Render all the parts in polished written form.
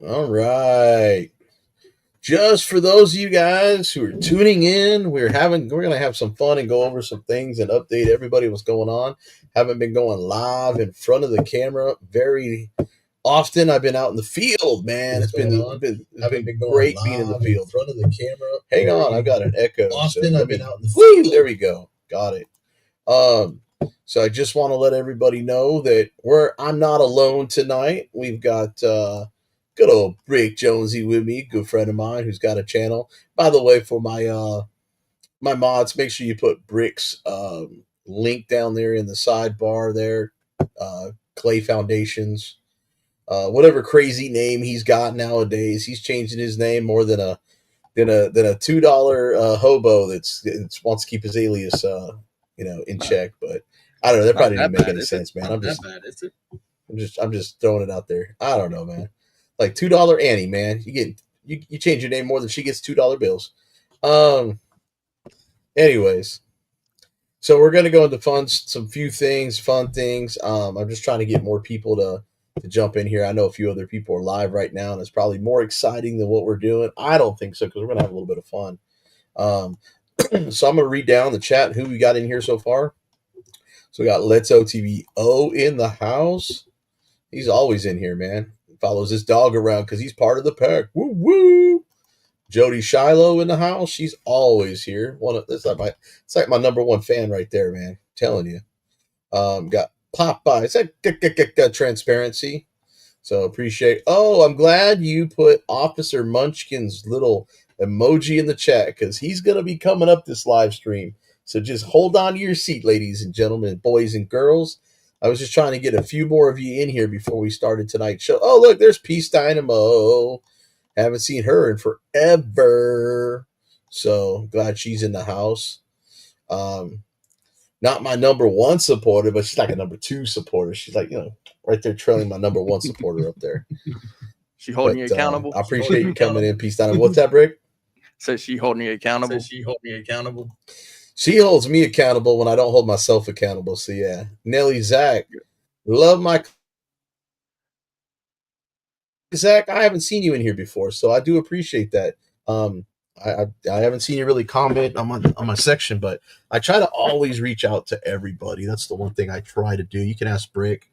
All right. Just for those of you guys who are tuning in, we're gonna have some fun and go over some things and update everybody what's going on. Haven't been going live in front of the camera very often. I've been out in the field, man. It's been great being in the field. In front of the camera. Hang on, I've got an echo. Often I've been out in the field. There we go. Got it. So I just want to let everybody know that I'm not alone tonight. We've got good old Rick Jonesy with me, good friend of mine who's got a channel. By the way, for my mods, make sure you put Brick's link down there in the sidebar there. Clay Foundations, whatever crazy name he's got nowadays. He's changing his name more than a $2 hobo that's wants to keep his alias in check. But I don't know. That probably didn't make any sense, man. I'm just throwing it out there. I don't know, man. Like $2 Annie, man. You change your name more than she gets $2 bills. Anyways, so we're gonna go into fun things. I'm just trying to get more people to jump in here. I know a few other people are live right now, and it's probably more exciting than what we're doing. I don't think so because we're gonna have a little bit of fun. So I'm gonna read down the chat who we got in here so far. So we got Let's OTVO in the house. He's always in here, man. Follows his dog around because he's part of the pack. Woo woo. Jody Shiloh in the house. She's always here. It's like my number one fan right there, man. I'm telling you. Got Popeye. It's like transparency. So appreciate. Oh, I'm glad you put Officer Munchkin's little emoji in the chat because he's gonna be coming up this live stream. So just hold on to your seat, ladies and gentlemen, boys and girls. I was just trying to get a few more of you in here before we started tonight's show. Oh, look, there's Peace Dynamo. Haven't seen her in forever. So glad she's in the house. Not my number one supporter, but she's like a number two supporter. She's like, right there trailing my number one supporter up there. She holding you accountable. I appreciate you coming in. Peace Dynamo. What's that, Brick? Says she holding you accountable. She holds me accountable when I don't hold myself accountable. So yeah, Nelly, Zach, love my Zach. I haven't seen you in here before, so I do appreciate that. I haven't seen you really comment on my section, but I try to always reach out to everybody. That's the one thing I try to do. You can ask Brick.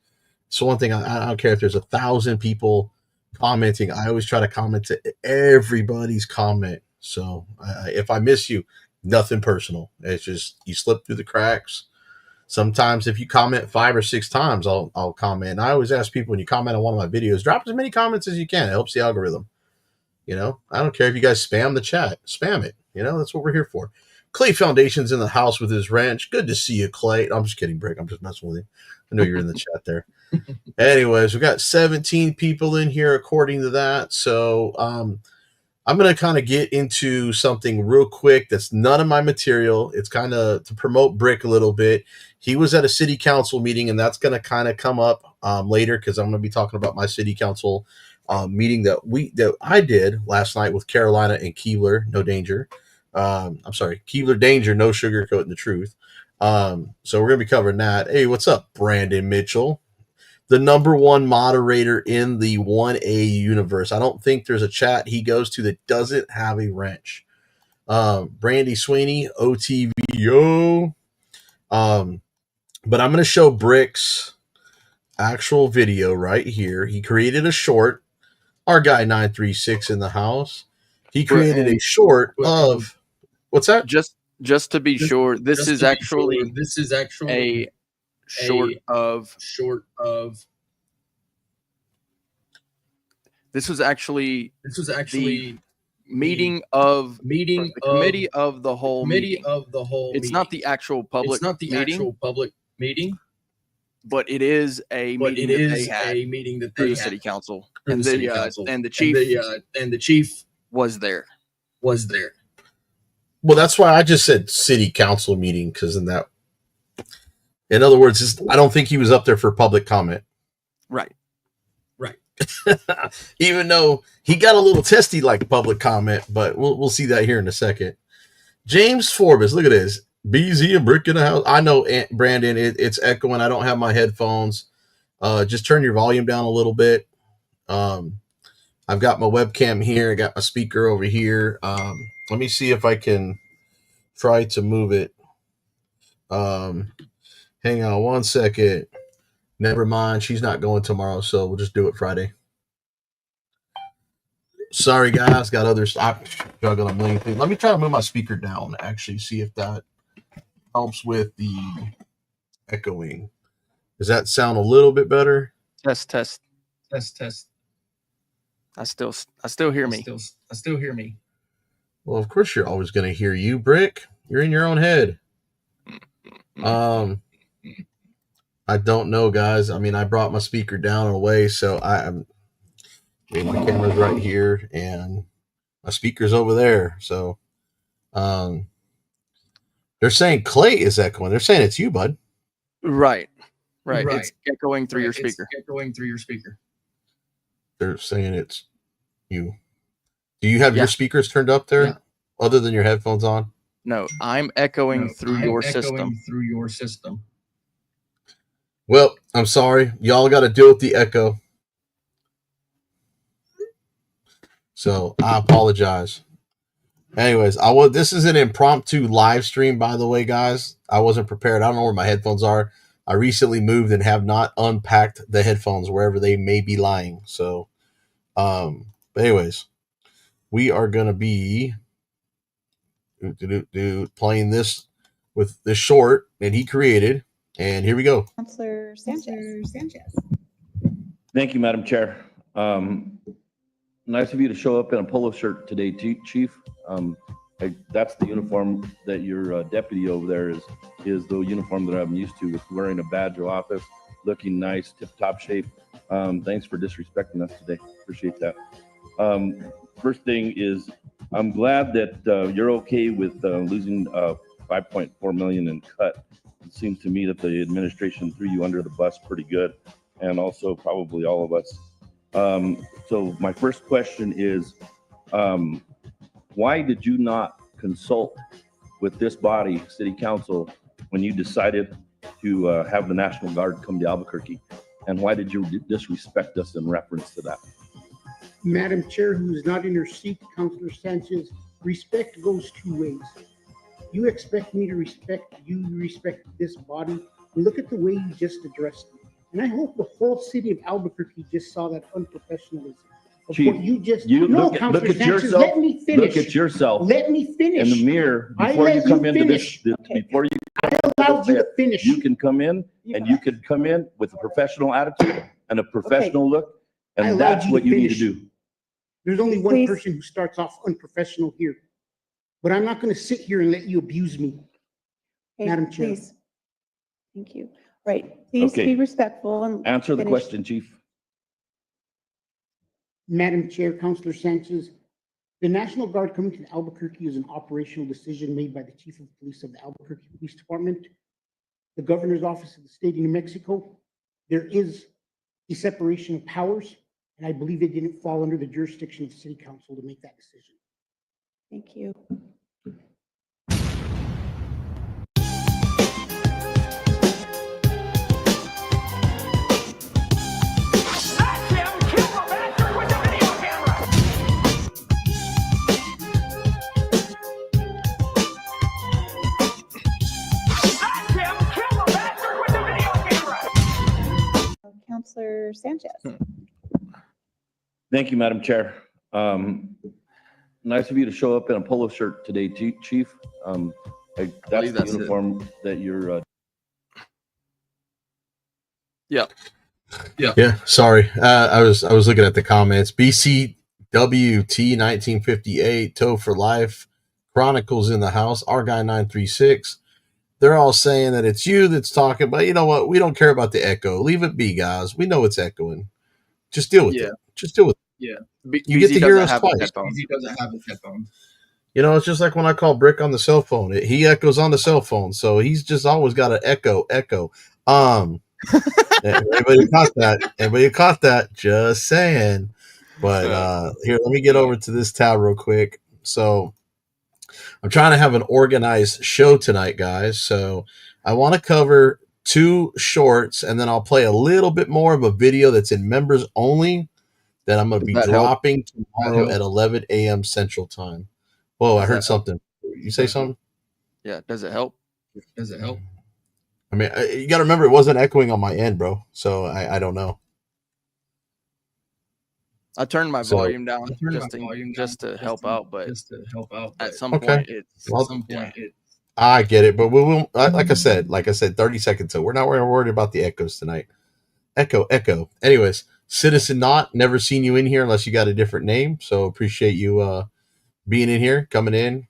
So one thing I don't care if there's 1,000 people commenting. I always try to comment to everybody's comment. So if I miss you, nothing personal. It's just you slip through the cracks. Sometimes if you comment 5 or 6 times, I'll comment. And I always ask people when you comment on one of my videos, drop as many comments as you can. It helps the algorithm. I don't care if you guys spam the chat. Spam it. That's what we're here for. Clay Foundation's in the house with his wrench. Good to see you, Clay. I'm just kidding, Brick. I'm just messing with you. I know you're in the chat there. Anyways, we got 17 people in here according to that. So I'm going to kind of get into something real quick that's none of my material. It's kind of to promote Brick a little bit. He was at a city council meeting, and that's going to kind of come up later because I'm going to be talking about my city council meeting that I did last night with Carolina and Keebler, no danger. I'm sorry, Keebler danger, no sugarcoating the truth. So we're going to be covering that. Hey, what's up, Brandon Mitchell? The number one moderator in the 1A universe. I don't think there's a chat he goes to that doesn't have a wrench. Brandy Sweeney, OTVO. But I'm going to show Brick's actual video right here. He created a short. Our guy 936 in the house. He created a short of what's that? Just to be sure, this is actually a short of. This was actually the meeting of the committee of the whole meeting. It's not the actual public meeting, but it is a meeting that they had through the city council, and the chief was there. Well, that's why I just said city council meeting because in other words, I don't think he was up there for public comment. Right. Even though he got a little testy like public comment, but we'll see that here in a second. James Forbes, look at this. BZ and Brick in the house. I know, Brandon, it's echoing. I don't have my headphones. Just turn your volume down a little bit. I've got my webcam here. I got my speaker over here. Let me see if I can try to move it. Hang on one second. Never mind. She's not going tomorrow, so we'll just do it Friday. Sorry, guys. Got others. I'm juggling a million things. Let me try to move my speaker down, actually, see if that helps with the echoing. Does that sound a little bit better? Test. Test. I still hear me. I still hear me. Well, of course you're always going to hear you, Brick. You're in your own head. I don't know, guys. I mean, I brought my speaker down and away, so my camera's right here and my speaker's over there. So, they're saying Clay is echoing. They're saying it's you, bud. Right. It's echoing through your speaker. They're saying it's you. Do you have your speakers turned up there, other than your headphones on? No, I'm echoing through your system. Well, I'm sorry. Y'all got to deal with the echo. So I apologize. Anyways, this is an impromptu live stream, by the way, guys. I wasn't prepared. I don't know where my headphones are. I recently moved and have not unpacked the headphones wherever they may be lying. So, but anyways, we are going to be playing this with this short that he created. And here we go. Counselor Sanchez. Thank you, Madam Chair. Nice of you to show up in a polo shirt today, Chief. That's the uniform that your deputy over there is the uniform that I'm used to, with wearing a badge of office, looking nice, tip-top shape. Thanks for disrespecting us today. Appreciate that. First thing is, I'm glad that you're okay with losing $5.4 million in cut. It seems to me that the administration threw you under the bus pretty good, and also probably all of us. So my first question is, why did you not consult with this body, City Council, when you decided to have the National Guard come to Albuquerque? And why did you disrespect us in reference to that? Madam Chair, who is not in her seat, Councilor Sanchez, respect goes two ways. You expect me to respect you, respect this body. And look at the way you just addressed me. And I hope the whole city of Albuquerque just saw that unprofessionalism. Chief, what you just look at Sanchez, yourself. let me finish. Look at yourself. Let me finish. In the mirror before you come into this. Before you allowed you to finish. You can come in and you can come in with a professional attitude and a professional look, and that's what you need to do. There's only one person who starts off unprofessional here, but I'm not going to sit here and let you abuse me, Madam Chair. Please. Thank you. Right. Please be respectful and answer the question, Chief. Madam Chair, Councilor Sanchez, the National Guard coming to Albuquerque is an operational decision made by the Chief of Police of the Albuquerque Police Department, the Governor's Office of the State of New Mexico. There is a separation of powers, and I believe it didn't fall under the jurisdiction of the City Council to make that decision. Thank you. Counselor Sanchez. Thank you, Madam Chair. Nice of you to show up in a polo shirt today, Chief. That's the uniform that you're. Yeah. Sorry, I was looking at the comments. BCWT 1958, Toe for Life, Chronicles in the House, our guy 936. They're all saying that it's you that's talking, but you know what? We don't care about the echo. Leave it be, guys. We know it's echoing. Just deal with it. Just deal with it. Yeah. You get to hear us twice. He doesn't have his headphones. You know, it's just like when I call Brick on the cell phone. He echoes on the cell phone, so he's just always got an echo. Everybody caught that. Everybody caught that. Just saying. But here, let me get over to this tab real quick. So I'm trying to have an organized show tonight, guys. So I want to cover 2 shorts, and then I'll play a little bit more of a video that's in members only that I'm going to Does be that help? dropping tomorrow at 11 a.m. Central Time. Whoa, I Does heard that help? something. You say something? Yeah. Does it help? I mean, you got to remember, it wasn't echoing on my end, bro. So I don't know. I turned my So- volume down just to help out, but at some Okay. point it's Well, yeah. I get it, but we will. Like I said, 30 seconds. So we're not worried about the echoes tonight. Echo. Anyways, Citizen Not, never seen you in here unless you got a different name. So appreciate you being in here, coming in.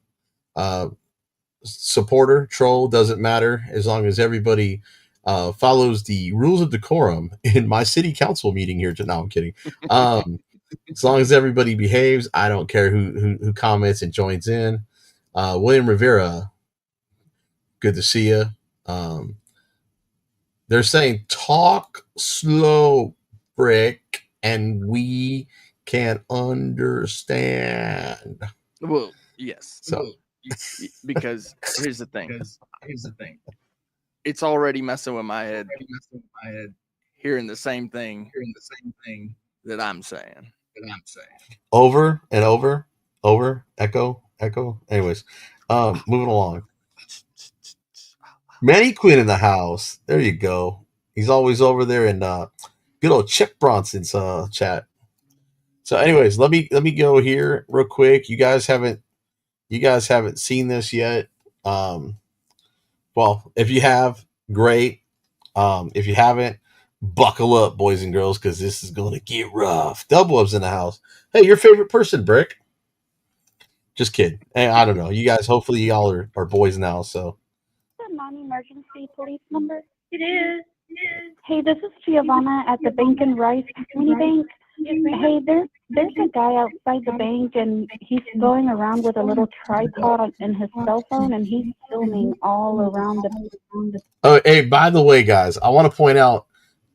Supporter, troll, doesn't matter as long as everybody follows the rules of decorum in my city council meeting here. No, I'm kidding. As long as everybody behaves, I don't care who comments and joins in. William Rivera, good to see you. They're saying talk slow, Brick, and we can understand. Well, yes. So Because here's the thing. It's already messing with my head hearing the same thing that I'm saying. over and over, echo. Anyways, moving along. Manny Quinn in the house. There you go. He's always over there in good old Chick Bronson's chat. So, anyways, let me go here real quick. You guys haven't seen this yet. Well, if you have, great. If you haven't, buckle up, boys and girls, because this is going to get rough. Double Up's in the house. Hey, your favorite person, Brick? Just kidding. Hey, I don't know. You guys, hopefully, y'all are boys now. So. The non-emergency police number? It is. Hey, this is Giovanna at the Bank and Rice Community Bank. Hey, there's a guy outside the bank, and he's going around with a little tripod in his cell phone, and he's filming all around the. Oh, hey, by the way, guys, I want to point out,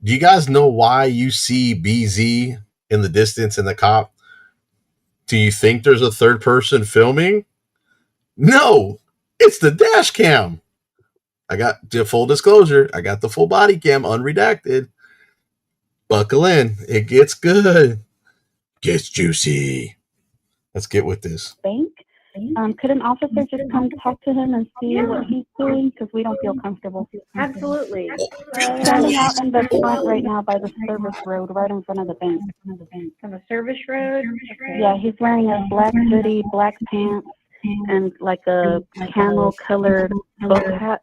do you guys know why you see BZ in the distance and the cop? Do you think there's a third person filming? No, it's the dash cam. I got the full disclosure. I got the full body cam unredacted. Buckle in. It gets good. Gets juicy. Let's get with this. Bank. Could an officer just come talk to him and see what he's doing? Because we don't feel comfortable. Absolutely. Standing out in the front right now by the service road, right in front of the bank. On the service road. Okay. Yeah, he's wearing a black hoodie, black pants, and like a camel colored boat hat.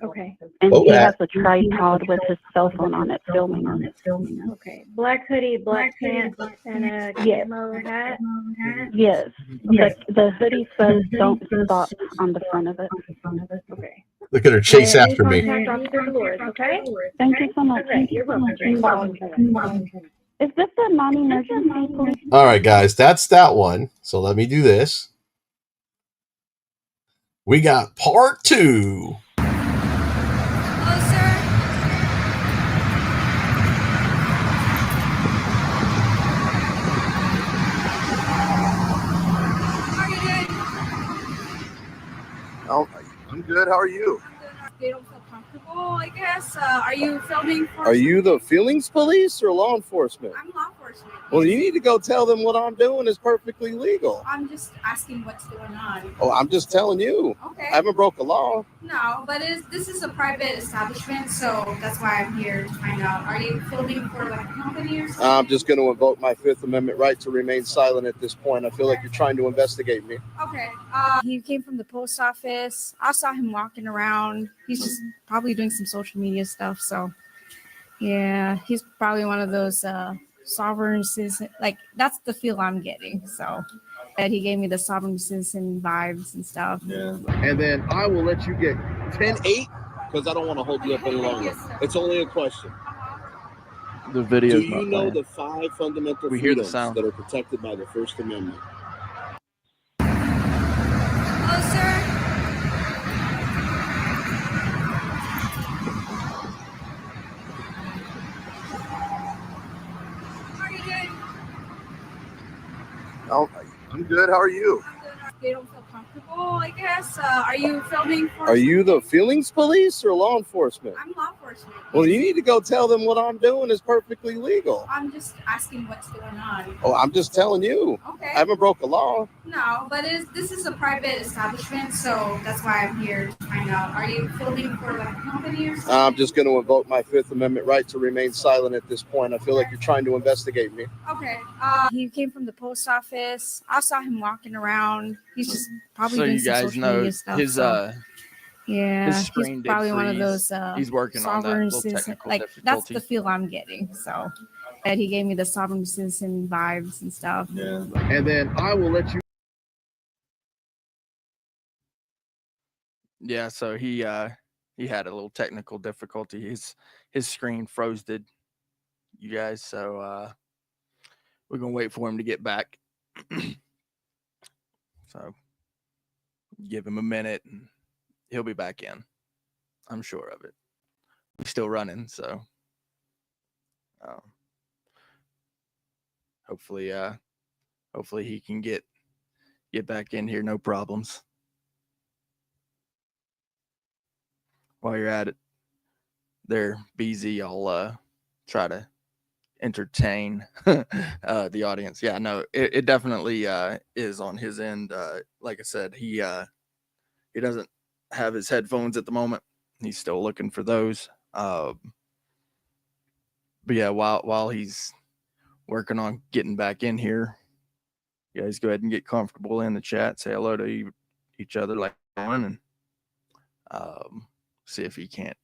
Okay. And Boat he hat. has a tripod with his cell phone on it, filming. Okay. Black hoodie, black pants, and a Yes. camo hat. Yes. The hoodie says "Don't stop" on the front of it. Okay. Look at her chase And after me. Contact Officer Dolores, okay? Thank you so much. Okay, you're welcome. Is this the non-emergency police? All right, guys, that's that one. So let me do this. We got part 2. Hello, sir. How are you doing? I'm good. How are you? They don't feel comfortable, I guess. Are you filming for? Are you the feelings police or law enforcement? I'm law enforcement. Well, you need to go tell them what I'm doing is perfectly legal. I'm just asking what's going on. Oh, I'm just telling you. Okay. I haven't broke a law. No, but this is a private establishment, so that's why I'm here to find out. Are you filming for like a company or something? I'm just going to invoke my Fifth Amendment right to remain silent at this point. I feel like you're trying to investigate me. Okay. He came from the post office. I saw him walking around. He's just probably doing some social media stuff. So, yeah, he's probably one of those sovereign citizen. Like, that's the feel I'm getting. So, that he gave me the sovereign citizen vibes and stuff. Yeah. And then I will let you get 10-8 because I don't want to hold you up any longer. Yes, sir. It's only a question. The video. Do you know the 5 fundamental We hear the freedoms sound. that are protected by the First Amendment? Hello, sir. How are you doing? I'm good. How are you? they don't feel comfortable, I guess. Are you filming for? Are you the feelings police or law enforcement? I'm law enforcement. Well, you need to go tell them what I'm doing is perfectly legal. I'm just asking what's going on. Oh, I'm just telling you. Okay. I haven't broke a law. No, but this is a private establishment, so that's why I'm here to find out. Are you filming for like a company or something? I'm just going to invoke my Fifth Amendment right to remain silent at this point. I feel like you're trying to investigate me. Okay. He came from the post office. I saw him walking around. He's just probably So doing you some guys social know media stuff. his yeah, his he's screen did probably one of freeze. those He's working on that sovereign little citizen. technical Like that's difficulty. the feel I'm getting. So, and he gave me the sovereign citizen vibes and stuff. Yeah. And then I will let you. Yeah, so he had a little technical difficulty. His screen froze, you guys. So we're gonna wait for him to get back. So give him a minute and he'll be back in. I'm sure of it. He's still running, so hopefully he can get back in here, no problems. While you're at it there, BZ, I'll try to entertain the audience. Yeah, no, it definitely is on his end. Like I said, he doesn't have his headphones at the moment. He's still looking for those. But yeah, while he's working on getting back in here, you guys go ahead and get comfortable in the chat. Say hello to each other like one, and see if he can't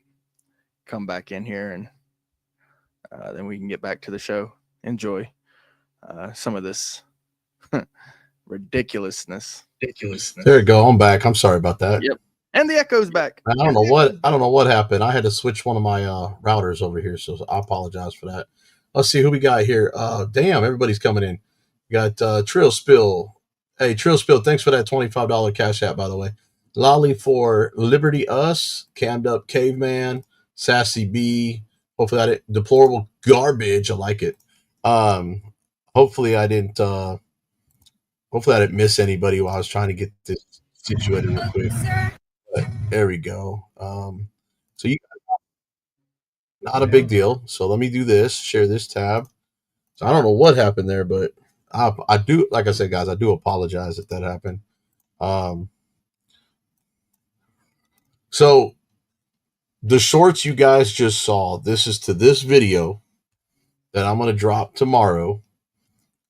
come back in here, and then we can get back to the show. Enjoy some of this ridiculousness. There you go. I'm back. I'm sorry about that. Yep. And the echo's back. I don't know what happened. I had to switch one of my routers over here, so I apologize for that. Let's see who we got here. Damn, everybody's coming in. We got Trill Spill. Hey, Trill Spill, thanks for that $25 cash app, by the way. Lolly for Liberty Us, Cammed Up Caveman, Sassy B. Hopefully, deplorable garbage. I like it. Hopefully, I didn't miss anybody while I was trying to get this situated real quick. But there we go. So you not a big deal. So let me do this. Share this tab. So I don't know what happened there, but I do. Like I said, guys, I do apologize if that happened. So the shorts you guys just saw. This is to this video that I'm going to drop tomorrow.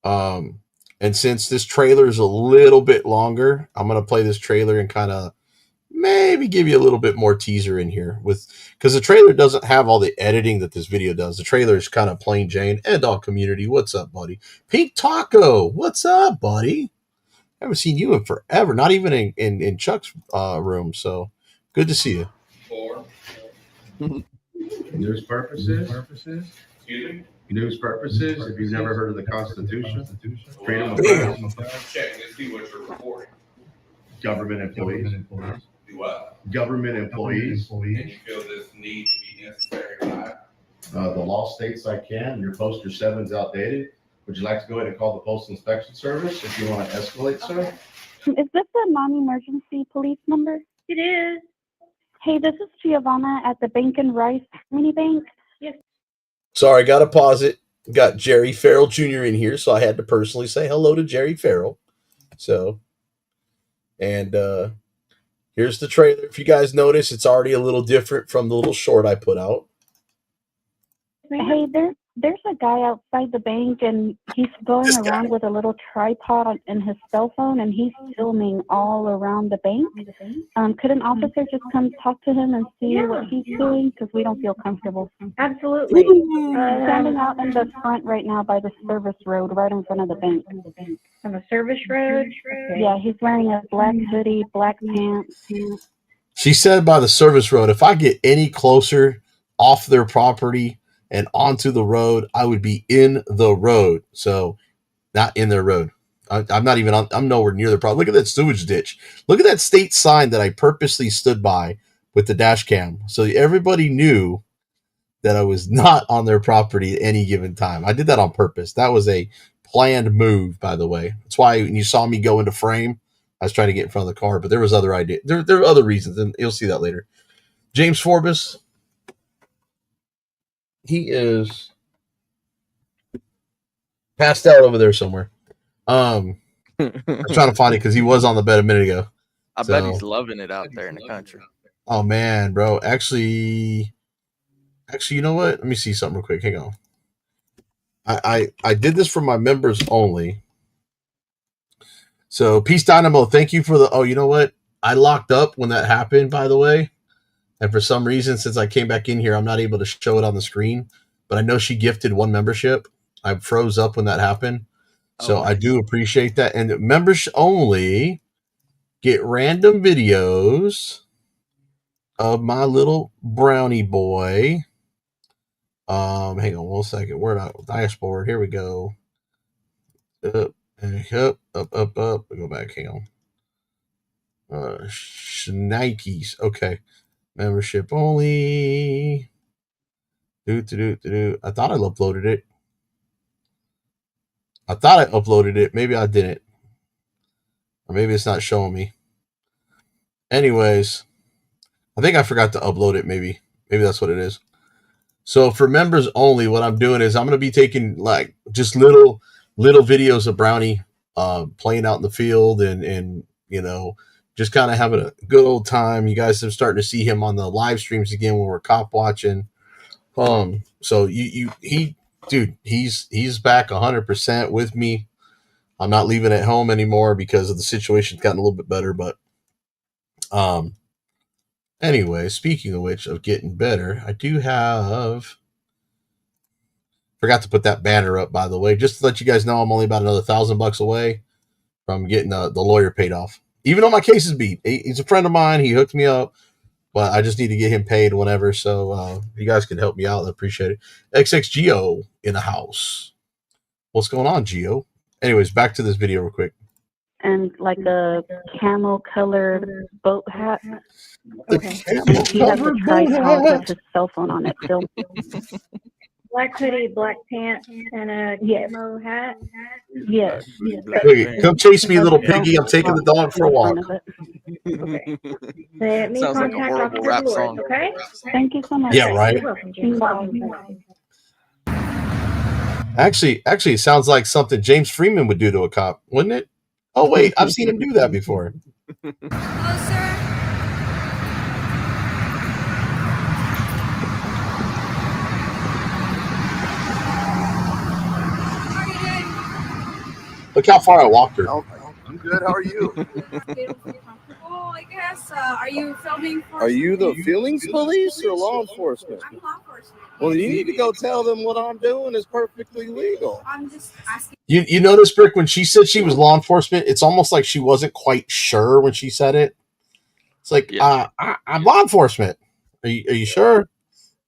And since this trailer is a little bit longer, I'm going to play this trailer and kind of maybe give you a little bit more teaser in here because the trailer doesn't have all the editing that this video does. The trailer is kind of plain Jane. Ed Dog Community, what's up, buddy? Pink Taco, what's up, buddy? Haven't seen you in forever, not even in Chuck's room. So good to see you. News purposes. Excuse me? News purposes. If you've never heard of the Constitution, freedom of press. Check and see what you're reporting. Government employees. Do what? Government employees. And you feel this need to be necessary live? The law states I can. Your poster 7's outdated. Would you like to go ahead and call the Postal Inspection Service if you want to escalate, sir? Is this a non-emergency police number? It is. Hey, this is Giovanna at the Bank and Rice Mini Bank. Yes. Sorry, got to pause it. Got Jerry Farrell Jr. in here, so I had to personally say hello to Jerry Farrell. So, and here's the trailer. If you guys notice, it's already a little different from the little short I put out. Hey, there's a guy outside the bank, and he's going around with a little tripod in his cell phone, and he's filming all around the bank. Could an officer just come talk to him and see what he's doing? Because we don't feel comfortable. Absolutely. Standing out in the front right now by the service road, right in front of the bank. On the service road? Okay. Yeah, he's wearing a black hoodie, black pants. She said by the service road, if I get any closer off their property and onto the road, I would be in the road. So not in their road. I'm not even I'm nowhere near the problem. Look at that sewage ditch. Look at that state sign that I purposely stood by with the dash cam. So everybody knew that I was not on their property at any given time. I did that on purpose. That was a planned move, by the way. That's why when you saw me go into frame I was trying to get in front of the car, but there was other ideas. There were other reasons, and you'll see that later. James Forbes, he is passed out over there somewhere. I'm trying to find it because he was on the bed a minute ago. I bet he's loving it out there in the country. Oh man, bro. Actually, you know what? Let me see something real quick. Hang on. I did this for my members only. So Peace Dynamo, thank you for the. Oh, you know what? I locked up when that happened, by the way. And for some reason, since I came back in here, I'm not able to show it on the screen. But I know she gifted 1 membership. I froze up when that happened. So I do appreciate that. And members only get random videos of my little brownie boy. Hang on 1 second. We're not dashboard. Here we go. Up, up. We go back. Hang on. Shnikes. Okay. Membership only. I thought I uploaded it. Maybe I didn't. Or maybe it's not showing me. Anyways, I think I forgot to upload it. Maybe that's what it is. So for members only, what I'm doing is I'm going to be taking like just little videos of Brownie playing out in the field and you know, just kind of having a good old time. You guys are starting to see him on the live streams again when we're cop watching. So he's back 100% with me. I'm not leaving at home anymore because of the situation's gotten a little bit better. But anyway, speaking of which, of getting better, I do have. Forgot to put that banner up, by the way, just to let you guys know I'm only about another $1,000 away from getting the lawyer paid off. Even though my case is beat, he's a friend of mine. He hooked me up, but I just need to get him paid whenever. So you guys can help me out. I appreciate it. XXGO in the house. What's going on, Geo? Anyways, back to this video real quick. And like a camel colored boat hat. Okay. He has a tripod with his cell phone on it still. Black hoodie, black pants, and a camo hat. Yes. Okay, come chase me, little piggy. I'm taking the dog for a walk. Okay. Let me Sounds like a contact horrible Officer rap Dolores, song. okay? Thank you so much. Yeah, right. You're welcome, Jim. You're welcome. Actually, it sounds like something James Freeman would do to a cop, wouldn't it? Oh wait, I've seen him do that before. Hello, sir. Look how far I walked her. I'm good. How are you? Comfortable, I guess. Are you filming for? Are you the feelings police or law enforcement? I'm law enforcement. Well, you need to go tell them what I'm doing is perfectly legal. I'm just asking. You notice, Brick, when she said she was law enforcement, it's almost like she wasn't quite sure when she said it. It's like, I'm law enforcement. Are you sure?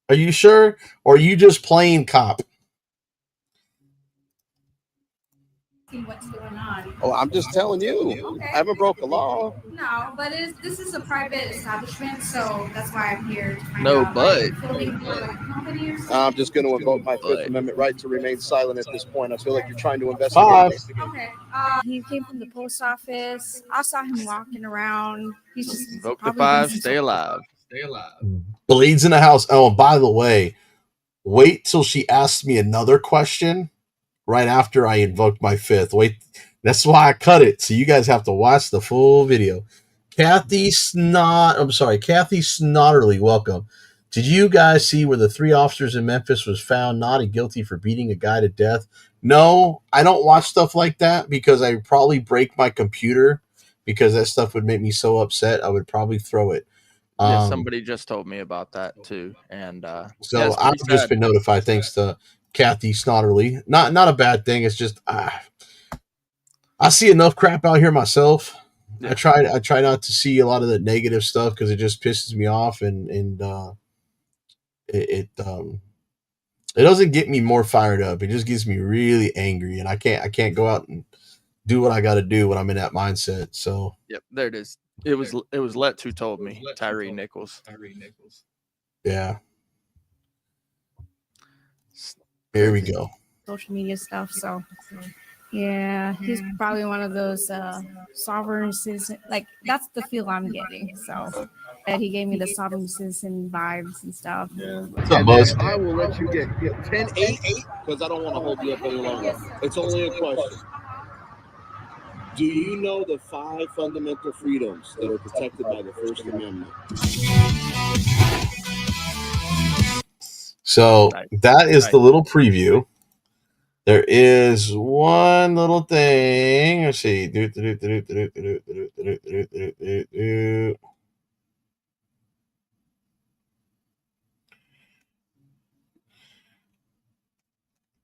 Are you sure? Or are you just playing cop? What's going on? Oh, I'm just telling you. Okay. I haven't broke a law. No, but this is a private establishment, so that's why I'm here. To find No, out, but like, filming for, like, a company or something. I'm just going to invoke my Fifth Amendment right to remain silent at this point. I feel like you're trying to investigate me. Okay. He came from the post office. I saw him walking around. He's just invoke the probably 5, doing stay alive. Bleeds in the house. Oh, and by the way, wait till she asks me another question right after I invoked my 5th. Wait, that's why I cut it. So you guys have to watch the full video. Kathy Snotterly, welcome. Did you guys see where the 3 officers in Memphis was found not guilty for beating a guy to death? No, I don't watch stuff like that because I would probably break my computer because that stuff would make me so upset. I would probably throw it. Yeah, somebody just told me about that too, and so I've just been notified thanks to Kathy Snotterly. Not a bad thing. It's just I see enough crap out here myself. Yeah. I try not to see a lot of the negative stuff because it just pisses me off, and it doesn't get me more fired up. It just gets me really angry, and I can't go out and do what I got to do when I'm in that mindset. So yep, there it is. It was Let's who told me. Tyree Nichols. Yeah. Here we go. Social media stuff. So Yeah, he's probably one of those sovereign citizen. Like that's the feel I'm getting. So that he gave me the sovereign citizen vibes and stuff. Yeah. What's up, And Buzz? then I will let you get 10-8 because I don't want to hold you up any longer. It's only a question. Do you know the 5 fundamental freedoms that are protected by the First Amendment? So that is the little preview. There is one little thing. Let's see.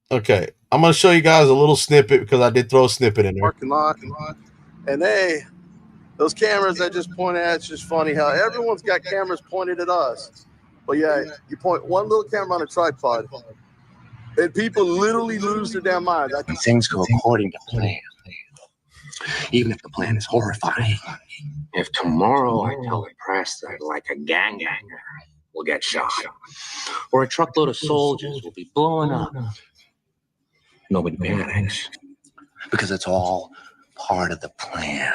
Okay, I'm going to show you guys a little snippet because I did throw a snippet in there. Parking lot. And those cameras I just pointed at, it's just funny how everyone's got cameras pointed at us. But yeah, you point one little camera on a tripod, and people literally lose their damn minds. Things go according to plan, even if the plan is horrifying. If tomorrow I tell the press that like a gangbanger will get shot, or a truckload of soldiers will be blown up, nobody panics, because it's all part of the plan.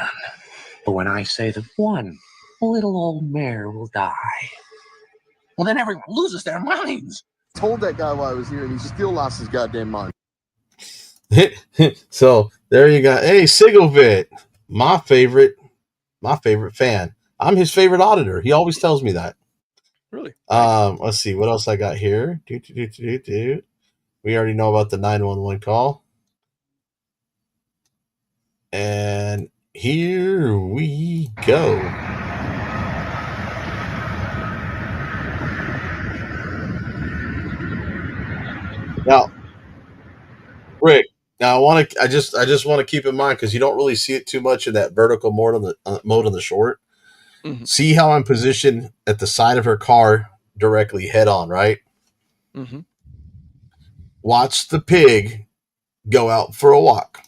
But when I say that one little old mare will die, well, then everyone loses their minds. I told that guy while I was here, and he still lost his goddamn mind. So there you go. Hey, Sigovit, my favorite fan. I'm his favorite auditor. He always tells me that. Really? Let's see what else I got here. We already know about the 911 call. And here we go. Now, Rick, I just want to keep in mind because you don't really see it too much in that vertical mode on the short. Mm-hmm. See how I'm positioned at the side of her car directly head on, right? Mm-hmm. Watch the pig go out for a walk.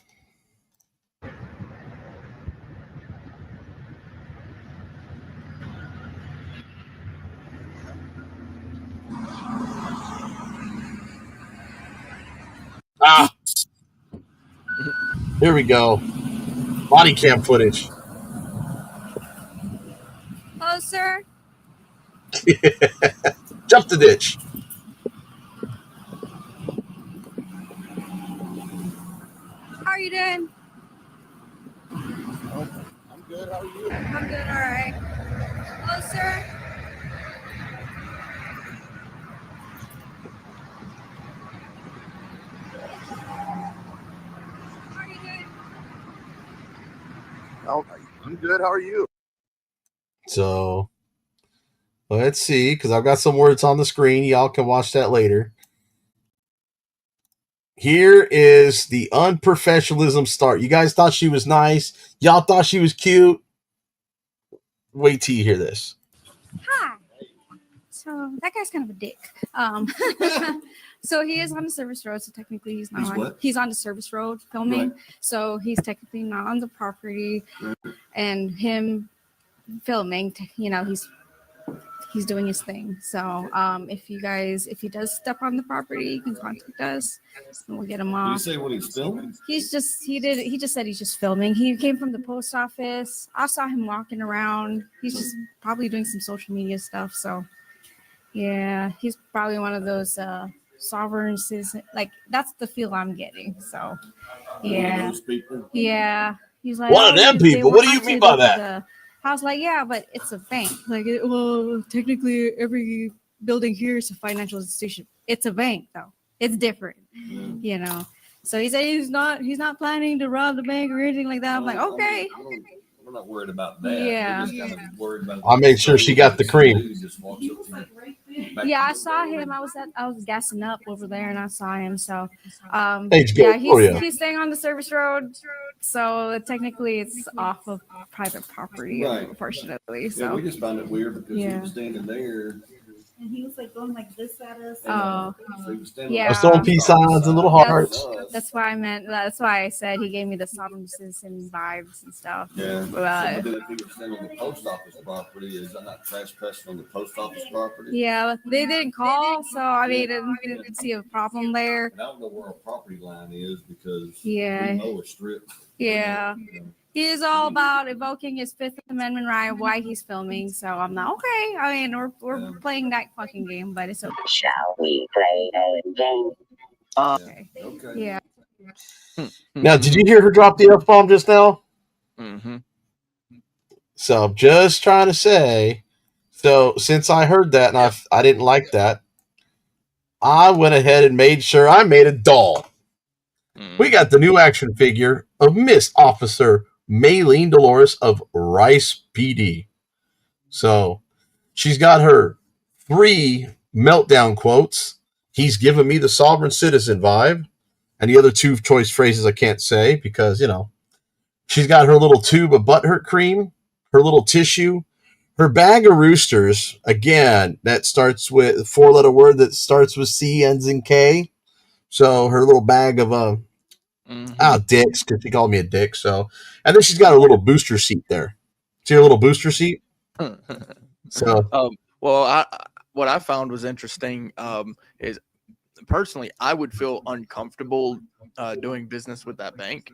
Here we go. Body cam footage. Hello, sir. Jump the ditch. How are you doing? I'm good. How are you? I'm good. All right. Hello, sir. How are you doing? I'm good. How are you? So let's see, because I've got some words on the screen. Y'all can watch that later. Here is the unprofessionalism start. You guys thought she was nice. Y'all thought she was cute. Wait till you hear this. Hi. So that guy's kind of a dick. So he is on the service road. So technically he's not. He's on the service road filming. Right. So he's technically not on the property. Right. And him filming, he's doing his thing. So if he does step on the property, you can contact us and we'll get him off. Did you say what he's filming? He just said he's just filming. He came from the post office. I saw him walking around. He's just probably doing some social media stuff. So yeah, he's probably one of those sovereign citizen. Like that's the feel I'm getting. So yeah, yeah. He's like one of them people. What do you mean by that? I was like, yeah, but it's a bank. Like, well, technically, every building here is a financial institution. It's a bank, though. It's different, So he said he's not planning to rob the bank or anything like that. I'm like, okay. We're not worried about that. Yeah. We're just kind of worried about. I made sure she got the cream. Yeah, I saw him. I was gassing up over there, and I saw him. So, he's staying on the service road. So technically, it's off of private property, right. Unfortunately. So yeah, we just found it weird because he was standing there, and he was like going like this at us. I was throwing peace signs and little hearts. That's why I meant. That's why I said he gave me the sovereign citizen vibes and stuff. Yeah. But, Some of the people standing on the post office property, is that not trespassing on the post office property? yeah, they didn't call, so I mean, I didn't see a problem there. And I don't know where our property line is because Yeah. we mow a strip. Yeah. He is all about evoking his Fifth Amendment right why he's filming. So I'm not okay. I mean, we're playing that fucking game, but it's okay. Shall we play a game? Okay. Okay. Yeah. Now, did you hear her drop the F-bomb just now? Mm-hmm. So I'm just trying to say, so since I heard that and I didn't like that, I went ahead and made sure I made a doll. We got the new action figure of Miss Officer Maylene Dolores of Rice PD. So she's got her 3 meltdown quotes. He's giving me the sovereign citizen vibe. And the other 2 choice phrases I can't say because, you know, she's got her little tube of butthurt cream, her little tissue, her bag of roosters. Again, that starts with a 4-letter word that starts with C, ends in K. So her little bag of dicks, because she called me a dick. So, and then she's got a little booster seat there. See her little booster seat? So, well, what I found was interesting is personally, I would feel uncomfortable doing business with that bank.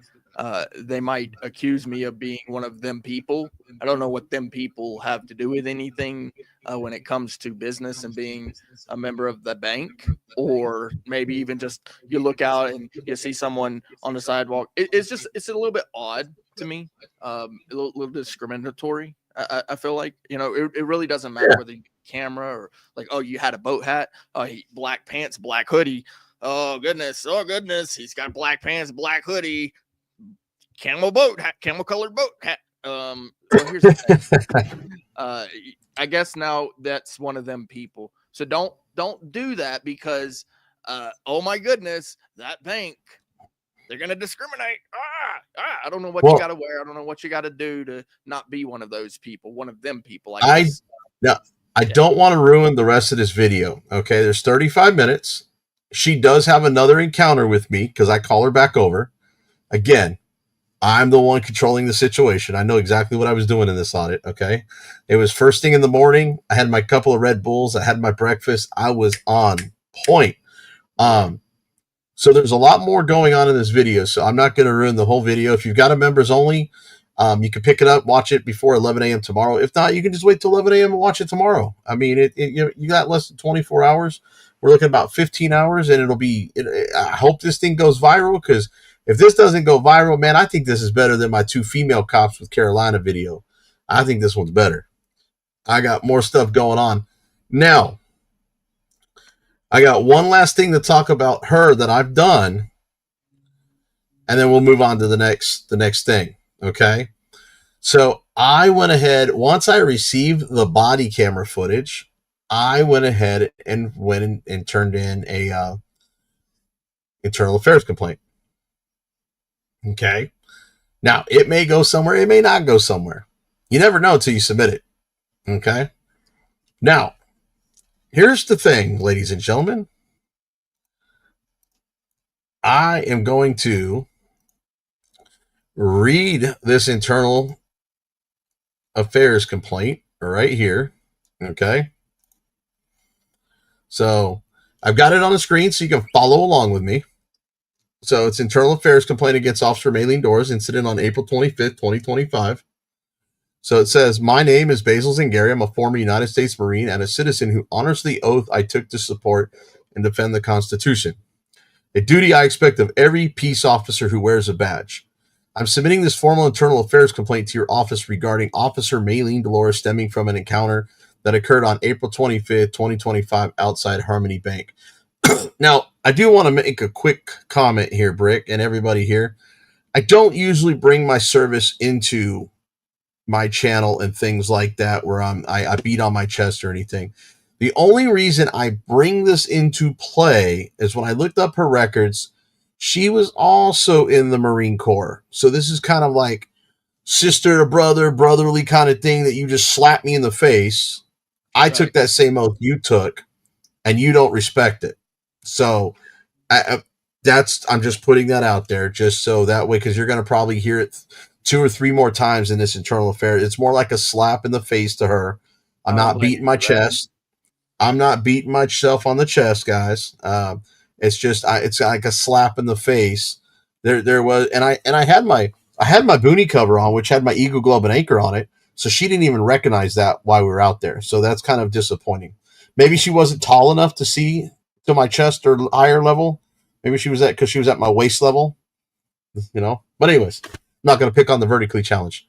They might accuse me of being one of them people. I don't know what them people have to do with anything when it comes to business and being a member of the bank, or maybe even just you look out and you see someone on the sidewalk. It's a little bit odd to me, a little discriminatory. I feel like, you know, it really doesn't matter whether you camera or like, oh, you had a boat hat, black pants, black hoodie. Oh goodness, he's got black pants, black hoodie, camel colored boat hat. So here's the thing. I guess now that's one of them people. So don't do that because oh my goodness, that bank, they're gonna discriminate. I don't know what you gotta wear. I don't know what you gotta do to not be one of those people, one of them people. I guess. I don't want to ruin the rest of this video. Okay, there's 35 minutes. She does have another encounter with me because I call her back over. Again, I'm the one controlling the situation. I know exactly what I was doing in this audit. Okay, it was first thing in the morning. I had my couple of Red Bulls. I had my breakfast. I was on point. So there's a lot more going on in this video. So I'm not going to ruin the whole video. If you've got a members only, you can pick it up, watch it before 11 a.m. tomorrow. If not, you can just wait till 11 a.m. and watch it tomorrow. I mean, you got less than 24 hours. We're looking at about 15 hours, and it'll be. I hope this thing goes viral, because if this doesn't go viral, man, I think this is better than my 2 female cops with Carolina video. I think this one's better. I got more stuff going on. Now, I got one last thing to talk about her that I've done, and then we'll move on to the next thing. Okay. So I went ahead, once I received the body camera footage, I went ahead and turned in a internal affairs complaint. Okay. Now, it may go somewhere, it may not go somewhere. You never know until you submit it. Okay. Now, here's the thing, ladies and gentlemen. I am going to read this internal affairs complaint right here. Okay. So I've got it on the screen so you can follow along with me. So it's internal affairs complaint against Officer Maylene Dolores, incident on April 25th, 2025. So it says, my name is Basil Zingari. I'm a former United States Marine and a citizen who honors the oath I took to support and defend the Constitution, a duty I expect of every peace officer who wears a badge. I'm submitting this formal internal affairs complaint to your office regarding Officer Maylene Dolores stemming from an encounter that occurred on April 25th, 2025 outside Harmony Bank. Now, I do want to make a quick comment here, Brick, and everybody here. I don't usually bring my service into my channel and things like that where I beat on my chest or anything. The only reason I bring this into play is when I looked up her records, she was also in the Marine Corps. So this is kind of like sister to brother, brotherly kind of thing that you just slap me in the face. I took that same oath you took, and you don't respect it. So I'm just putting that out there just so that way, because you're going to probably hear it 2 or 3 more times in this internal affair. It's more like a slap in the face to her. I'm not beating my chest. I'm not beating myself on the chest, guys. It's just it's like a slap in the face. There was, and I had my boonie cover on, which had my Eagle Globe and Anchor on it. So she didn't even recognize that while we were out there. So that's kind of disappointing. Maybe she wasn't tall enough to see to my chest or higher level. Maybe she was because she was at my waist level, But anyways, I'm not going to pick on the vertically challenged.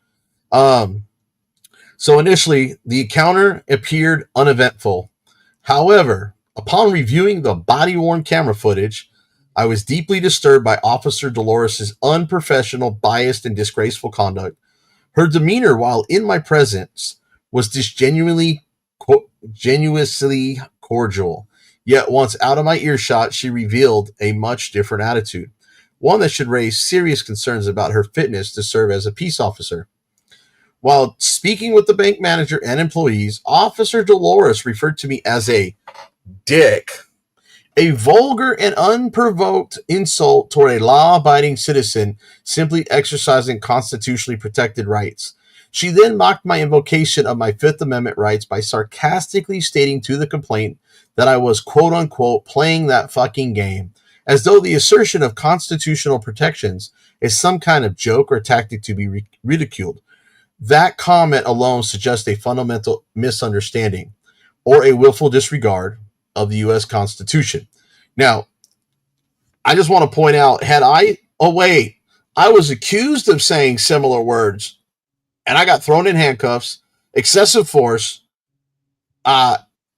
So initially, the encounter appeared uneventful. However, upon reviewing the body-worn camera footage, I was deeply disturbed by Officer Dolores' unprofessional, biased, and disgraceful conduct. Her demeanor while in my presence was genuinely cordial. Yet once out of my earshot, she revealed a much different attitude, one that should raise serious concerns about her fitness to serve as a peace officer. While speaking with the bank manager and employees, Officer Dolores referred to me as a dick, a vulgar and unprovoked insult toward a law-abiding citizen simply exercising constitutionally protected rights. She then mocked my invocation of my Fifth Amendment rights by sarcastically stating to the complainant that I was, quote-unquote, playing that fucking game, as though the assertion of constitutional protections is some kind of joke or tactic to be ridiculed. That comment alone suggests a fundamental misunderstanding or a willful disregard of the U.S. Constitution. Now, I just want to point out, I was accused of saying similar words, and I got thrown in handcuffs, excessive force,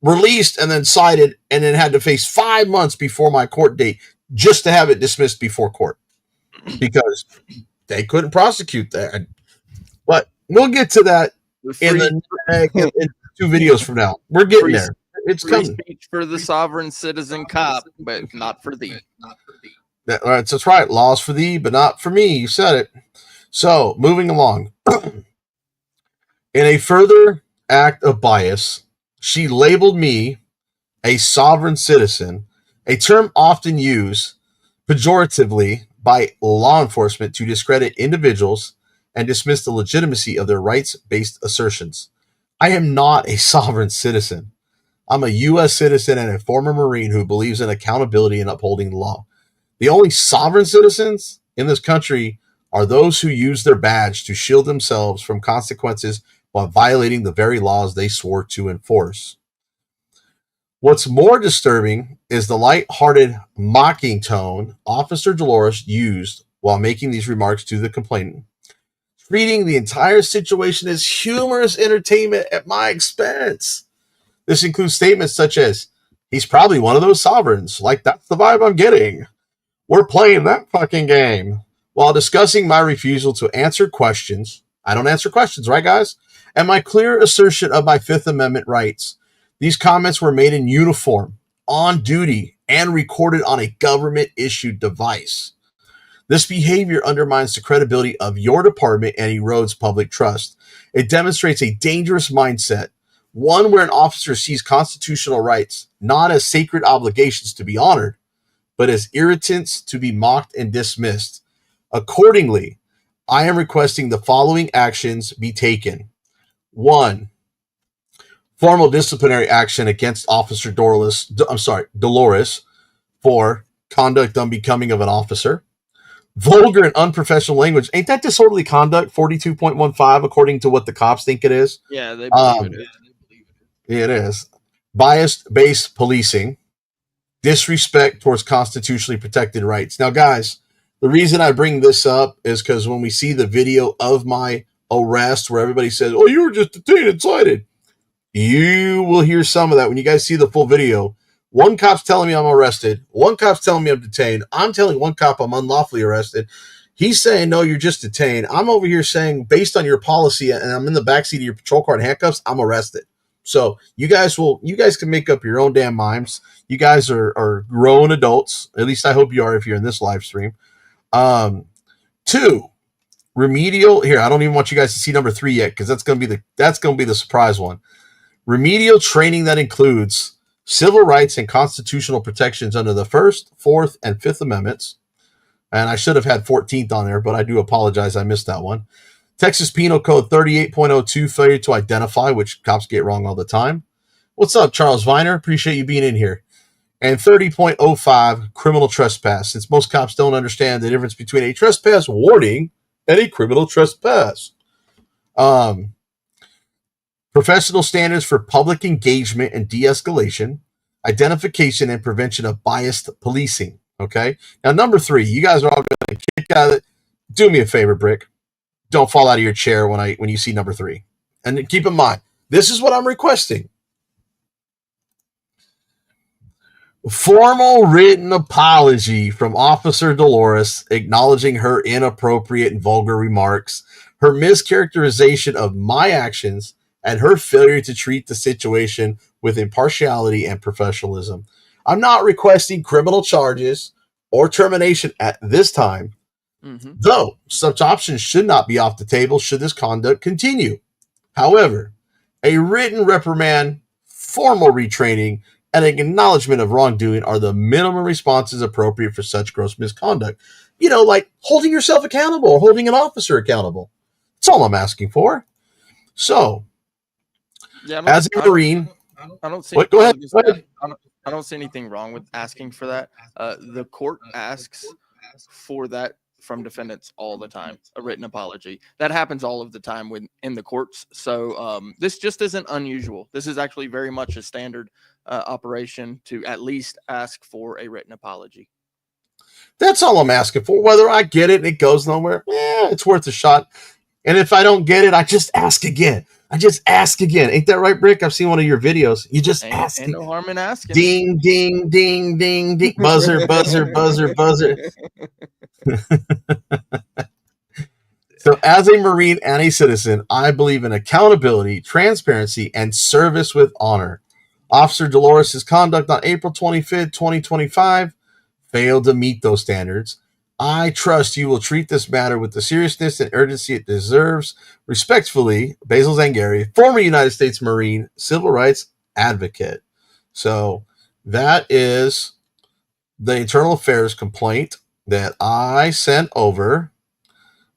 released, and then cited, and then had to face 5 months before my court date just to have it dismissed before court because they couldn't prosecute that. But we'll get to that in 2 videos from now. We're getting there. It's free coming. Speech for the sovereign citizen cop, but not for thee. That's right. Laws for thee, but not for me. You said it. So, moving along. In a further act of bias, she labeled me a sovereign citizen, a term often used pejoratively by law enforcement to discredit individuals and dismiss the legitimacy of their rights-based assertions. I am not a sovereign citizen. I'm a U.S. citizen and a former Marine who believes in accountability and upholding the law. The only sovereign citizens in this country are those who use their badge to shield themselves from consequences while violating the very laws they swore to enforce. What's more disturbing is the light-hearted, mocking tone Officer Dolores used while making these remarks to the complainant, treating the entire situation as humorous entertainment at my expense. This includes statements such as, he's probably one of those sovereigns, like that's the vibe I'm getting. We're playing that fucking game. While discussing my refusal to answer questions, I don't answer questions, right guys? And my clear assertion of my Fifth Amendment rights. These comments were made in uniform, on duty, and recorded on a government-issued device. This behavior undermines the credibility of your department and erodes public trust. It demonstrates a dangerous mindset, one where an officer sees constitutional rights not as sacred obligations to be honored, but as irritants to be mocked and dismissed. Accordingly, I am requesting the following actions be taken. 1. Formal disciplinary action against Officer Dolores for conduct unbecoming of an officer. Vulgar and unprofessional language. Ain't that disorderly conduct? 42.15, according to what the cops think it is. Yeah, they believe it. It is. Bias-based policing. Disrespect towards constitutionally protected rights. Now, guys, the reason I bring this up is because when we see the video of my arrest where everybody says, oh, you were just detained and cited, you will hear some of that when you guys see the full video. One cop's telling me I'm arrested. One cop's telling me I'm detained. I'm telling one cop I'm unlawfully arrested. He's saying, no, you're just detained. I'm over here saying, based on your policy, and I'm in the backseat of your patrol car in handcuffs, I'm arrested. So you guys can make up your own damn minds. You guys are grown adults. At least I hope you are if you're in this live stream. 2, remedial. Here, I don't even want you guys to see number 3 yet because that's gonna be the surprise one. remedial training that includes civil rights and constitutional protections under the First, Fourth, and Fifth Amendments. And I should have had 14th on there, but I do apologize. I missed that one. Texas Penal Code 38.02, failure to identify, which cops get wrong all the time. What's up, Charles Viner? Appreciate you being in here. And 30.05, criminal trespass, since most cops don't understand the difference between a trespass warning and a criminal trespass. Professional standards for public engagement and de-escalation, identification and prevention of biased policing. Okay. Now, number 3, you guys are all going to kick out of it. Do me a favor, Brick. Don't fall out of your chair when you see number 3. And keep in mind, this is what I'm requesting. Formal written apology from Officer Dolores acknowledging her inappropriate and vulgar remarks, her mischaracterization of my actions, and her failure to treat the situation with impartiality and professionalism. I'm not requesting criminal charges or termination at this time, though such options should not be off the table should this conduct continue. However, a written reprimand, formal retraining, and an acknowledgement of wrongdoing are the minimum responses appropriate for such gross misconduct. You know, like holding yourself accountable or holding an officer accountable. That's all I'm asking for. So, as a Marine, I don't see. Go ahead. I don't see anything wrong with asking for that. The court asks for that from defendants all the time, a written apology. That happens all of the time in the courts. So this just isn't unusual. This is actually very much a standard operation to at least ask for a written apology. That's all I'm asking for. Whether I get it and it goes nowhere, it's worth a shot. And if I don't get it, I just ask again. Ain't that right, Brick? I've seen one of your videos. You just ask. Ain't no harm in asking. Ding, ding, ding, ding, ding. Buzzer, buzzer, buzzer, buzzer. So as a Marine and a citizen, I believe in accountability, transparency, and service with honor. Officer Dolores' conduct on April 25th, 2025 failed to meet those standards. I trust you will treat this matter with the seriousness and urgency it deserves. Respectfully, Basil Zangari, former United States Marine, civil rights advocate. So that is the internal affairs complaint that I sent over.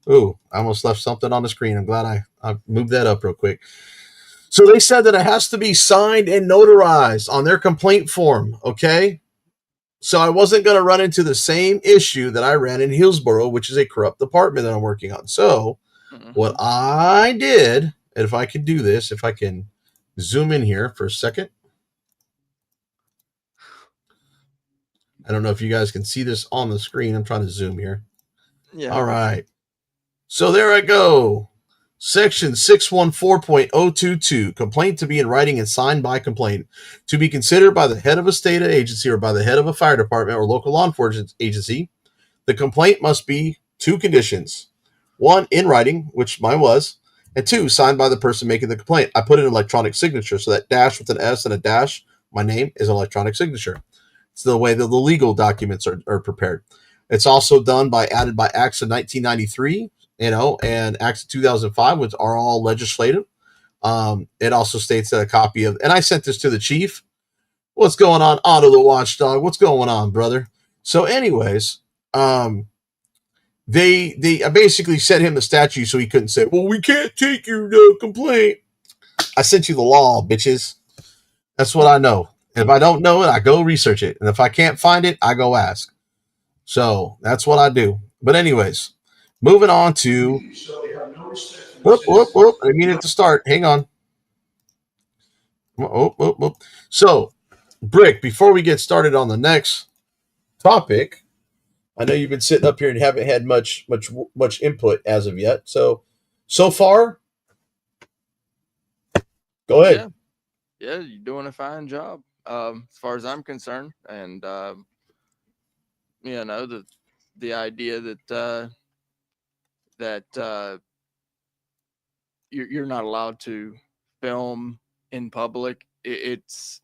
Ooh, I almost left something on the screen. I'm glad I moved that up real quick. So they said that it has to be signed and notarized on their complaint form, okay? So I wasn't going to run into the same issue that I ran in Hillsborough, which is a corrupt department that I'm working on. So what I did, and if I can do this, if I can zoom in here for a second. I don't know if you guys can see this on the screen. I'm trying to zoom here. Yeah. All right. So there I go. Section 614.022, complaint to be in writing and signed by complainant, to be considered by the head of a state agency or by the head of a fire department or local law enforcement agency. The complaint must be 2 conditions. 1, in writing, which mine was, and 2, signed by the person making the complaint. I put an electronic signature, so that dash with an S and a dash, my name is an electronic signature. It's the way that the legal documents are prepared. It's also added by Acts of 1993, and Acts of 2005, which are all legislative. It also states that a copy of, and I sent this to the chief. What's going on, Otto the Watchdog? What's going on, brother? So anyways, I basically sent him the statute so he couldn't say, well, we can't take your complaint. I sent you the law, bitches. That's what I know. If I don't know it, I go research it. And if I can't find it, I go ask. So that's what I do. But anyways, moving on to, whoop. I didn't mean it to start. Hang on. Whoop. So, Brick, before we get started on the next topic, I know you've been sitting up here and haven't had much input as of yet. So far, go ahead. Yeah, you're doing a fine job, as far as I'm concerned. And the idea that you're not allowed to film in public, it's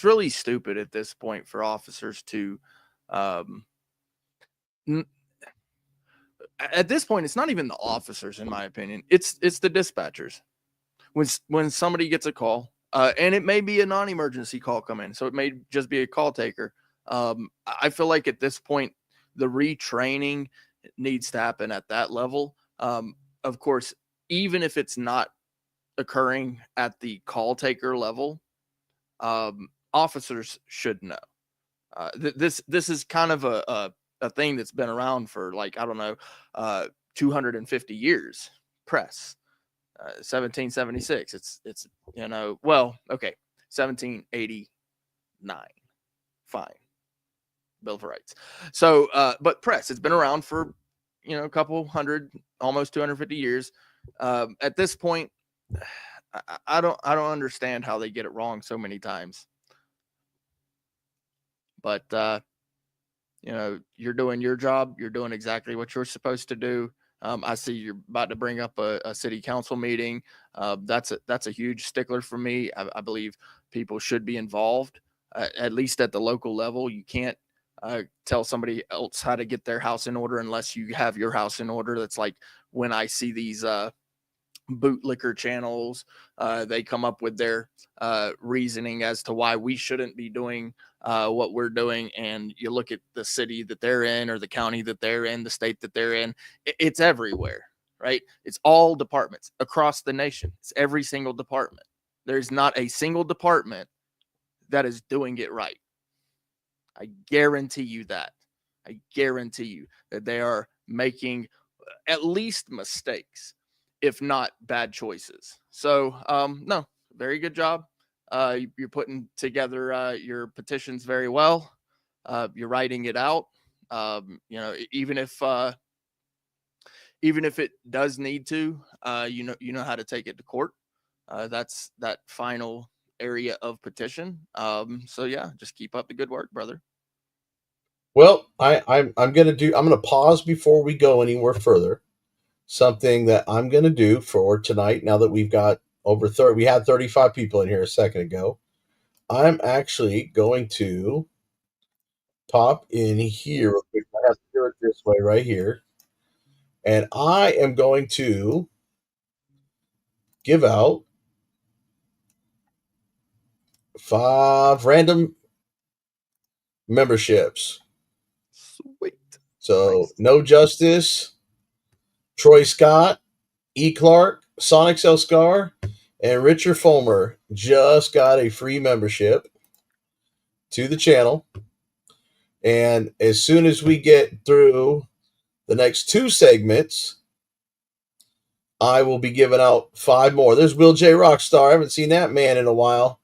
really stupid at this point for officers to at this point, it's not even the officers, in my opinion. It's the dispatchers. When somebody gets a call And it may be a non-emergency call come in, so it may just be a call taker. I feel like at this point, the retraining needs to happen at that level. Of course, even if it's not occurring at the call taker level, officers should know. This is kind of a thing that's been around for, like, I don't know, 250 years. Press, 1776. It's well, okay, 1789. Fine, Bill of Rights. So, but press, it's been around for a couple hundred, almost 250 years. At this point, I don't understand how they get it wrong so many times. But you're doing your job. You're doing exactly what you're supposed to do. I see you're about to bring up a city council meeting. That's a huge stickler for me. I believe people should be involved, at least at the local level. You can't tell somebody else how to get their house in order unless you have your house in order. That's like when I see these bootlicker channels, they come up with their reasoning as to why we shouldn't be doing what we're doing. And you look at the city that they're in, or the county that they're in, the state that they're in, it's everywhere, right? It's all departments across the nation. It's every single department. There's not a single department that is doing it right. I guarantee you that. I guarantee you that they are making at least mistakes, if not bad choices. So, no, very good job. You're putting together your petitions very well. You're writing it out. Even if it does need to, you know how to take it to court. That's that final area of petition. So yeah, just keep up the good work, brother. Well, I'm gonna pause before we go anywhere further. Something that I'm gonna do for tonight, now that we've got over 30, we had 35 people in here a second ago. I'm actually going to pop in here real quick. I have to do it this way right here. And I am going to give out 5 random memberships. Sweet. So, nice. No Justice, Troy Scott, E. Clark, Sonic Scar, and Richard Fulmer just got a free membership to the channel. And as soon as we get through the next 2 segments, I will be giving out 5 more. There's Will J. Rockstar. I haven't seen that man in a while.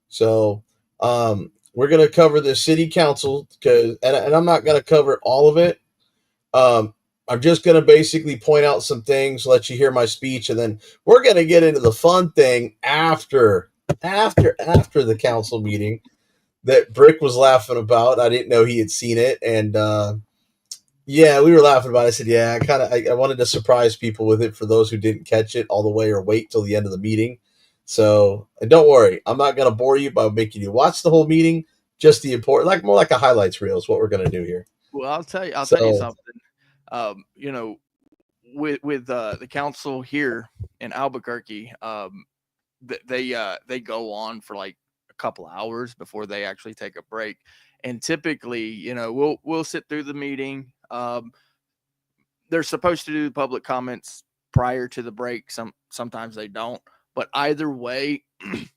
So we're going to cover the city council, and I'm not going to cover all of it. I'm just going to basically point out some things, let you hear my speech, and then we're going to get into the fun thing after the council meeting that Brick was laughing about. I didn't know he had seen it, and yeah, we were laughing about it. I said, yeah, I wanted to surprise people with it for those who didn't catch it all the way or wait till the end of the meeting. So don't worry, I'm not going to bore you by making you watch the whole meeting. Just the important, more like a highlights reel is what we're going to do here. Well, I'll tell you something. With the council here in Albuquerque, they go on for like a couple hours before they actually take a break. And typically, we'll sit through the meeting. They're supposed to do public comments prior to the break. Sometimes they don't, but either way,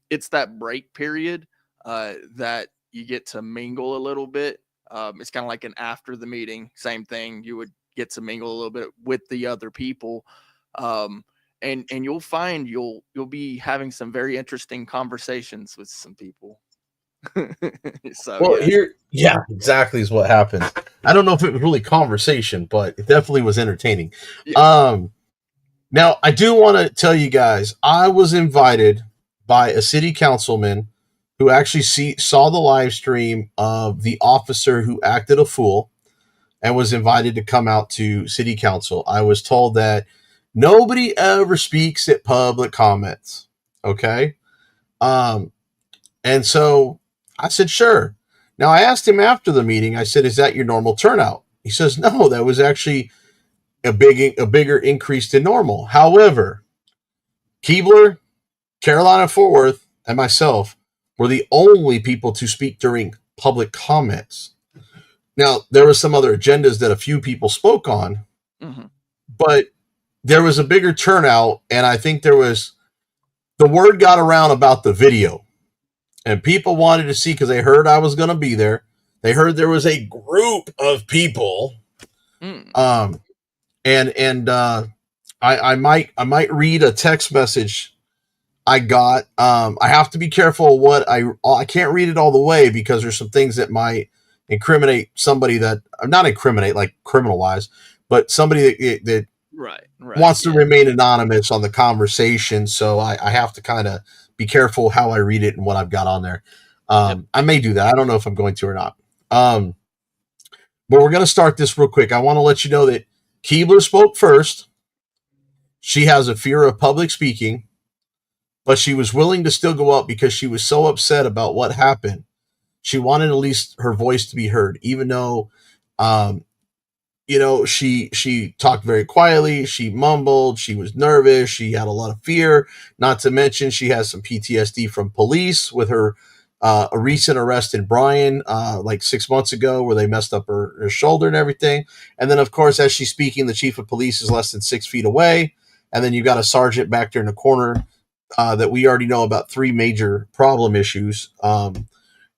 it's that break period that you get to mingle a little bit. It's kind of like an after the meeting, same thing. You would get to mingle a little bit with the other people. And you'll find you'll be having some very interesting conversations with some people. So, well, yeah, exactly is what happened. I don't know if it was really conversation, but it definitely was entertaining. Yeah. Now I do want to tell you guys, I was invited by a city councilman who actually saw the live stream of the officer who acted a fool and was invited to come out to city council. I was told that nobody ever speaks at public comments. Okay. And so I said, sure. Now I asked him after the meeting, I said, is that your normal turnout? He says, no, that was actually a bigger increase than normal. However, Keebler, Carolina Fort Worth and myself were the only people to speak during public comments. Now, there were some other agendas that a few people spoke on, but there was a bigger turnout, and I think the word got around about the video, and people wanted to see because they heard I was going to be there. They heard there was a group of people, I might read a text message I got. I have to be careful what I can't read it all the way because there's some things that might incriminate somebody that not incriminate like criminal wise, but somebody that wants to remain anonymous on the conversation. So I have to kind of be careful how I read it and what I've got on there. I may do that. I don't know if I'm going to or not. But we're going to start this real quick. I want to let you know that Keebler spoke first. She has a fear of public speaking, but she was willing to still go up because she was so upset about what happened. She wanted at least her voice to be heard, even though, she talked very quietly. She mumbled. She was nervous. She had a lot of fear. Not to mention, she has some PTSD from police with her a recent arrest in Bryan, like 6 months ago, where they messed up her shoulder and everything. And then, of course, as she's speaking, the chief of police is less than 6 feet away. And then you got a sergeant back there in the corner that we already know about 3 major problem issues.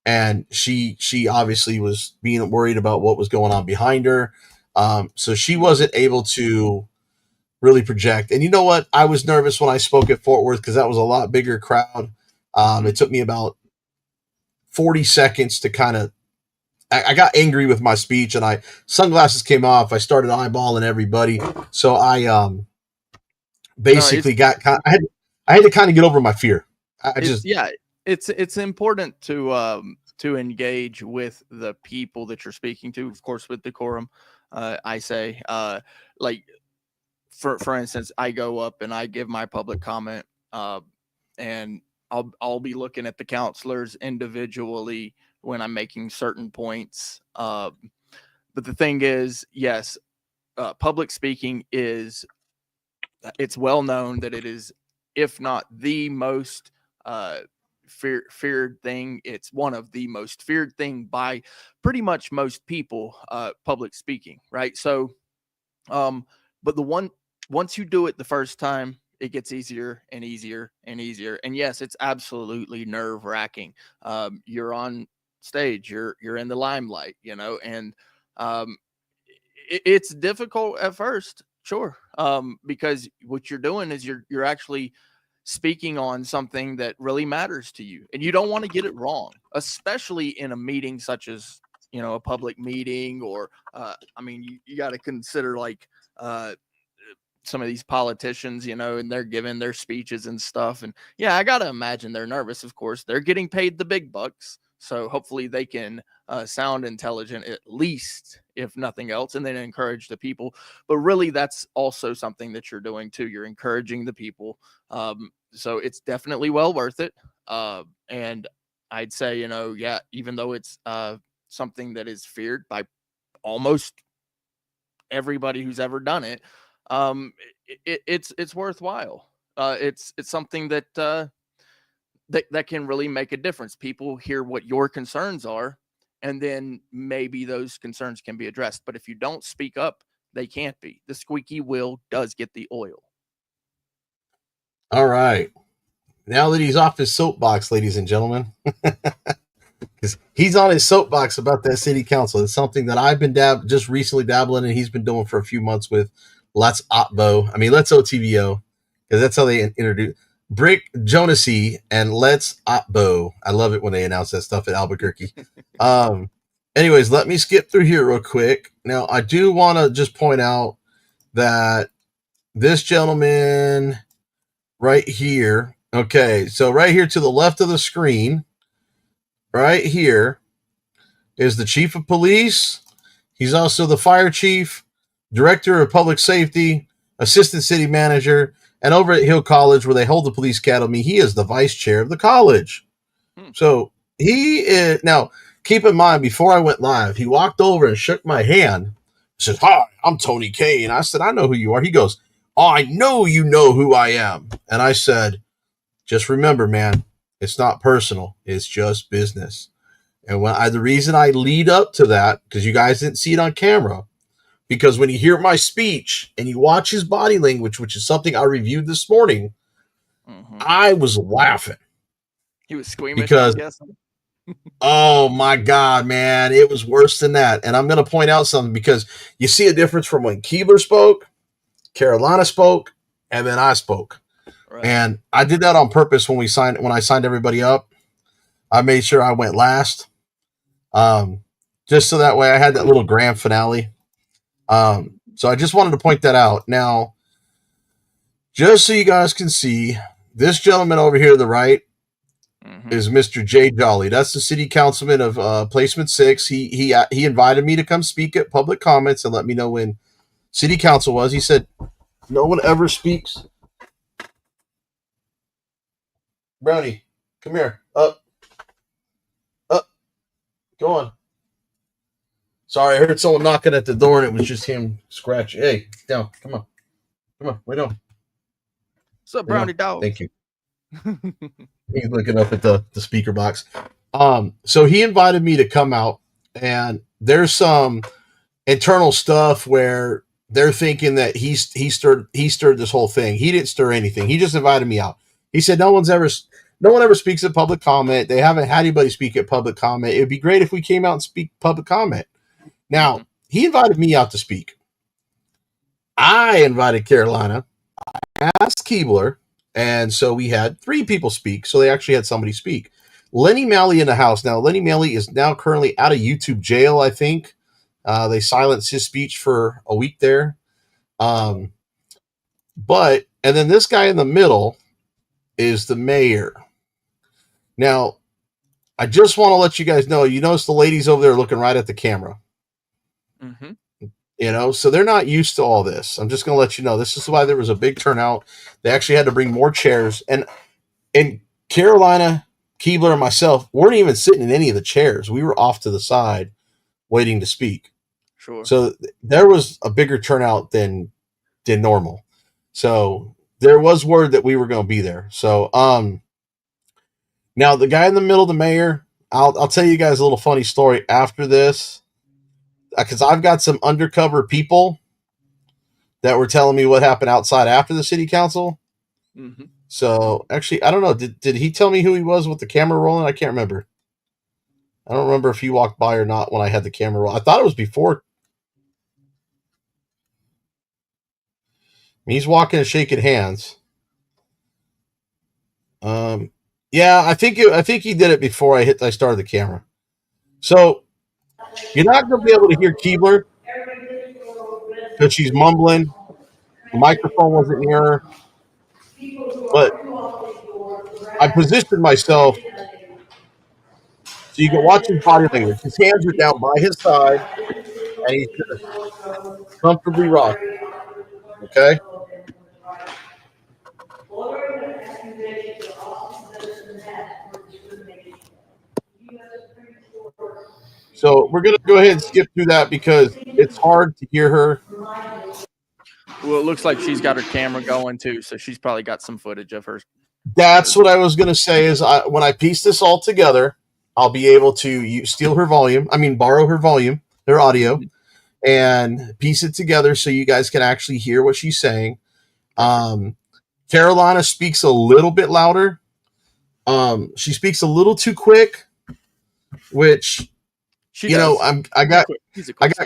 And she obviously was being worried about what was going on behind her. So she wasn't able to really project. And you know what? I was nervous when I spoke at Fort Worth because that was a lot bigger crowd. It took me about 40 seconds to kind of, I got angry with my speech and sunglasses came off. I started eyeballing everybody. So I basically I had to kind of get over my fear. It's important to engage with the people that you're speaking to, of course, with decorum. I say, like, for instance, I go up and I give my public comment, and I'll be looking at the counselors individually when I'm making certain points. But the thing is, yes, public speaking it's well known that it is, if not the most feared thing, it's one of the most feared thing by pretty much most people, public speaking, right? So, but once you do it the first time, it gets easier and easier and easier. And yes, it's absolutely nerve wracking. You're on stage, you're in the limelight, and it's difficult at first, sure, because what you're doing is you're actually speaking on something that really matters to you, and you don't want to get it wrong, especially in a meeting such as a public meeting, or you got to consider like some of these politicians, and they're giving their speeches and stuff. And yeah, I got to imagine they're nervous. Of course, they're getting paid the big bucks. So hopefully they can sound intelligent, at least, if nothing else, and then encourage the people. But really, that's also something that you're doing too. You're encouraging the people. So it's definitely well worth it. And I'd say, yeah, even though it's something that is feared by almost everybody who's ever done it, it's worthwhile. It's something that that can really make a difference. People hear what your concerns are, and then maybe those concerns can be addressed. But if you don't speak up, they can't be. The squeaky wheel does get the oil. All right. Now that he's off his soapbox, ladies and gentlemen, because he's on his soapbox about that city council. It's something that I've been just recently dabbling in. He's been doing for a few months with Let's OTVO, because that's how they introduce Brick Jonasy and Let's Opbo. I love it when they announce that stuff at Albuquerque. Anyways, let me skip through here real quick. Now, I do want to just point out that this gentleman right here, okay, so right here to the left of the screen, right here, is the chief of police. He's also the fire chief, director of public safety, assistant city manager, and over at Hill College, where they hold the police academy, he is the vice chair of the college. So he is, now keep in mind, before I went live, he walked over and shook my hand, said, "Hi, I'm Tony K." And I said, "I know who you are." He goes, "Oh, I know you know who I am." And I said, just remember, man, it's not personal. It's just business. And the reason I lead up to that, because you guys didn't see it on camera, because when you hear my speech and you watch his body language, which is something I reviewed this morning, I was laughing. He was squeamish, because, I'm guessing. oh my God, man, it was worse than that. And I'm going to point out something, because you see a difference from when Keebler spoke, Carolina spoke, and then I spoke. Right. And I did that on purpose when I signed everybody up. I made sure I went last, just so that way I had that little grand finale. So I just wanted to point that out. Now, just so you guys can see, this gentleman over here to the right is Mr. Jay Jolly. That's the city councilman of Placement 6. He invited me to come speak at public comments and let me know when city council was. He said, no one ever speaks. Brownie, come here. Up. Go on. Sorry, I heard someone knocking at the door and it was just him scratching. Hey, down. Come on. Come on. Wait down. What's up, Brownie dog? Thank you. He's looking up at the speaker box. So he invited me to come out, and there's some internal stuff where they're thinking that he stirred this whole thing. He didn't stir anything. He just invited me out. He said no one ever speaks at public comment. They haven't had anybody speak at public comment. It would be great if we came out and speak public comment. Now, he invited me out to speak. I invited Carolina. I asked Keebler. And so we had 3 people speak. So they actually had somebody speak. Lenny Malley in the house. Now, Lenny Malley is now currently out of YouTube jail, I think. They silenced his speech for a week there. And then this guy in the middle is the mayor. Now, I just want to let you guys know, you notice the ladies over there looking right at the camera. So they're not used to all this. I'm just going to let you know. This is why there was a big turnout. They actually had to bring more chairs. And Carolina, Keebler, and myself weren't even sitting in any of the chairs. We were off to the side waiting to speak. Sure. So there was a bigger turnout than normal. So there was word that we were going to be there. So now the guy in the middle, the mayor, I'll tell you guys a little funny story after this. Because I've got some undercover people that were telling me what happened outside after the city council. So actually, I don't know. Did he tell me who he was with the camera rolling? I can't remember. I don't remember if he walked by or not when I had the camera roll. I thought it was before. He's walking and shaking hands. Yeah, I think he did it before I started the camera. So you're not going to be able to hear Keebler because she's mumbling. The microphone wasn't near her. But I positioned myself so you can watch his body language. His hands are down by his side, and he's just comfortably rocking. Okay? So we're going to go ahead and skip through that because it's hard to hear her. Well, it looks like she's got her camera going too, so she's probably got some footage of her. That's what I was going to say is when I piece this all together, I'll be able to borrow her volume, her audio, and piece it together so you guys can actually hear what she's saying. Carolina speaks a little bit louder. She speaks a little too quick, which I got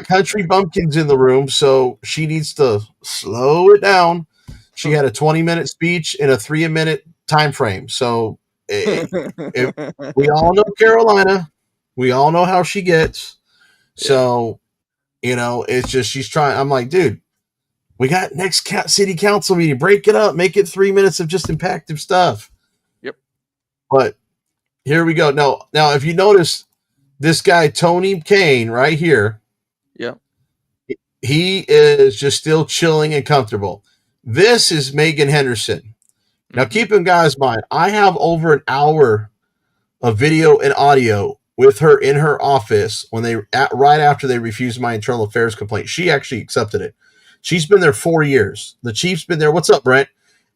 country bumpkins in the room, so she needs to slow it down. She had a 20-minute speech in a 3-minute time frame. So we all know Carolina. We all know how she gets. So, it's just she's trying. I'm like, dude, we got next city council meeting. Break it up. Make it 3 minutes of just impactful stuff. Yep. But here we go. Now, if you notice, this guy, Tony Kane, right here. Yeah. He is just still chilling and comfortable. This is Megan Henderson. Now, keep in guys' mind, I have over an hour of video and audio with her in her office right after they refused my internal affairs complaint. She actually accepted it. She's been there 4 years. The chief's been there. What's up, Brent?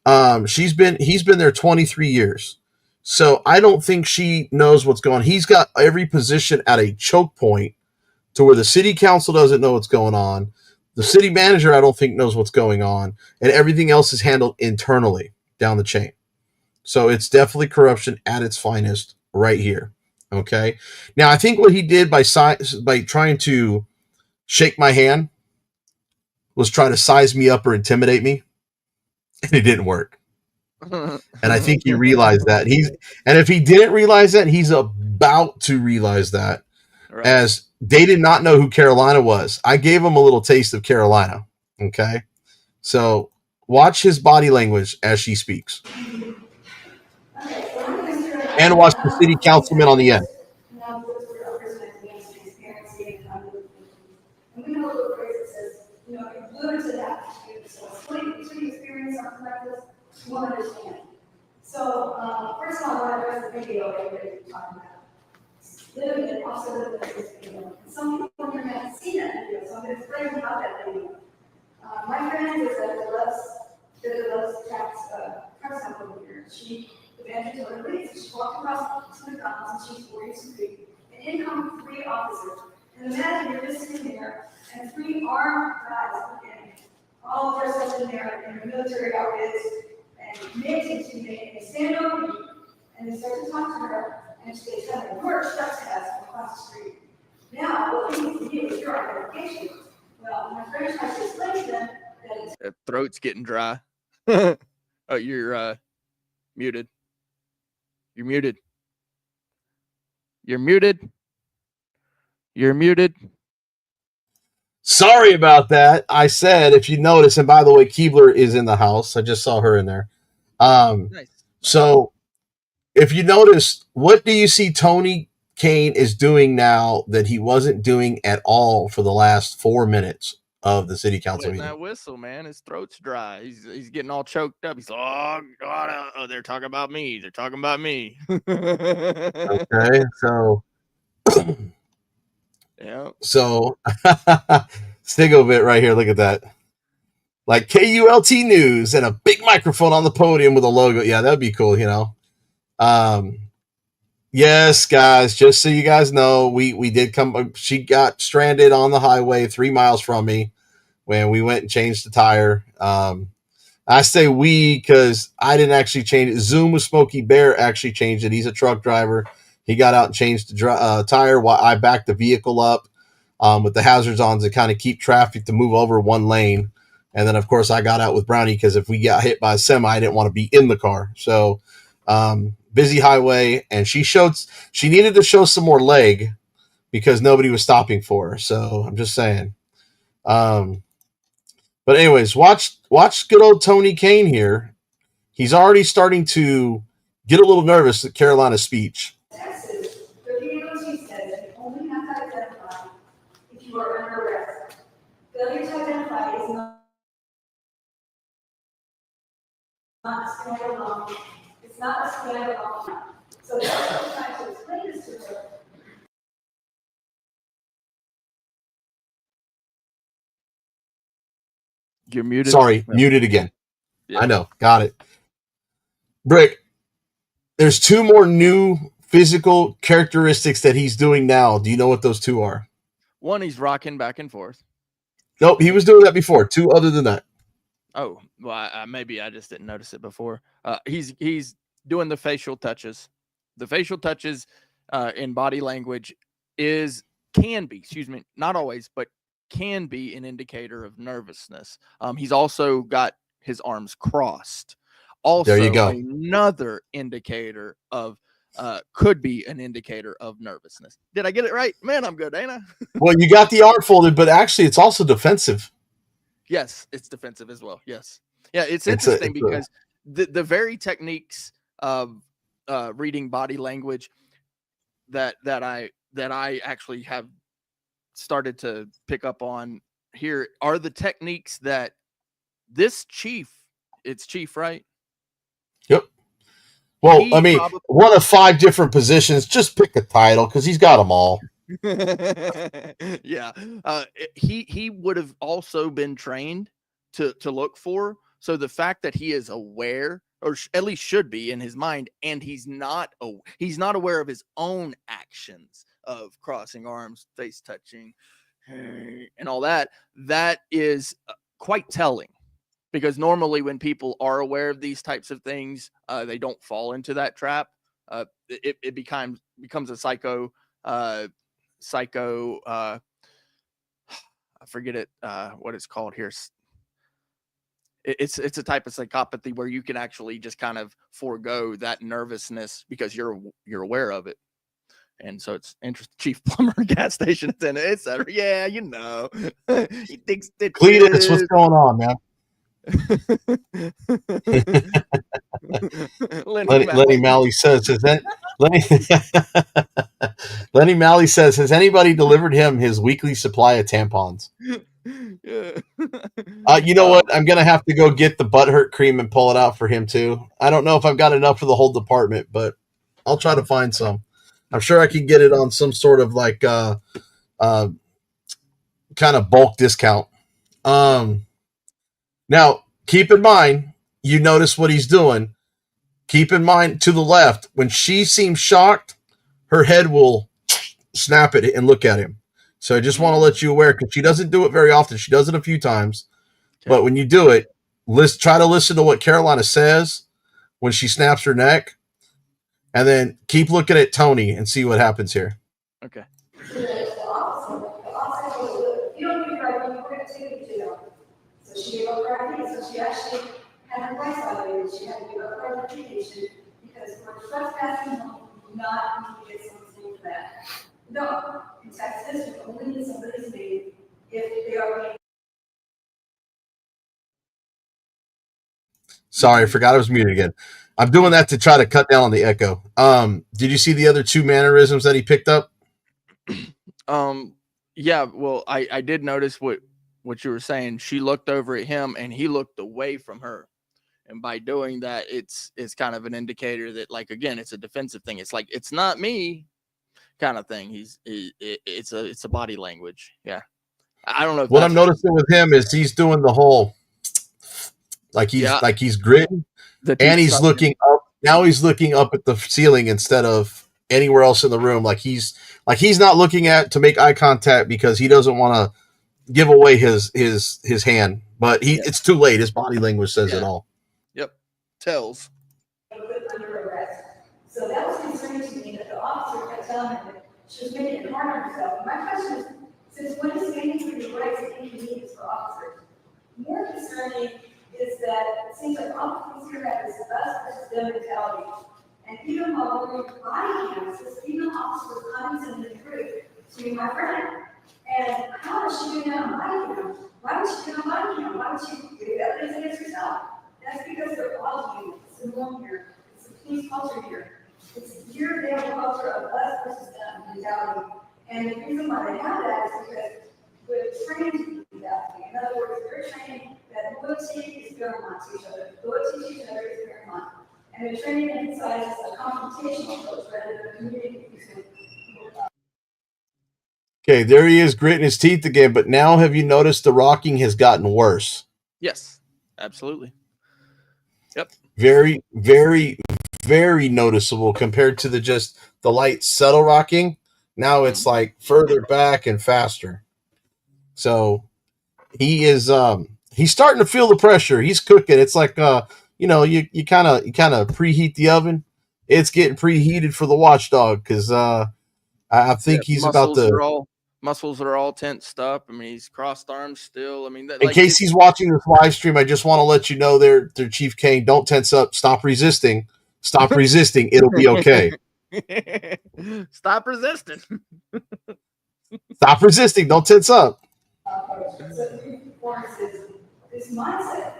He's been there 23 years. So I don't think she knows what's going on. He's got every position at a choke point to where the city council doesn't know what's going on. The city manager, I don't think, knows what's going on. And everything else is handled internally down the chain. So it's definitely corruption at its finest right here. Okay. Now, I think what he did by trying to shake my hand was try to size me up or intimidate me. And it didn't work. And I think he realized that. And if he didn't realize that, he's about to realize that. Right. As they did not know who Carolina was. I gave him a little taste of Carolina. Okay. So watch his body language as she speaks. And watch the city councilman on the end. So, first of all, I want to address the video that you're talking about. Living it, also living this video. Some people here haven't seen that video, so I'm going to explain about that video. My friend is that loves tax stop over here. She eventually told her police. She walked across to McDonald's and she's 42 feet. And in come 3 officers. And imagine you're just sitting there and 3 armed guys looking all dressed up in their military outfits and amazing to me. And they stand over you and they start to talk to her. And they tell her, you're a trespasser across the street. Now, what we need to do is your identification. Well, my friend tries to explain to them that it's throat's getting dry. Oh, you're muted. You're muted. You're muted. You're muted. Sorry about that. I said, if you notice, and by the way, Keebler is in the house. I just saw her in there. Nice. So if you notice, what do you see Tony Kane is doing now that he wasn't doing at all for the last 4 minutes of the city council meeting? That whistle, man, his throat's dry. He's getting all choked up. He's like, oh God, they're talking about me. They're talking about me. Okay, so yeah. So Stigovit right here. Look at that. Like KULT News and a big microphone on the podium with a logo. Yeah, that'd be cool, you know. Yes, guys, just so you guys know, we did come. She got stranded on the highway 3 miles from me when we went and changed the tire. I say we because I didn't actually change it. Zoom with Smokey Bear actually changed it. He's a truck driver. He got out and changed the tire while I backed the vehicle up with the hazards on to kind of keep traffic to move over one lane. And then, of course, I got out with Brownie because if we got hit by a semi, I didn't want to be in the car. So busy highway. And she needed to show some more leg because nobody was stopping for her. So I'm just saying. But anyways, watch good old Tony Kane here. He's already starting to get a little nervous at Carolina's speech. Texas, the DOT says you only have to identify if you are under arrest. Failure to identify is not a standalone. It's not a standalone. So that's what I'm trying to explain this to her. You're muted. Sorry, muted again. Yeah. I know. Got it. Brick, there's 2 more new physical characteristics that he's doing now. Do you know what those 2 are? One, he's rocking back and forth. Nope, he was doing that before. 2 other than that. Oh, well, maybe I just didn't notice it before. He's doing the facial touches. The facial touches in body language can be, not always, but can be an indicator of nervousness. He's also got his arms crossed. Also, there you go. Another indicator of could be an indicator of nervousness. Did I get it right? Man, I'm good, ain't I? Well, you got the arm folded, but actually it's also defensive. Yes, it's defensive as well. Yes. Yeah, it's interesting because the very techniques of reading body language that I actually have started to pick up on here are the techniques that this it's chief, right? Yep. Well, I mean, one of 5 different positions. Just pick a title because he's got them all. Yeah. He would have also been trained to look for So the fact that he is aware, or at least should be in his mind, and he's not aware of his own actions of crossing arms, face touching, and all that, that is quite telling. Because normally when people are aware of these types of things, they don't fall into that trap. It becomes a psycho. I forget it. What it's called here. It's a type of psychopathy where you can actually just kind of forego that nervousness because you're aware of it. And so it's interesting. Chief Plumber gas station attendant, etc. Yeah, you know, he thinks that Cletus, what's going on, man? Lenny Malley says, Lenny Malley says, has anybody delivered him his weekly supply of tampons? Yeah. You know what? I'm gonna have to go get the butthurt cream and pull it out for him too. I don't know if I've got enough for the whole department, but I'll try to find some. I'm sure I can get it on some sort of like kind of bulk discount. Now, keep in mind, you notice what he's doing. Keep in mind to the left, when she seems shocked, her head will snap at it and look at him. So I just want to let you aware, because she doesn't do it very often. She does it a few times. Okay. But when you do it, try to listen to what Carolina says when she snaps her neck, and then keep looking at Tony and see what happens here. Okay. You don't do right, you're going to take it to them. So she gave up her ID, so she actually had her rights violated. She had to give up her identification because for trespassing, you do not need to get something for that. No, in Texas, you only need somebody's name if they are being. Sorry, I forgot I was muted again. I'm doing that to try to cut down on the echo. Did you see the other two mannerisms that he picked up? Yeah, well, I did notice what you were saying. She looked over at him and he looked away from her. And by doing that, it's kind of an indicator that, like, again, it's a defensive thing. It's like, it's not me kind of thing. It's a body language. Yeah. I don't know if what I'm noticing with him is he's doing the whole like he's gritting, and he's looking up. Now he's looking up at the ceiling instead of anywhere else in the room. Like he's not looking at to make eye contact because he doesn't want to give away his hand. But it's too late. His body language says it all. Yep, tells. Under arrest. So that was concerning to me that the officer kept telling her that she was making it hard on herself. My question is, since when is standing for your rights and inconvenience for officers? More concerning is that it seems like officers here have this us versus them mentality. And even while we're in body cams, this female officer was condescending to my friend. And how is she doing that on body cam? Why would she do it on body cam? Why would she give evidence against herself? That's because they're all you. It's the norm here. It's the police culture here. It's here they have a culture of us versus them mentality. And the reason why they have that is because we're trained to do that. In other words, we're trained that loyalty is paramount to each other. Loyalty to each other is paramount. And they're trained and emphasizes a confrontational approach rather than a communication. Okay, there he is gritting his teeth again, but now have you noticed the rocking has gotten worse? Yes, absolutely. Yep. Very, very, very noticeable compared to the light subtle rocking. Now it's like further back and faster. So he is he's starting to feel the pressure. He's cooking. It's like you kind of preheat the oven. It's getting preheated for the watchdog because I think he's about to. Muscles are all tensed up. I mean, he's crossed arms still. I mean, in case he's watching this live stream, I just want to let you know there, Chief Kane, don't tense up. Stop resisting. Stop resisting. It'll be okay. Stop resisting. Stop resisting. Don't tense up. This mindset.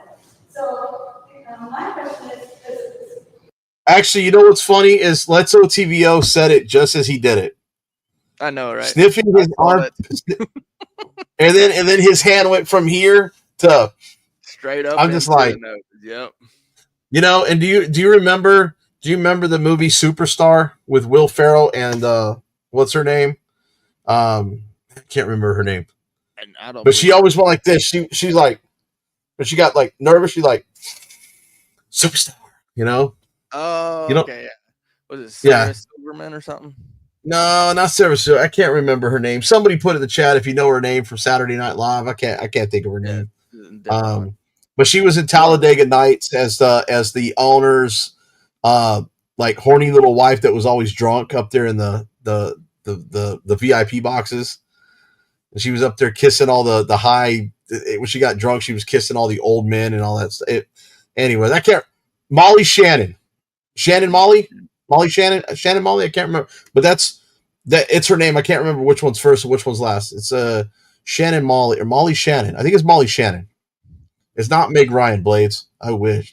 So my question is. Actually, you know what's funny is Let's OTVO said it just as he did it. I know, right? Sniffing his arm, and then his hand went from here to straight up. I'm just like, yep. You know, and do you remember the movie Superstar with Will Ferrell and what's her name? I can't remember her name. And I don't. But she always went like this. She's like, But she got like nervous. She like superstar, you know. Oh, You know, okay. Yeah. Was it yeah. Sarah Silverman or something? No, not Sarah. I can't remember her name. Somebody put in the chat if you know her name from Saturday Night Live. I can't think of her name. Different one. But she was in Talladega Nights as the owner's like horny little wife that was always drunk up there in the VIP boxes. And she was up there kissing all the high. When she got drunk, she was kissing all the old men and all that stuff. Anyway, I can't. Molly Shannon, Molly Shannon Molly. I can't remember, but that's that. It's her name. I can't remember which one's first and which one's last. It's Shannon Molly or Molly Shannon. I think it's Molly Shannon. It's not Meg Ryan Blades. I wish.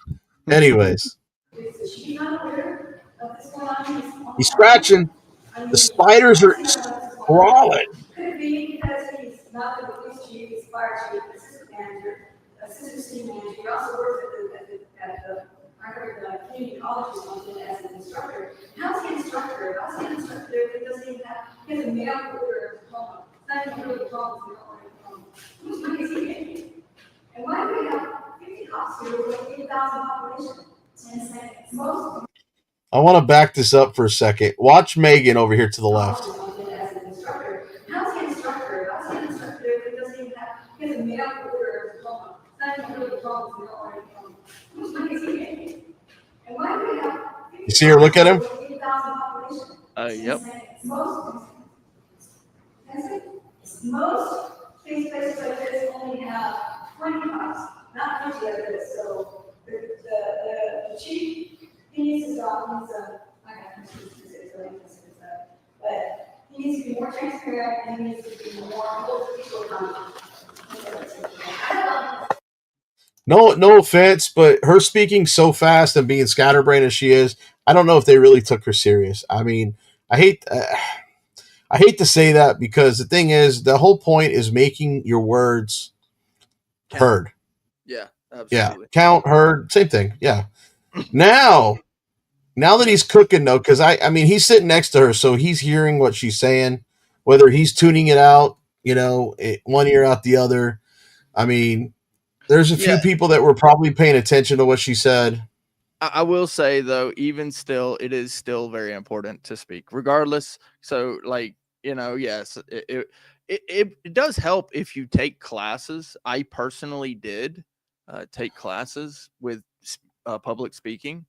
Anyways, he's scratching. The spiders are crawling. Could be because he's not the police chief, he's fire chief, assistant manager, assistant city manager. He also works at the community college or something as an instructor. How's he an instructor? How's he an instructor if he doesn't even have, he has a mail order diploma? It's not even really a diploma, it's an order diploma. Whose money is he making? And why do we have 50 cops here with 8,000 population? 10 seconds. Most. I want to back this up for a second. Watch Megan over here to the left. How's he an instructor? How's he an instructor if he doesn't even have, he has a mail order diploma? It's not even really a diploma, it's an order diploma. Whose money is he making? And why do we have You see her look at him? 8,000 population? Yep. Most these places like this only have 20 cops, not 50 like this. So the chief, he needs to stop. I got but he needs to be more transparent and he needs to be more hold people accountable. No offense, but her speaking so fast and being scatterbrained as she is, I don't know if they really took her serious. I mean, I hate to say that because the thing is, the whole point is making your words heard. Yeah, absolutely. Yeah, count, heard, same thing. Yeah. Now that he's cooking though, because I mean he's sitting next to her, so he's hearing what she's saying, whether he's tuning it out, one ear out the other. I mean, there's a few people that were probably paying attention to what she said. I will say though, even still, it is still very important to speak, regardless. So, like, yes, it does help if you take classes. I personally did take classes with public speaking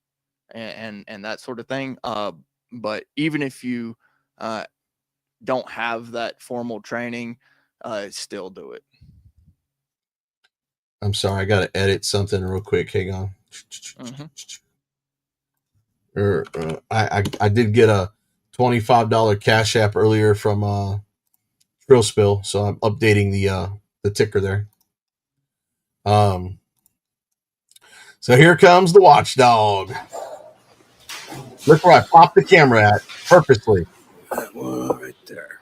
and that sort of thing. But even if you don't have that formal training, still do it. I'm sorry, I got to edit something real quick. Hang on. I did get a $25 Cash App earlier from Trill Spill, so I'm updating the ticker there. So here comes the watchdog. Look where I popped the camera at purposely. That one right there.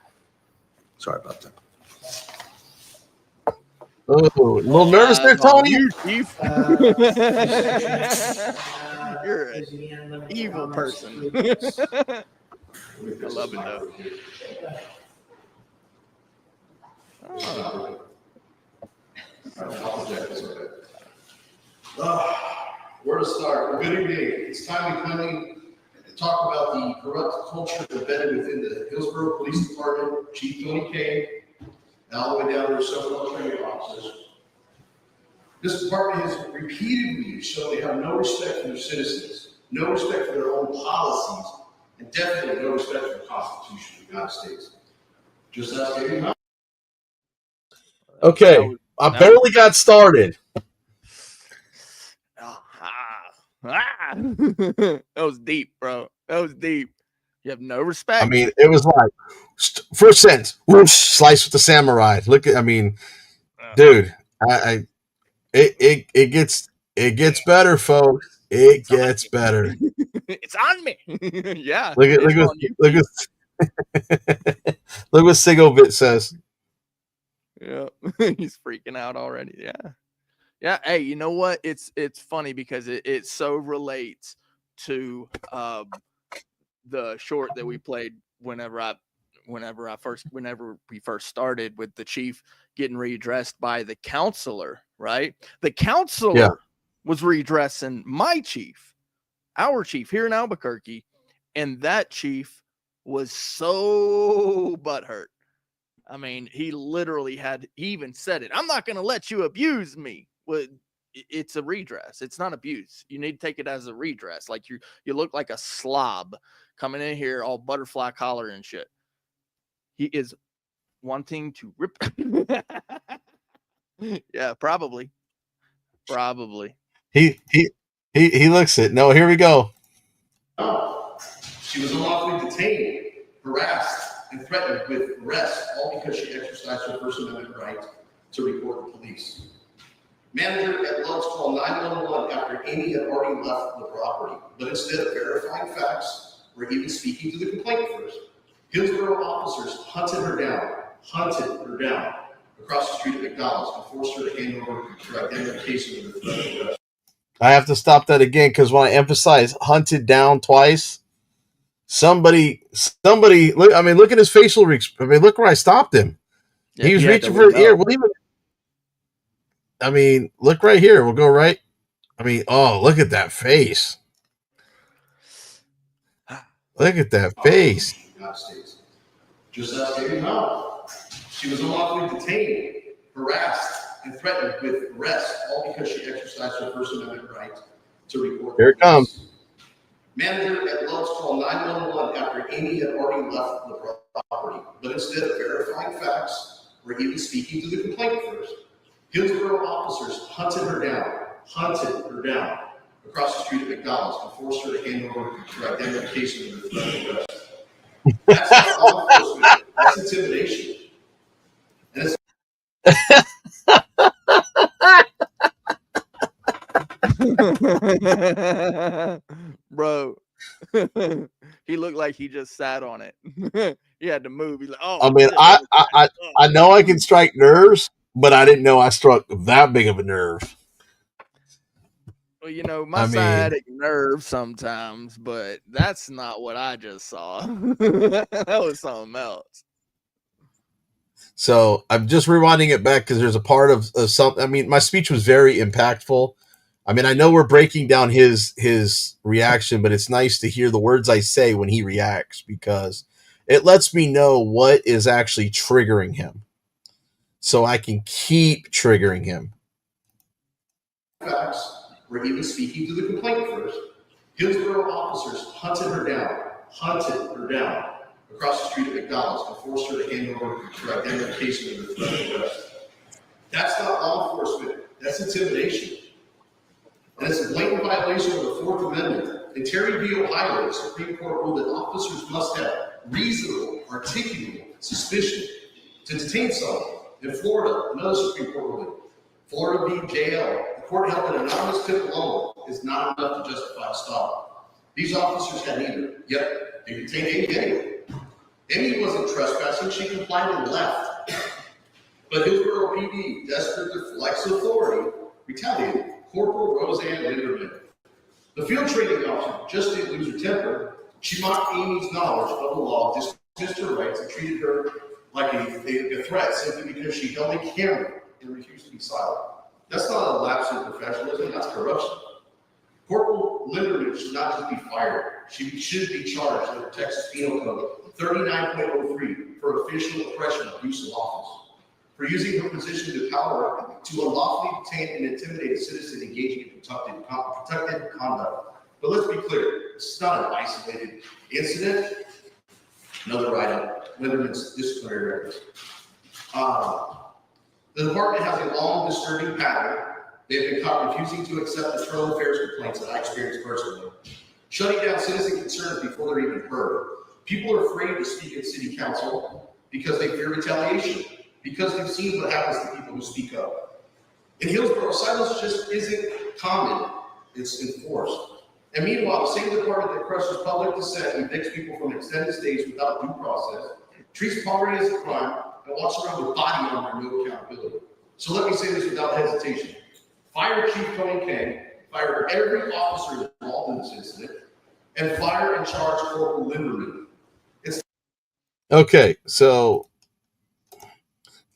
Sorry about that. Oh, a little nervous there, Tony? You, Chief. You're an evil person. I love it, though. Where to start? Good evening. It's timely coming to talk about the corrupt culture embedded within the Hillsborough Police Department, Chief Tony Kane, and all the way down to several training officers. This department has repeatedly shown they have no respect for their citizens, no respect for their own policies, and definitely no respect for the Constitution of the United States. Just as stated. Okay, I barely got started. That was deep, bro. That was deep. You have no respect. I mean, it was like first sentence, whoosh, slice with the samurai. Look at, I mean, dude, it gets better, folks. It gets better. It's on me. Yeah. Look what Sigobit says. Yeah, he's freaking out already. Yeah. Yeah. Hey, you know what? It's funny because it so relates to the short that we played whenever we first started with the chief getting readdressed by the counselor right? The counselor was redressing my chief, our chief here in Albuquerque, and that chief was so butthurt. I mean, he literally he even said it. I'm not going to let you abuse me. Well, it's a redress. It's not abuse. You need to take it as a redress. Like you look like a slob coming in here all butterfly collar and shit. He is wanting to rip. Yeah, probably. He looks it. No, here we go. She was unlawfully detained, harassed, and threatened with arrest, all because she exercised her First Amendment right to report the police. Manager at Love's called 911 after Amy had already left the property, but instead of verifying facts or even speaking to the complaint first, Hillsborough officers hunted her down across the street at McDonald's and forced her to hand over her identification of the threat of arrest. I have to stop that again because when I emphasize hunted down twice, somebody look. I mean, look at his facial reach. I mean, look where I stopped him. He was reaching for his ear. Well, even. I mean, look right here. We'll go right. I mean, oh, look at that face. Look at that face. United States. Just ask Amy how. She was unlawfully detained, harassed, and threatened with arrest, all because she exercised her First Amendment right to report. Here it comes. Manager at Love's called 911 after Amy had already left the property, but instead of verifying facts or even speaking to the complaint first, Hillsborough officers hunted her down across the street at McDonald's and forced her to hand over her identification of the threat of arrest. That's not law enforcement. That's intimidation. And it's bro. He looked like he just sat on it. He had to move. He's like, oh. I mean, I know I can strike nerves, but I didn't know I struck that big of a nerve. Well, you know, my sciatic nerve sometimes, but that's not what I just saw. That was something else. So I'm just rewinding it back because there's a part of something. I mean, my speech was very impactful. I mean, I know we're breaking down his reaction, but it's nice to hear the words I say when he reacts because it lets me know what is actually triggering him so I can keep triggering him. Facts, or even speaking to the complaint first, Hillsborough officers hunted her down across the street at McDonald's and forced her to hand over her identification of the threat of arrest. That's not law enforcement. That's intimidation. And it's a blatant violation of the Fourth Amendment. In Terry v. Ohio, the Supreme Court ruled that officers must have reasonable, articulable suspicion to detain someone. In Florida, another Supreme Court ruling, Florida v. JL, the court held that anonymous tip alone is not enough to justify a stop. These officers had neither, yet they detained Amy anyway. Amy wasn't trespassing, she complied and left. But Hillsborough PD, desperate to flex authority, retaliated. Corporal Roseanne Linderman. The field training officer just didn't lose her temper. She mocked Amy's knowledge of the law, dismissed her rights, and treated her like a threat simply because she held a camera and refused to be silent. That's not a lapse in professionalism, that's corruption. Corporal Linderman should not just be fired. She should be charged under Texas Penal Code 39.03 for official oppression of use of office. For using her position of power to unlawfully detain and intimidate a citizen engaging in protected conduct. But let's be clear, this is not an isolated incident. Another write-up, Linderman's disciplinary records. The department has a long, disturbing pattern. They've been caught refusing to accept internal affairs complaints that I experienced personally. Shutting down citizen concerns before they're even heard. People are afraid to speak at city council because they fear retaliation. Because they've seen what happens to people who speak up. In Hillsborough, silence just isn't common, it's enforced. And meanwhile, the same department that crushes public dissent and evicts people from extended stays without due process, treats poverty as a crime, and walks around with body armor and no accountability. So let me say this without hesitation. Fire Chief Tony King, fire every officer involved in this incident, and fire and charge Corporal Linderman. Okay, so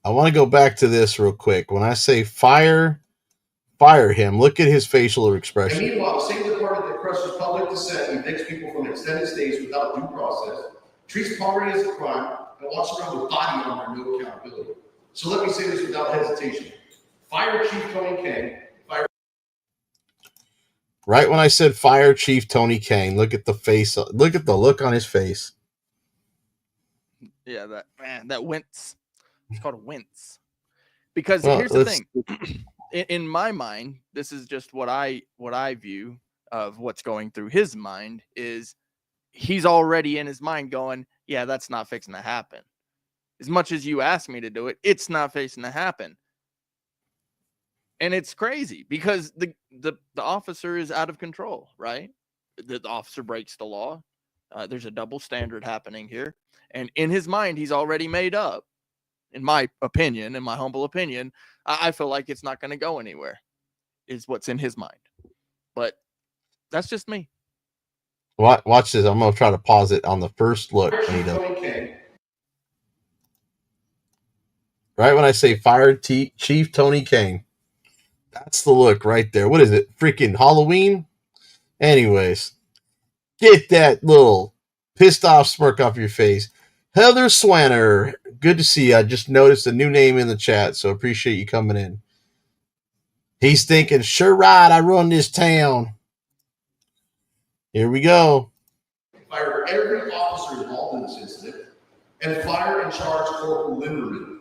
I want to go back to this real quick. When I say fire fire him. Look at his facial And expression. meanwhile, the same department that crushes public dissent, evicts people from extended stays without due process, treats poverty as a crime, and walks around with body armor and no accountability. So let me say this without hesitation. Fire Chief Tony King. Right when I said fire Chief Tony Kane, look at the face. Look at the look on his face. Yeah, that wince. It's called a wince. Because Well, here's the thing. In my mind, this is just what I view of what's going through his mind is he's already in his mind going, yeah, that's not fixing to happen. As much as you ask me to do it, it's not fixing to happen. And it's crazy because the officer is out of control, right? The officer breaks the law. There's a double standard happening here. And in his mind, he's already made up. In my opinion, in my humble opinion, I feel like it's not going to go anywhere, is what's in his mind. But that's just me. Watch this. I'm going to try to pause it on the first look. Right when I say fire Chief Tony Kane. That's the look right there. What is it? Freaking Halloween? Anyways, get that little pissed off smirk off your face. Heather Swanner, good to see you. I just noticed a new name in the chat, so appreciate you coming in. He's thinking, sure right, I run this town. Here we go. Fire every officer involved in this incident and fire and charge Corporal Linderman.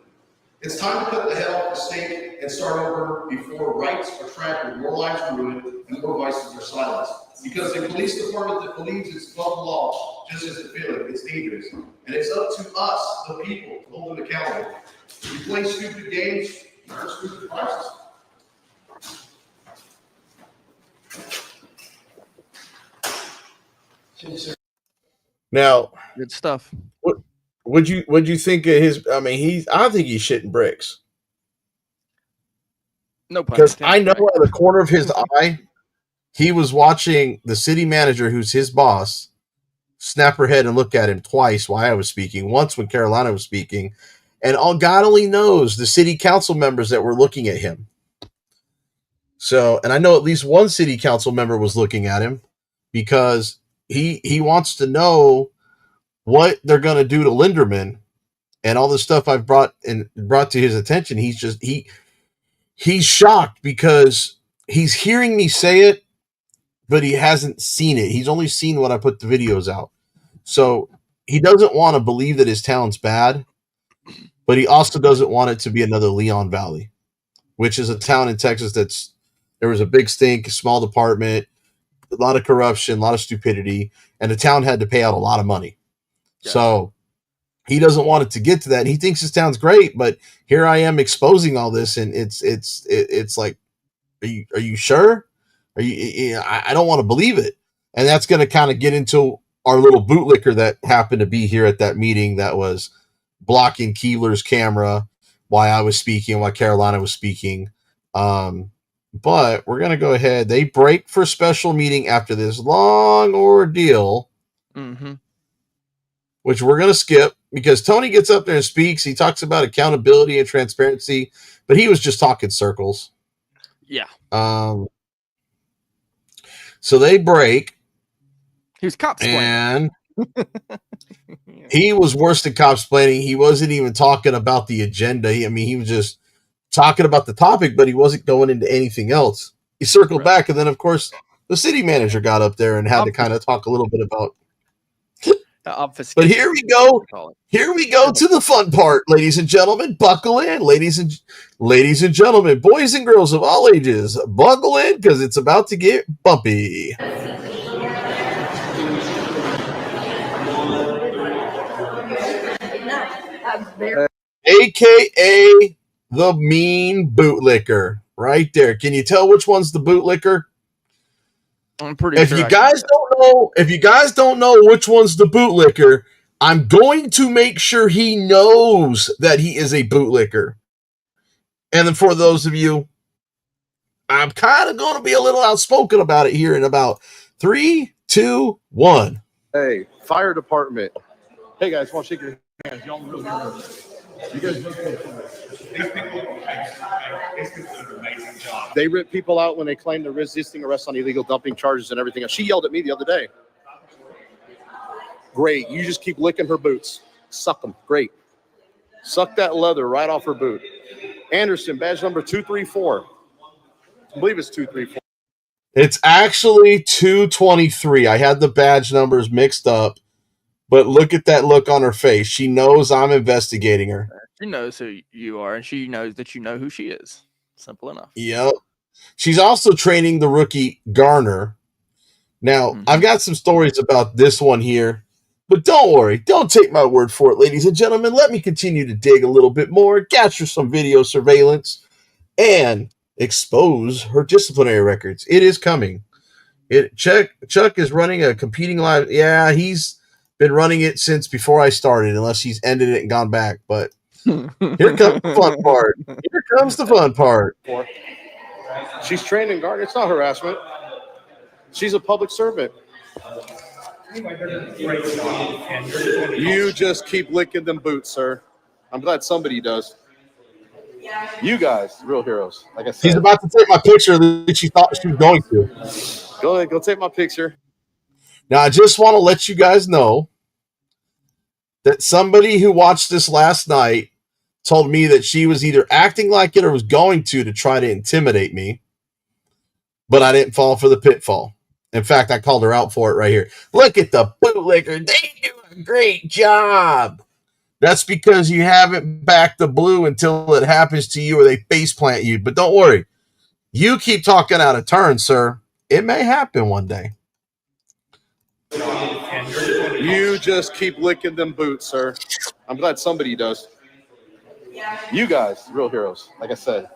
It's time to cut the head off the stake and start over before rights are trampled, more lives ruined, and more voices are silenced. Because the police department that believes it's above the law just isn't feeling it's dangerous. And it's up to us, the people, to hold them accountable. You play stupid games, you earn stupid prizes. Now, good stuff. What'd you think of his? I mean, I don't think he's shitting bricks. No pun because intended, I know right? out of the corner of his eye, he was watching the city manager, who's his boss, snap her head and look at him twice while I was speaking. Once when Carolina was speaking, and God only knows the city council members that were looking at him. So, and I know at least one city council member was looking at him because he wants to know what they're going to do to Linderman and all the stuff I've brought to his attention. He's shocked because he's hearing me say it, but he hasn't seen it. He's only seen what I put the videos out. So he doesn't want to believe that his town's bad, but he also doesn't want it to be another Leon Valley, which is a town in Texas there was a big stink, a small department, a lot of corruption, a lot of stupidity, and the town had to pay out a lot of money. Yeah. So he doesn't want it to get to that. He thinks his town's great, but here I am exposing all this, and it's like, are you sure? I don't want to believe it. And that's going to kind of get into our little bootlicker that happened to be here at that meeting that was blocking Keebler's camera while I was speaking, while Carolina was speaking. But we're going to go ahead. They break for special meeting after this long ordeal, which we're going to skip because Tony gets up there and speaks. He talks about accountability and transparency, but he was just talking circles. Yeah. So they break. He was cop-splaining. And he was worse than cop-splaining. He wasn't even talking about the agenda. He was just talking about the topic, but he wasn't going into anything else. He circled back, and then, of course, the city manager got up there and had to kind of talk a little bit about. But here we go. Here we go to the fun part, ladies and gentlemen. Buckle in, ladies and gentlemen, boys and girls of all ages. Buckle in because it's about to get bumpy. AKA the mean bootlicker, right there. Can you tell which one's the bootlicker? I'm pretty sure. If you guys don't know which one's the bootlicker, I'm going to make sure he knows that he is a bootlicker. And then for those of you, I'm kind of going to be a little outspoken about it here in about 3, 2, 1. Hey, fire department. Hey guys, want to shake your hands? Y'all really good. You guys they rip people out when they claim they're resisting arrest on illegal dumping charges and everything else. She yelled at me the other day. Great. You just keep licking her boots. Suck them. Great. Suck that leather right off her boot. Anderson, badge number 234. I believe it's 234. It's actually 223. I had the badge numbers mixed up, but look at that look on her face. She knows I'm investigating her. She knows who you are, and she knows that you know who she is. Simple enough. Yep. She's also training the rookie Garner. Now, I've got some stories about this one here, but don't worry. Don't take my word for it, ladies and gentlemen. Let me continue to dig a little bit more, capture some video surveillance, and expose her disciplinary records. It is coming. Chuck is running a competing live. Yeah, he's been running it since before I started, unless he's ended it and gone back. But here comes the fun part. Here comes the fun part. She's trained in Garner. It's not harassment. She's a public servant. You just keep licking them boots, sir. I'm glad somebody does. You guys, real heroes. Like I said. She's about to take my picture that she thought she was going to. Go ahead, go take my picture. Now, I just want to let you guys know that somebody who watched this last night told me that she was either acting like it or was going to try to intimidate me, but I didn't fall for the pitfall. In fact, I called her out for it right here. Look at the bootlicker. They do a great job. That's because you haven't backed the blue until it happens to you or they face plant you. But don't worry. You keep talking out of turn, sir. It may happen one day. You just keep licking them boots, sir. I'm glad somebody does. You guys, real heroes. Like I said.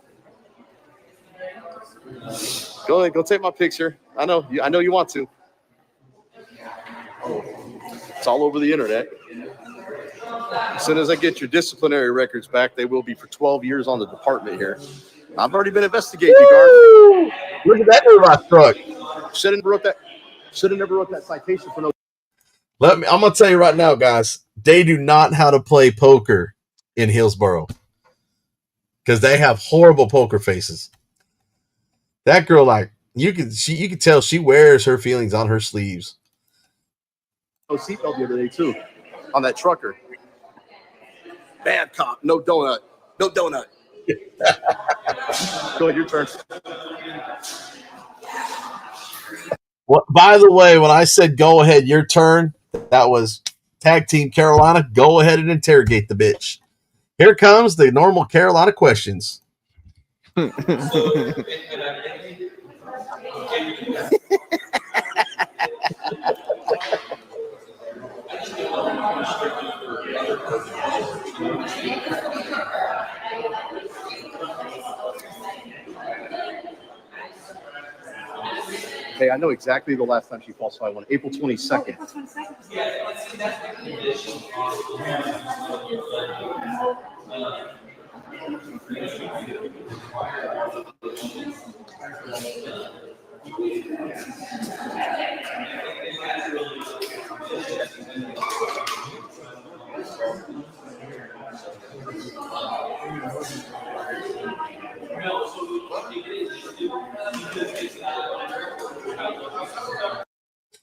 Go ahead, go take my picture. I know you want to. It's all over the internet. As soon as I get your disciplinary records back, they will be for 12 years on the department here. I've already been investigating you, Garth. Look at that new rock truck. Should have never wrote that citation for no. I'm gonna tell you right now, guys. They do not know how to play poker in Hillsboro because they have horrible poker faces. That girl, like you can tell she wears her feelings on her sleeves. No seatbelt the other day too, on that trucker. Bad cop, no donut, no donut. Go ahead, your turn. Well, by the way, when I said go ahead, your turn, that was Tag Team Carolina. Go ahead and interrogate the bitch. Here comes the normal Carolina questions. Hey, I know exactly the last time she falsified one. April 22nd.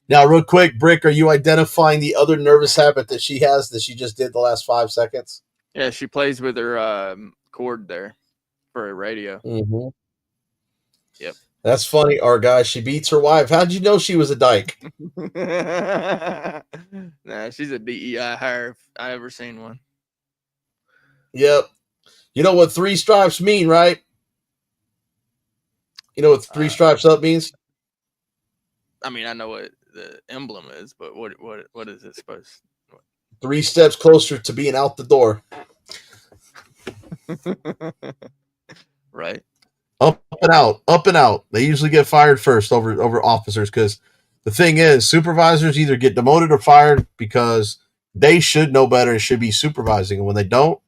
Now, real quick, Brick, are you identifying the other nervous habit that she has that she just did the last 5 seconds? Yeah, she plays with her cord there for a radio. Mm-hmm. Yep. That's funny. Our guy, she beats her wife. How'd you know she was a dyke? Nah, she's a DEI hire if I ever seen one. Yep. You know what 3 stripes mean, right? You know what 3 stripes up means? I mean, I know what the emblem is, but what is it supposed? 3 steps closer to being out the door. Right. Up and out, up and out. They usually get fired first over officers because the thing is, supervisors either get demoted or fired because they should know better and should be supervising. And when they don't,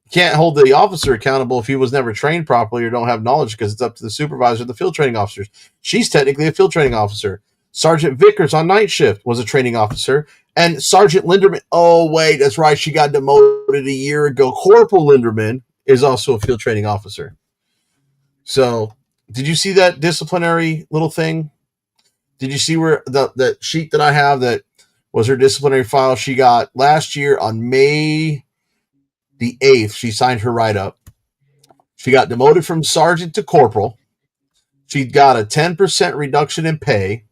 you can't hold the officer accountable if he was never trained properly or don't have knowledge because it's up to the supervisor, the field training officers. She's technically a field training officer. Sergeant Vickers on night shift was a training officer. And Sergeant Linderman, oh, wait, that's right. She got demoted a year ago. Corporal Linderman is also a field training officer. So did you see that disciplinary little thing? Did you see where that sheet that I have that was her disciplinary file? She got last year on May the 8th, she signed her write-up. She got demoted from sergeant to corporal. She got a 10% reduction in pay.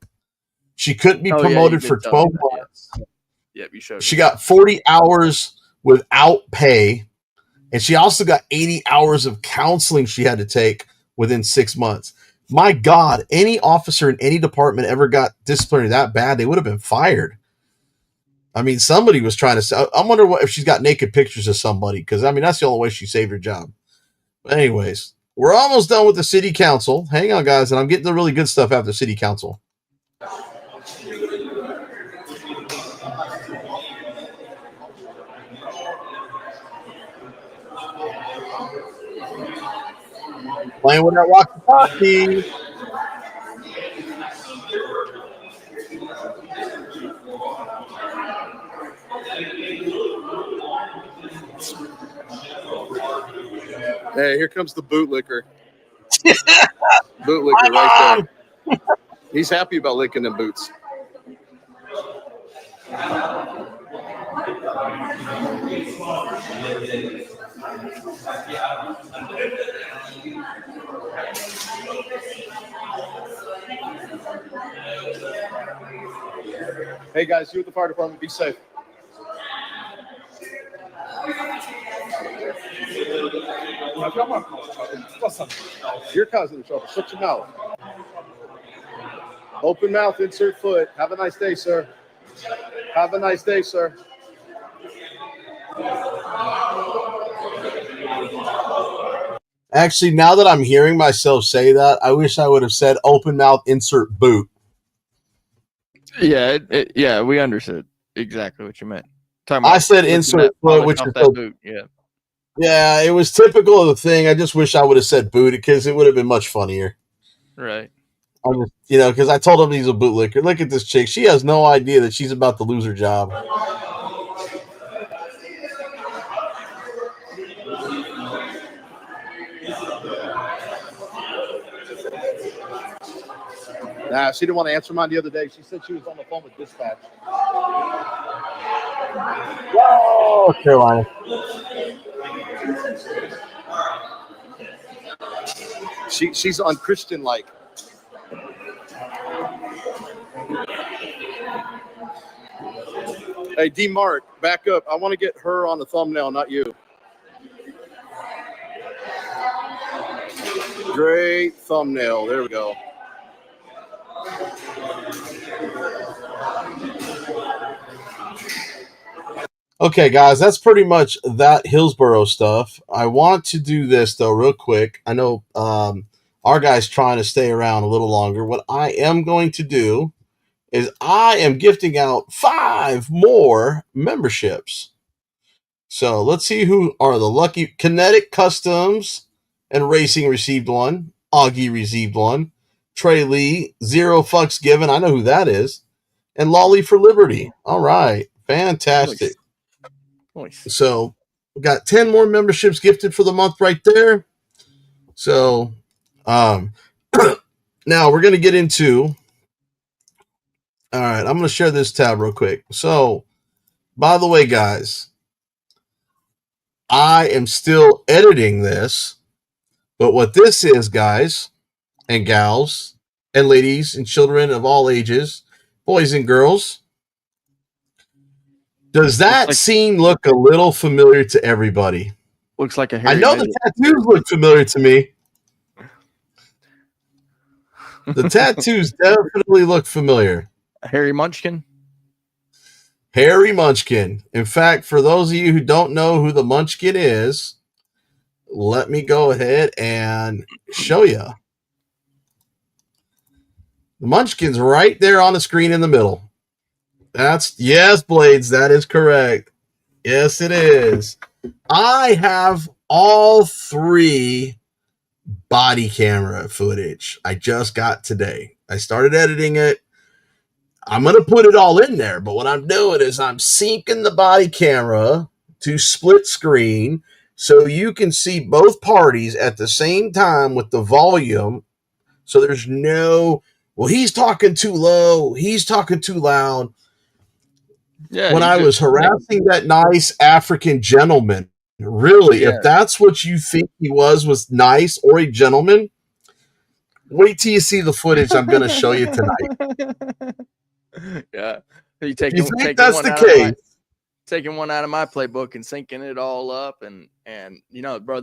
She couldn't be promoted for 12 months. Yeah, you showed. She got 40 hours without pay. And she also got 80 hours of counseling she had to take within 6 months. My God, any officer in any department ever got disciplinary that bad, they would have been fired. I mean, somebody was trying to say, I wonder if she's got naked pictures of somebody, because, I mean, that's the only way she saved her job. But anyways, we're almost done with the city council. Hang on, guys, and I'm getting the really good stuff after city council. Playing with that walkie-talkie. Hey, here comes the bootlicker. Bootlicker right there. He's happy about licking them boots. Hey guys, you at the fire department, be safe. Your cousin, trouble. Shut your mouth. Open mouth, insert foot. Have a nice day, sir. Have a nice day, sir. Actually, now that I'm hearing myself say that, I wish I would have said open mouth, insert boot. Yeah, yeah, we understood exactly what you meant. I said insert foot, which is that boot. Yeah. Yeah, it was typical of the thing. I just wish I would have said boot because it would have been much funnier. Right. Because I told him he's a bootlicker. Look at this chick. She has no idea that she's about to lose her job. Nah, she didn't want to answer mine the other day. She said she was on the phone with dispatch. Whoa, Carolina. She's unchristian like. Hey, D Mark, back up. I want to get her on the thumbnail, not you. Great thumbnail. There we go. Okay, guys, that's pretty much that Hillsborough stuff. I want to do this, though, real quick. I know our guy's trying to stay around a little longer. What I am going to do is I am gifting out 5 more memberships. So let's see who are the lucky. Kinetic Customs and Racing received one. Augie received one. Trey Lee, 0 fucks given. I know who that is. And Lolly for Liberty. All right. Fantastic. Nice. So we got 10 more memberships gifted for the month right there. So now we're going to get into. All right. I'm going to share this tab real quick. So, by the way, guys, I am still editing this. But what this is, guys and gals and ladies and children of all ages, boys and girls, does that scene look a little familiar to everybody? Looks like a I know the tattoos look familiar to me. The tattoos definitely look familiar. Harry Munchkin? Harry Munchkin. In fact, for those of you who don't know who the Munchkin is, let me go ahead and show you. The Munchkin's right there on the screen in the middle. Yes, Blades, that is correct. Yes, it is. I have all 3 body camera footage I just got today. I started editing it. I'm going to put it all in there, but what I'm doing is I'm syncing the body camera to split screen so you can see both parties at the same time with the volume. So there's no, well, he's talking too low, he's talking too loud. Yeah. When I was harassing that nice African gentleman, really, Yeah. if that's what you think he was nice or a gentleman, wait till you see the footage I'm going to show you tonight. Yeah. You If taking you think taking that's one the out of my case, taking one out of my playbook and syncing it all up, and you know, bro,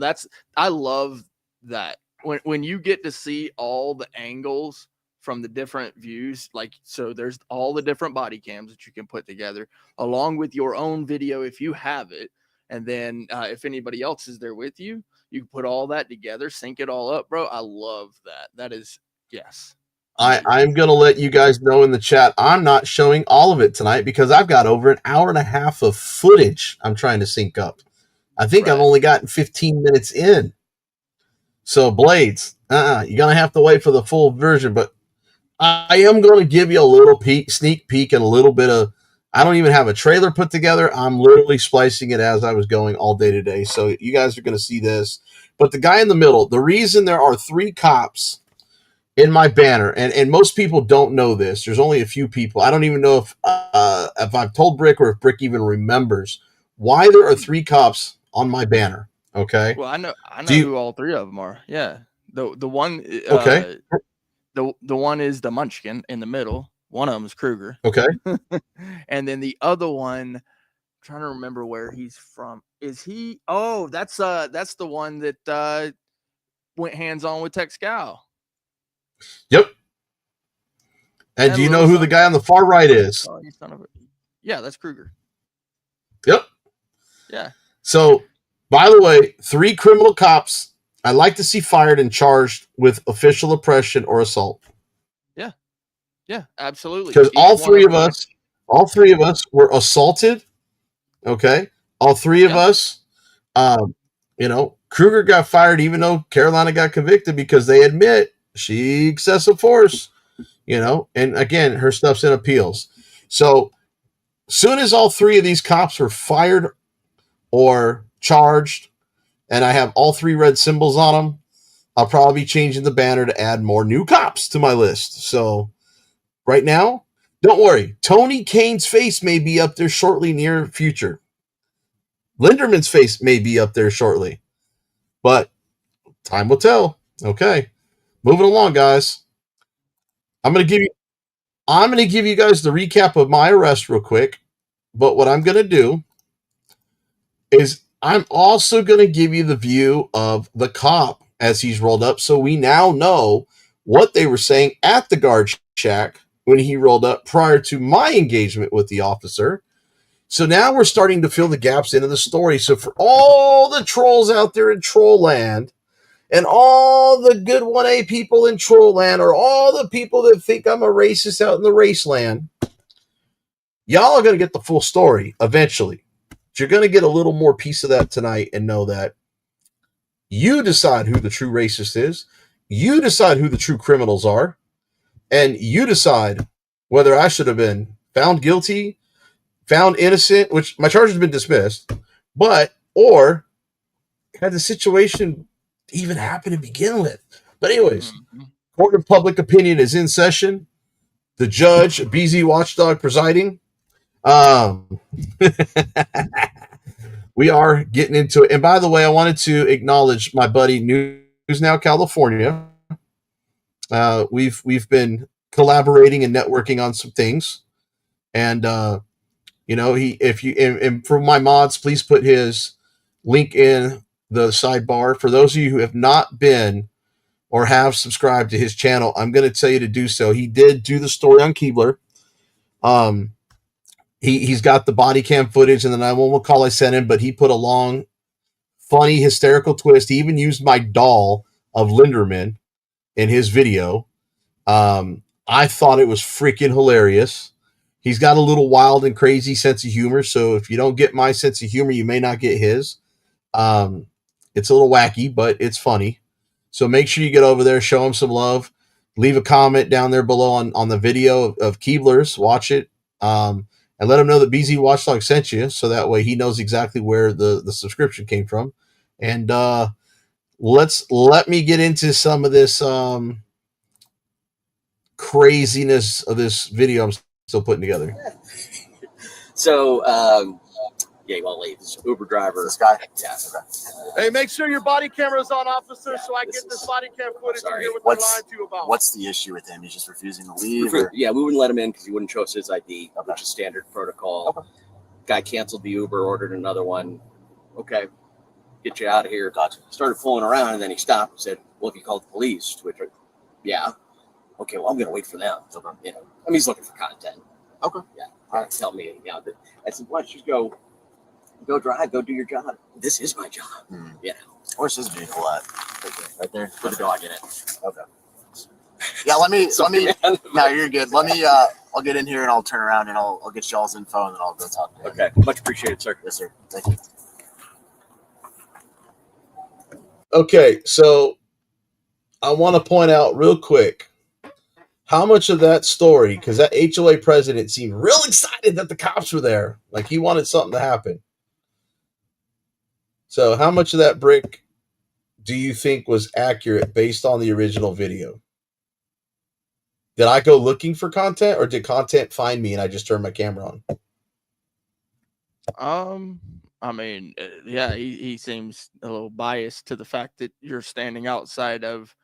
I love that when you get to see all the angles from the different views, like, so there's all the different body cams that you can put together along with your own video if you have it, and then if anybody else is there with you, you can put all that together, sync it all up, bro. I love that. That is, yes. I'm going to let you guys know in the chat, I'm not showing all of it tonight because I've got over an hour and a half of footage I'm trying to sync up. I think I've only gotten 15 minutes in. So, Blades, you're going to have to wait for the full version, but I am going to give you a little sneak peek and a little bit of, I don't even have a trailer put together. I'm literally splicing it as I was going all day today. So you guys are going to see this. But the guy in the middle, the reason there are 3 cops in my banner, and most people don't know this. There's only a few people. I don't even know if I've told Brick or if Brick even remembers why there are 3 cops on my banner. Okay. Well, I know who all 3 of them are. Yeah. The one Okay. The one is the Munchkin in the middle. One of them is Kruger. Okay. And then the other one, I'm trying to remember where he's from. Is he? Oh, that's the one that went hands on with Tex Scow. Yep. And do you know who the guy on the far right is? Oh, you son of a... Yeah, that's Kruger. Yep. Yeah. So, by the way, 3 criminal cops I'd like to see fired and charged with official oppression or assault. Yeah. Yeah, absolutely. Because all 3 of us were assaulted. Okay. All 3 of us, Kruger got fired even though Carolina got convicted because they admit she excessive force, and again, her stuff's in appeals. So soon as all 3 of these cops were fired or charged, and I have all 3 red symbols on them, I'll probably be changing the banner to add more new cops to my list. So right now, don't worry. Tony Kane's face may be up there shortly, near future. Linderman's face may be up there shortly. But time will tell. Okay. Moving along, guys. I'm going to give you guys the recap of my arrest real quick. But what I'm going to do is I'm also going to give you the view of the cop as he's rolled up, so we now know what they were saying at the guard shack when he rolled up prior to my engagement with the officer. So now we're starting to fill the gaps into the story. So for all the trolls out there in troll land and all the good 1A people in troll land, or all the people that think I'm a racist out in the race land, y'all are going to get the full story eventually. But you're going to get a little more piece of that tonight and know that you decide who the true racist is. You decide who the true criminals are. And you decide whether I should have been found guilty, found innocent, which my charge has been dismissed, or had the situation even happen to begin with. But anyways, court of public opinion is in session. The judge, BZ Watchdog, presiding. We are getting into it. And by the way, I wanted to acknowledge my buddy News Now California. We've been collaborating and networking on some things. And for my mods, please put his link in the sidebar. For those of you who have not been or have subscribed to his channel, I'm going to tell you to do so. He did do the story on Keebler. He's got the body cam footage and the 911 call I sent him, but he put a long, funny, hysterical twist. He even used my doll of Linderman in his video. I thought it was freaking hilarious. He's got a little wild and crazy sense of humor, so if you don't get my sense of humor, you may not get his. It's a little wacky, but it's funny. So make sure you get over there, show him some love. leave a comment down there below on the video of Keebler's. Watch it. And let him know that BZ Watchdog sent you, so that way he knows exactly where the subscription came from. And let me get into some of this craziness of this video I'm still putting together. So, yeah, you won't leave. This Uber driver. This guy? Yeah. Okay. Hey, make sure your body camera's on, officer, so I get this body cam footage and hear what they're lying to you about. What's the issue with him? He's just refusing to leave? Yeah, we wouldn't let him in because he wouldn't show us his ID, which is standard protocol. Okay. Guy canceled the Uber, ordered another one. Okay, get you out of here. Gotcha. Started fooling around, and then he stopped and said, well, if you called the police, which, yeah. Okay, well, I'm going to wait for them. Okay. You know, I mean, he's looking for content. Okay. Yeah. All right. Tell me, you know, I said, why don't you just go drive, go do your job. This is my job. You know. Where's his vehicle at? Right there. Put the dog in it. Okay. Yeah, let me. No, you're good. Let me. I'll get in here and I'll turn around and I'll get y'all's info and then I'll go talk to him. Okay. Much appreciated, sir. Yes, sir. Thank you. Okay, so I want to point out real quick how much of that story, because that HOA president seemed real excited that the cops were there, like he wanted something to happen. So how much of that brick do you think was accurate based on the original video? Did I go looking for content, or did content find me and I just turned my camera on? I mean, yeah, he seems a little biased to the fact that you're standing outside of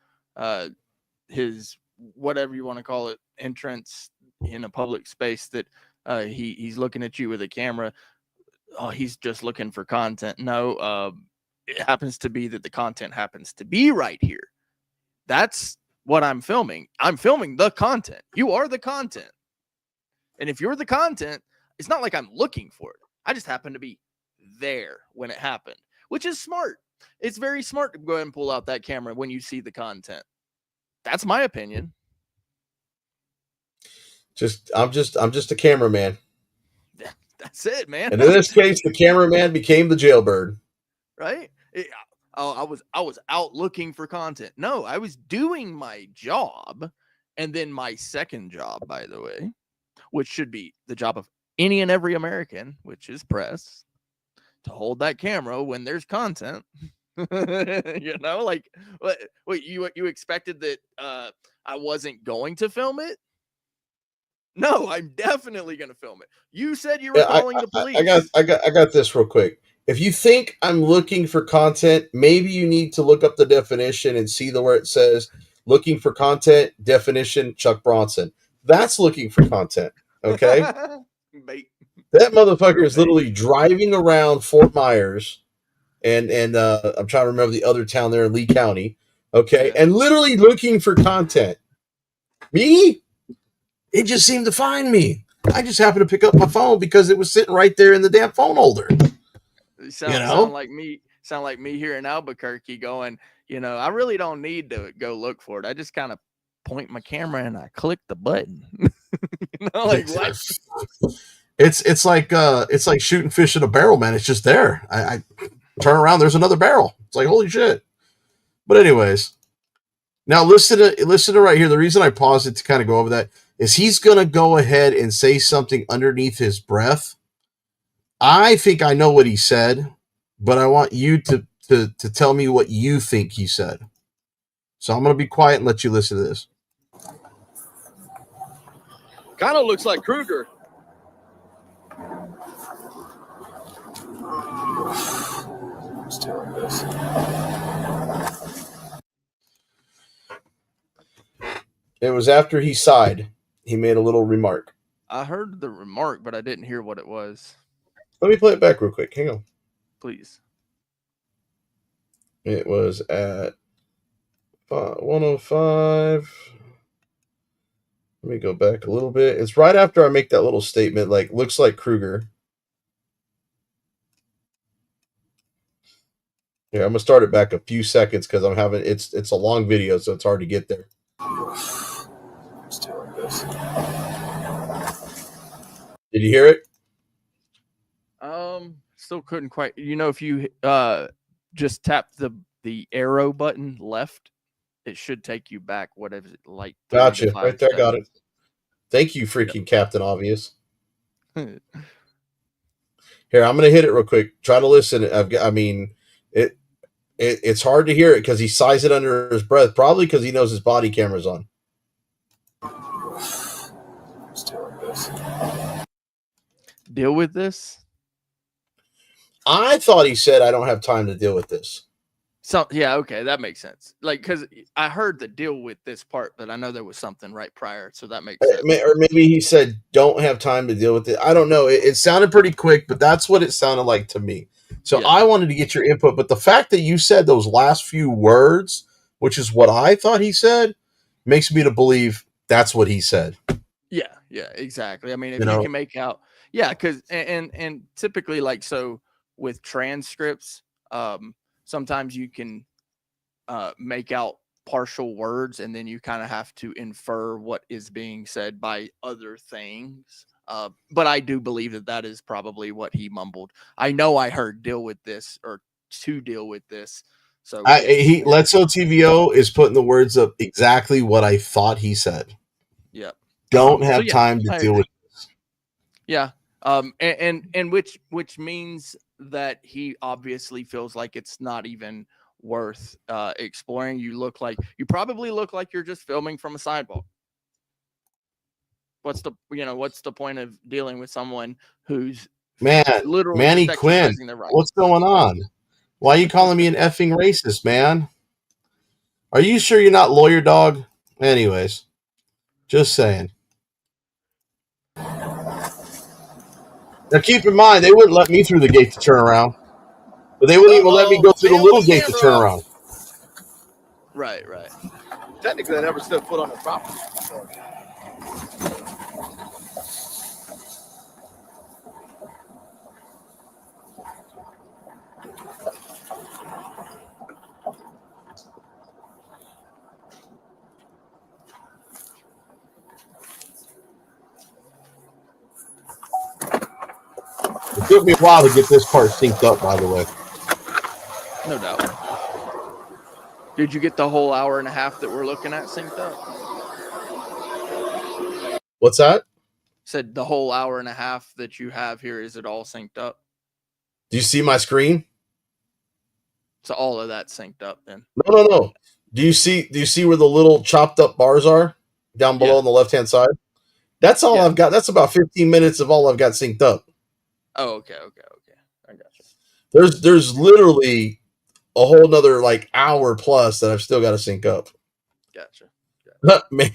his, whatever you want to call it, entrance in a public space, that he's looking at you with a camera. Oh, he's just looking for content. No, it happens to be that the content happens to be right here. That's what I'm filming. I'm filming the content. You are the content. And if you're the content, it's not like I'm looking for it. I just happen to be there when it happened, which is smart. It's very smart to go ahead and pull out that camera when you see the content. That's my opinion. I'm just a cameraman. That's it, man. And in this case, the cameraman became the jailbird. Right? I was out looking for content. No, I was doing my job, and then my second job, by the way, which should be the job of any and every American, which is press, to hold that camera when there's content. You know, like what you expected that I wasn't going to film it? No, I'm definitely going to film it. You said you were calling the police. I got this real quick. If you think I'm looking for content, maybe you need to look up the definition and see where it says looking for content, definition, Chuck Bronson. That's looking for content. Okay. That motherfucker is literally driving around Fort Myers and I'm trying to remember the other town there in Lee County. Okay. And literally looking for content. Me? It just seemed to find me. I just happened to pick up my phone because it was sitting right there in the damn phone holder. Sound like me here in Albuquerque going, you know, I really don't need to go look for it. I just kind of point my camera and I click the button. You know, like what? It's like shooting fish in a barrel, man. It's just there. I turn around, there's another barrel. It's like, holy shit. But anyways, now listen to right here. The reason I paused it to kind of go over that is he's going to go ahead and say something underneath his breath. I think I know what he said, but I want you to tell me what you think he said. So I'm going to be quiet and let you listen to this. Kind of looks like Kruger. Let's do this. It was after he sighed. He made a little remark. I heard the remark, but I didn't hear what it was. Let me play it back real quick. Hang on. Please. It was at 105. Let me go back a little bit. It's right after I make that little statement, like, looks like Kruger. Yeah, I'm going to start it back a few seconds because I'm having, it's a long video, so it's hard to get there. Let's do this. Did you hear it? Still couldn't quite. You know, if you just tap the arrow button left it should take you back. What is it like? 3 to Gotcha. 5 Right there, got it. seconds. Thank you, freaking Captain Obvious. Here, I'm gonna hit it real quick. Try to listen. It's hard to hear it because he sighs it under his breath, probably because he knows his body camera's on. Deal with this. I thought he said, "I don't have time to deal with this." So yeah, okay, that makes sense. Like, because I heard the deal with this part, but I know there was something right prior, so that makes sense. Or maybe he said, "Don't have time to deal with it." I don't know. It sounded pretty quick, but that's what it sounded like to me. So I wanted to get your input, but the fact that you said those last few words, which is what I thought he said, makes me to believe that's what he said. Yeah, exactly. I mean, if you can make out, because and typically, like, so with transcripts, sometimes you can make out partial words, and then you kind of have to infer what is being said by other things. But I do believe that is probably what he mumbled. I know I heard deal with this or to deal with this. So Let's TVO is putting the words up exactly what I thought he said. Yep. Don't have time to deal with this. Yeah. And which means that he obviously feels like it's not even worth exploring. You probably look like you're just filming from a sidewalk. What's the point of dealing with someone who's literally Manny just Quinn, exercising their right? what's going on? Why are you calling me an effing racist, man? Are you sure you're not lawyer dog? Anyways, just saying. Now keep in mind, they wouldn't let me through the gate to turn around. But they wouldn't even let me go through the little gate to turn around. Right. Technically, I never stepped foot on the property. It took me a while to get this part synced up, by the way. No doubt. Did you get the whole hour and a half that we're looking at synced up? What's that? Said the whole hour and a half that you have here, is it all synced up? Do you see my screen? So all of that's synced up then. No. Do you see where the little chopped up bars are down below on the left-hand side? That's all I've got. That's about 15 minutes of all I've got synced up. Oh, okay. I got you. There's literally a whole nother like hour plus that I've still got to sync up. Gotcha. Man.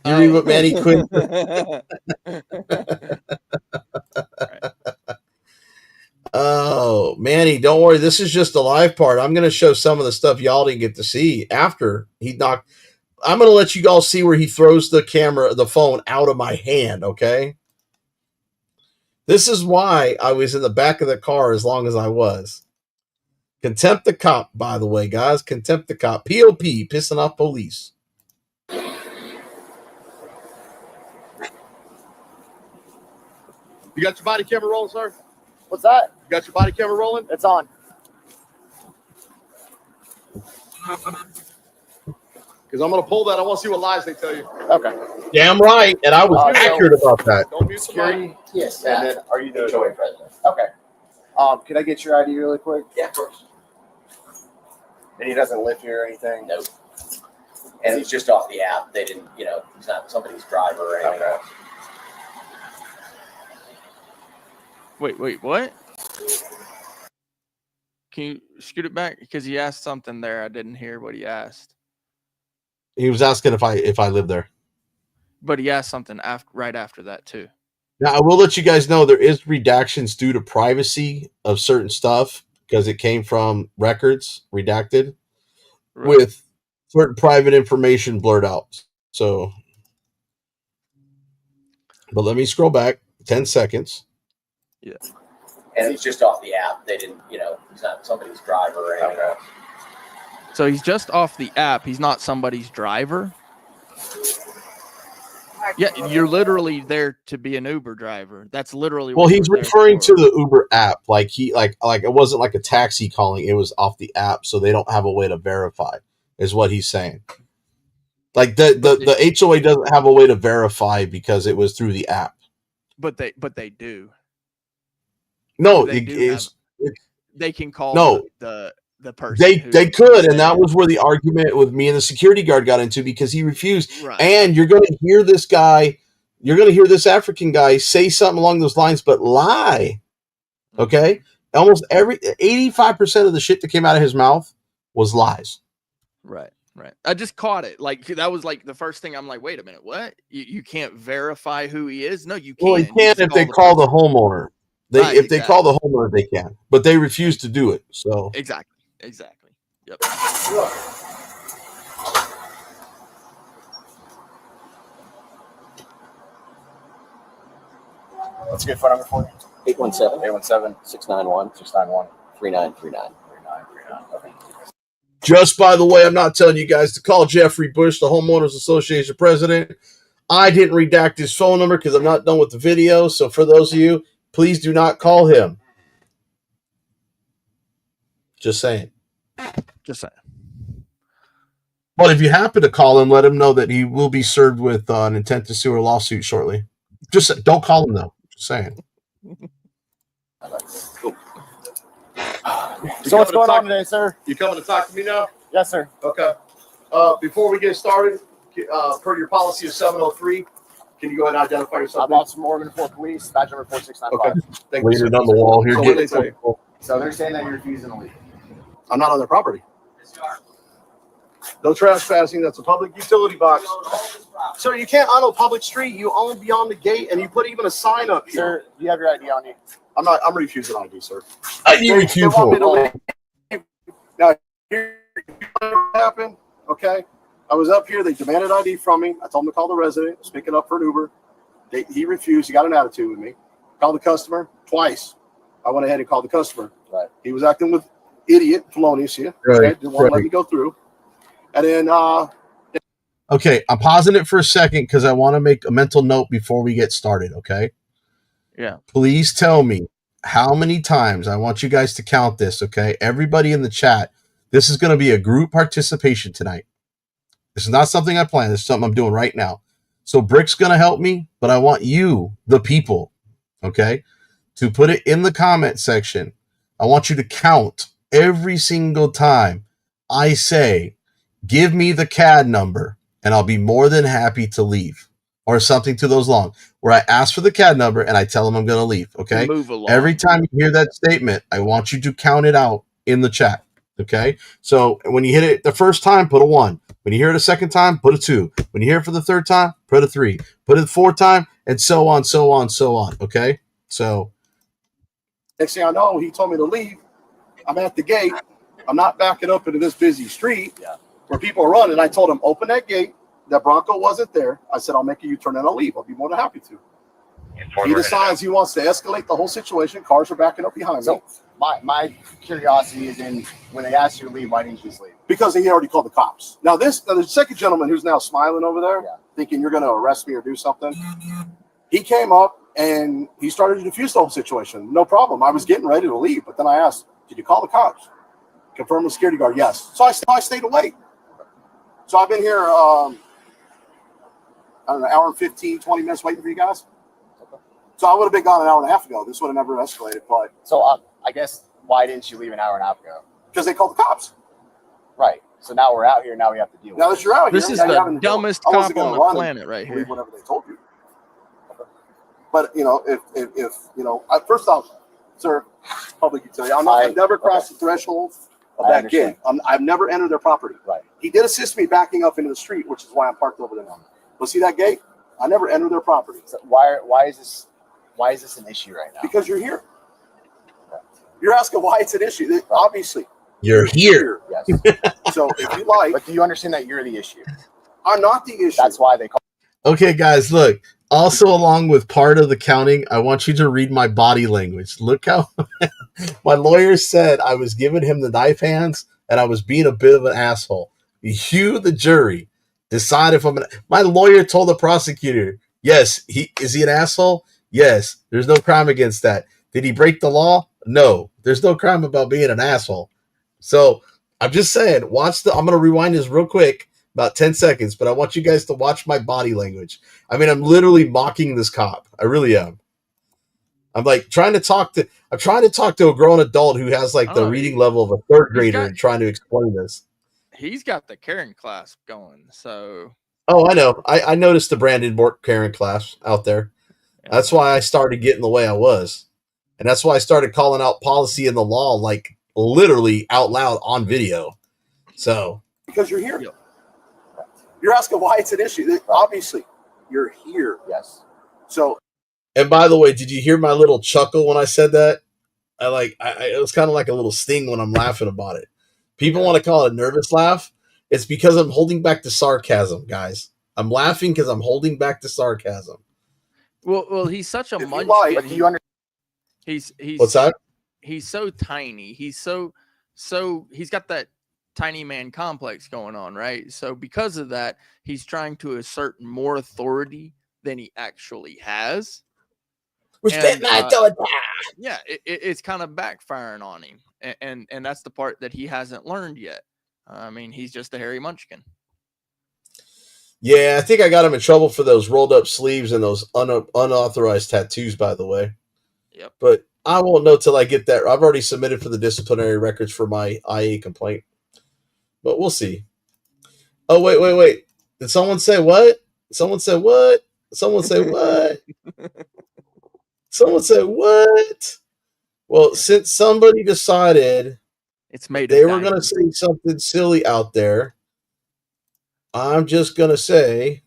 You read what Manny Quinn Oh, Manny, don't worry. This is just the live part. I'm going to show some of the stuff y'all didn't get to see after he knocked. I'm going to let you all see where he throws the phone out of my hand, okay? This is why I was in the back of the car as long as I was. Contempt the cop, by the way, guys. Contempt the cop. POP, pissing off police. You got your body camera rolling, sir? What's that? You got your body camera rolling? It's on. Because I'm going to pull that. I want to see what lies they tell you. Okay. Damn right. And I was accurate about that. Don't mute security. Yes. And then are you the HOA president? Okay. Can I get your ID really quick? Yeah, of course. And he doesn't live here or anything? Nope. And he's just off the app. They didn't, he's not somebody's driver or anything. Okay. Wait, what? Can you scoot it back? Because he asked something there. I didn't hear what he asked. He was asking if I live there. But he asked something right after that too. Now I will let you guys know there is redactions due to privacy of certain stuff because it came from records redacted with certain private information blurred out. So, but let me scroll back 10 seconds. Yeah. And he's just off the app. They didn't, he's not somebody's driver or anything. Okay. So he's just off the app. He's not somebody's driver. Yeah, you're literally there to be an Uber driver. That's literally Well, what you he's were there referring for. to the Uber app. Like it wasn't like a taxi calling. It was off the app, so they don't have a way to verify. Is what he's saying. Like the HOA doesn't have a way to verify because it was through the app. But they do. No, They do have. They can call no. the person. They could, and that was where the argument with me and the security guard got into because he refused. Right. And you're going to hear this guy, you're going to hear this African guy say something along those lines, but lie. Okay, almost 85% of the shit that came out of his mouth was lies. Right. I just caught it. Like that was like the first thing. I'm like, wait a minute, what? You can't verify who he is? No, you can't. Well, he can if they call the homeowner. If they call the homeowner, they can, but they refuse to do it. So exactly. Yep. What's a good phone number for you? 817-691-3939. 3939. Okay. just by the way, I'm not telling you guys to call Jeffrey Bush, the Homeowners Association president. I didn't redact his phone number because I'm not done with the video. So for those of you, please do not call him. Just saying. But if you happen to call him, let him know that he will be served with an intent to sue or lawsuit shortly. Just don't call him though. Just saying. So what's going on today, sir? You coming to talk to me now? Yes, sir. Okay. Before we get started, per your policy of 703, can you go ahead and identify yourself? I'm Officer Morgan for Police, badge number 4695. Okay. Thank you. Leave it on the wall here. So what did they tell you? So they're saying that you're refusing to leave. I'm not on their property. No trespassing. That's a public utility box. Sir, you can't on a public street. You own beyond the gate, and you put even a sign up here. Sir, do you have your ID on you? I'm refusing ID, sir. ID refusal. Now, here what happened. Okay, I was up here. They demanded ID from me. I told them to call the resident. I was picking up for an Uber. He refused. He got an attitude with me. Called the customer twice. I went ahead and called the customer. Right. He was acting with idiot, felonious here. Right. Okay? Didn't want to let me go through. And then okay, I'm pausing it for a second because I want to make a mental note before we get started, okay? Yeah. Please tell me how many times, I want you guys to count this, okay? Everybody in the chat, this is going to be a group participation tonight. This is not something I planned. This is something I'm doing right now. So Brick's going to help me, but I want you, the people, okay, to put it in the comment section. I want you to count every single time I say, give me the CAD number, and I'll be more than happy to leave, or something to those long, where I ask for the CAD number and I tell them I'm going to leave. Okay. Move along. Every time you hear that statement, I want you to count it out in the chat. Okay. So when you hit it the first time, put a 1. When you hear it a second time, put a 2. When you hear it for the third time, put a 3. Put it the fourth time, and so on, so on, so on. Okay. So next thing I know, he told me to leave. I'm at the gate. I'm not backing up into this busy street where people are running. I told him, open that gate. That Bronco wasn't there. I said, I'll make a U-turn and I'll leave. I'll be more than happy to. He decides he wants to escalate the whole situation. Cars are backing up behind me. My curiosity is in when they asked you to leave, why didn't you just leave? Because he already called the cops. Now the second gentleman who's now smiling over there, thinking you're going to arrest me or do something, he came up and he started to defuse the whole situation. No problem. I was getting ready to leave, but then I asked, did you call the cops? Confirm with security guard, yes. So I stayed away. So I've been here, I don't know, an hour and 15, 20 minutes waiting for you guys. So I would have been gone an hour and a half ago. This would have never escalated. But so I guess why didn't you leave an hour and a half ago? Because they called the cops. Right. So now we're out here. Now we have to deal with Now that you're out here, this is the dumbest cop on the planet right here. Whatever they told you. But you know, if you know, first off, sir, public utility. I've never crossed the threshold of that gate. I've never entered their property. Right. He did assist me backing up into the street, which is why I'm parked over there now. But see that gate? I never entered their property. So why is this an issue right now? Because you're here. You're asking why it's an issue. Obviously, you're here. Yes. So if you like, but do you understand that you're the issue? I'm not the issue. That's why they call. Okay, guys, look. Also, along with part of the counting, I want you to read my body language. Look how my lawyer said I was giving him the knife hands and I was being a bit of an asshole. You, the jury, decide if my lawyer told the prosecutor, yes, is he an asshole? Yes, there's no crime against that. Did he break the law? No, there's no crime about being an asshole. So I'm just saying, I'm going to rewind this real quick, about 10 seconds, but I want you guys to watch my body language. I mean, I'm literally mocking this cop. I really am. I'm like trying to talk to a grown adult who has like the reading level of a third grader and trying to explain this. He's got the Karen class going, so. Oh, I know. I noticed the Brandon Bork Karen class out there. That's why I started getting the way I was. And that's why I started calling out policy and the law, like literally out loud on video. So. Because you're here. You're asking why it's an issue. Obviously, you're here. Yes. So. And by the way, did you hear my little chuckle when I said that? It was kind of like a little sting when I'm laughing about it. People want to call it a nervous laugh. It's because I'm holding back the sarcasm, guys. I'm laughing because I'm holding back the sarcasm. Well, he's such a munchkin. He's what's that? He's so tiny. He's he's got that tiny man complex going on, right? So because of that, he's trying to assert more authority than he actually has. Respect my authority. Yeah, it's kind of backfiring on him, and that's the part that he hasn't learned yet. I mean, he's just a hairy munchkin. Yeah, I think I got him in trouble for those rolled up sleeves and those unauthorized tattoos, by the way. Yep. But I won't know till I get that. I've already submitted for the disciplinary records for my IA complaint. But we'll see. Oh, wait. Did someone say what? Someone said what? Someone say what? Someone said what? Well, since somebody decided they were going to say something silly out there, I'm just going to say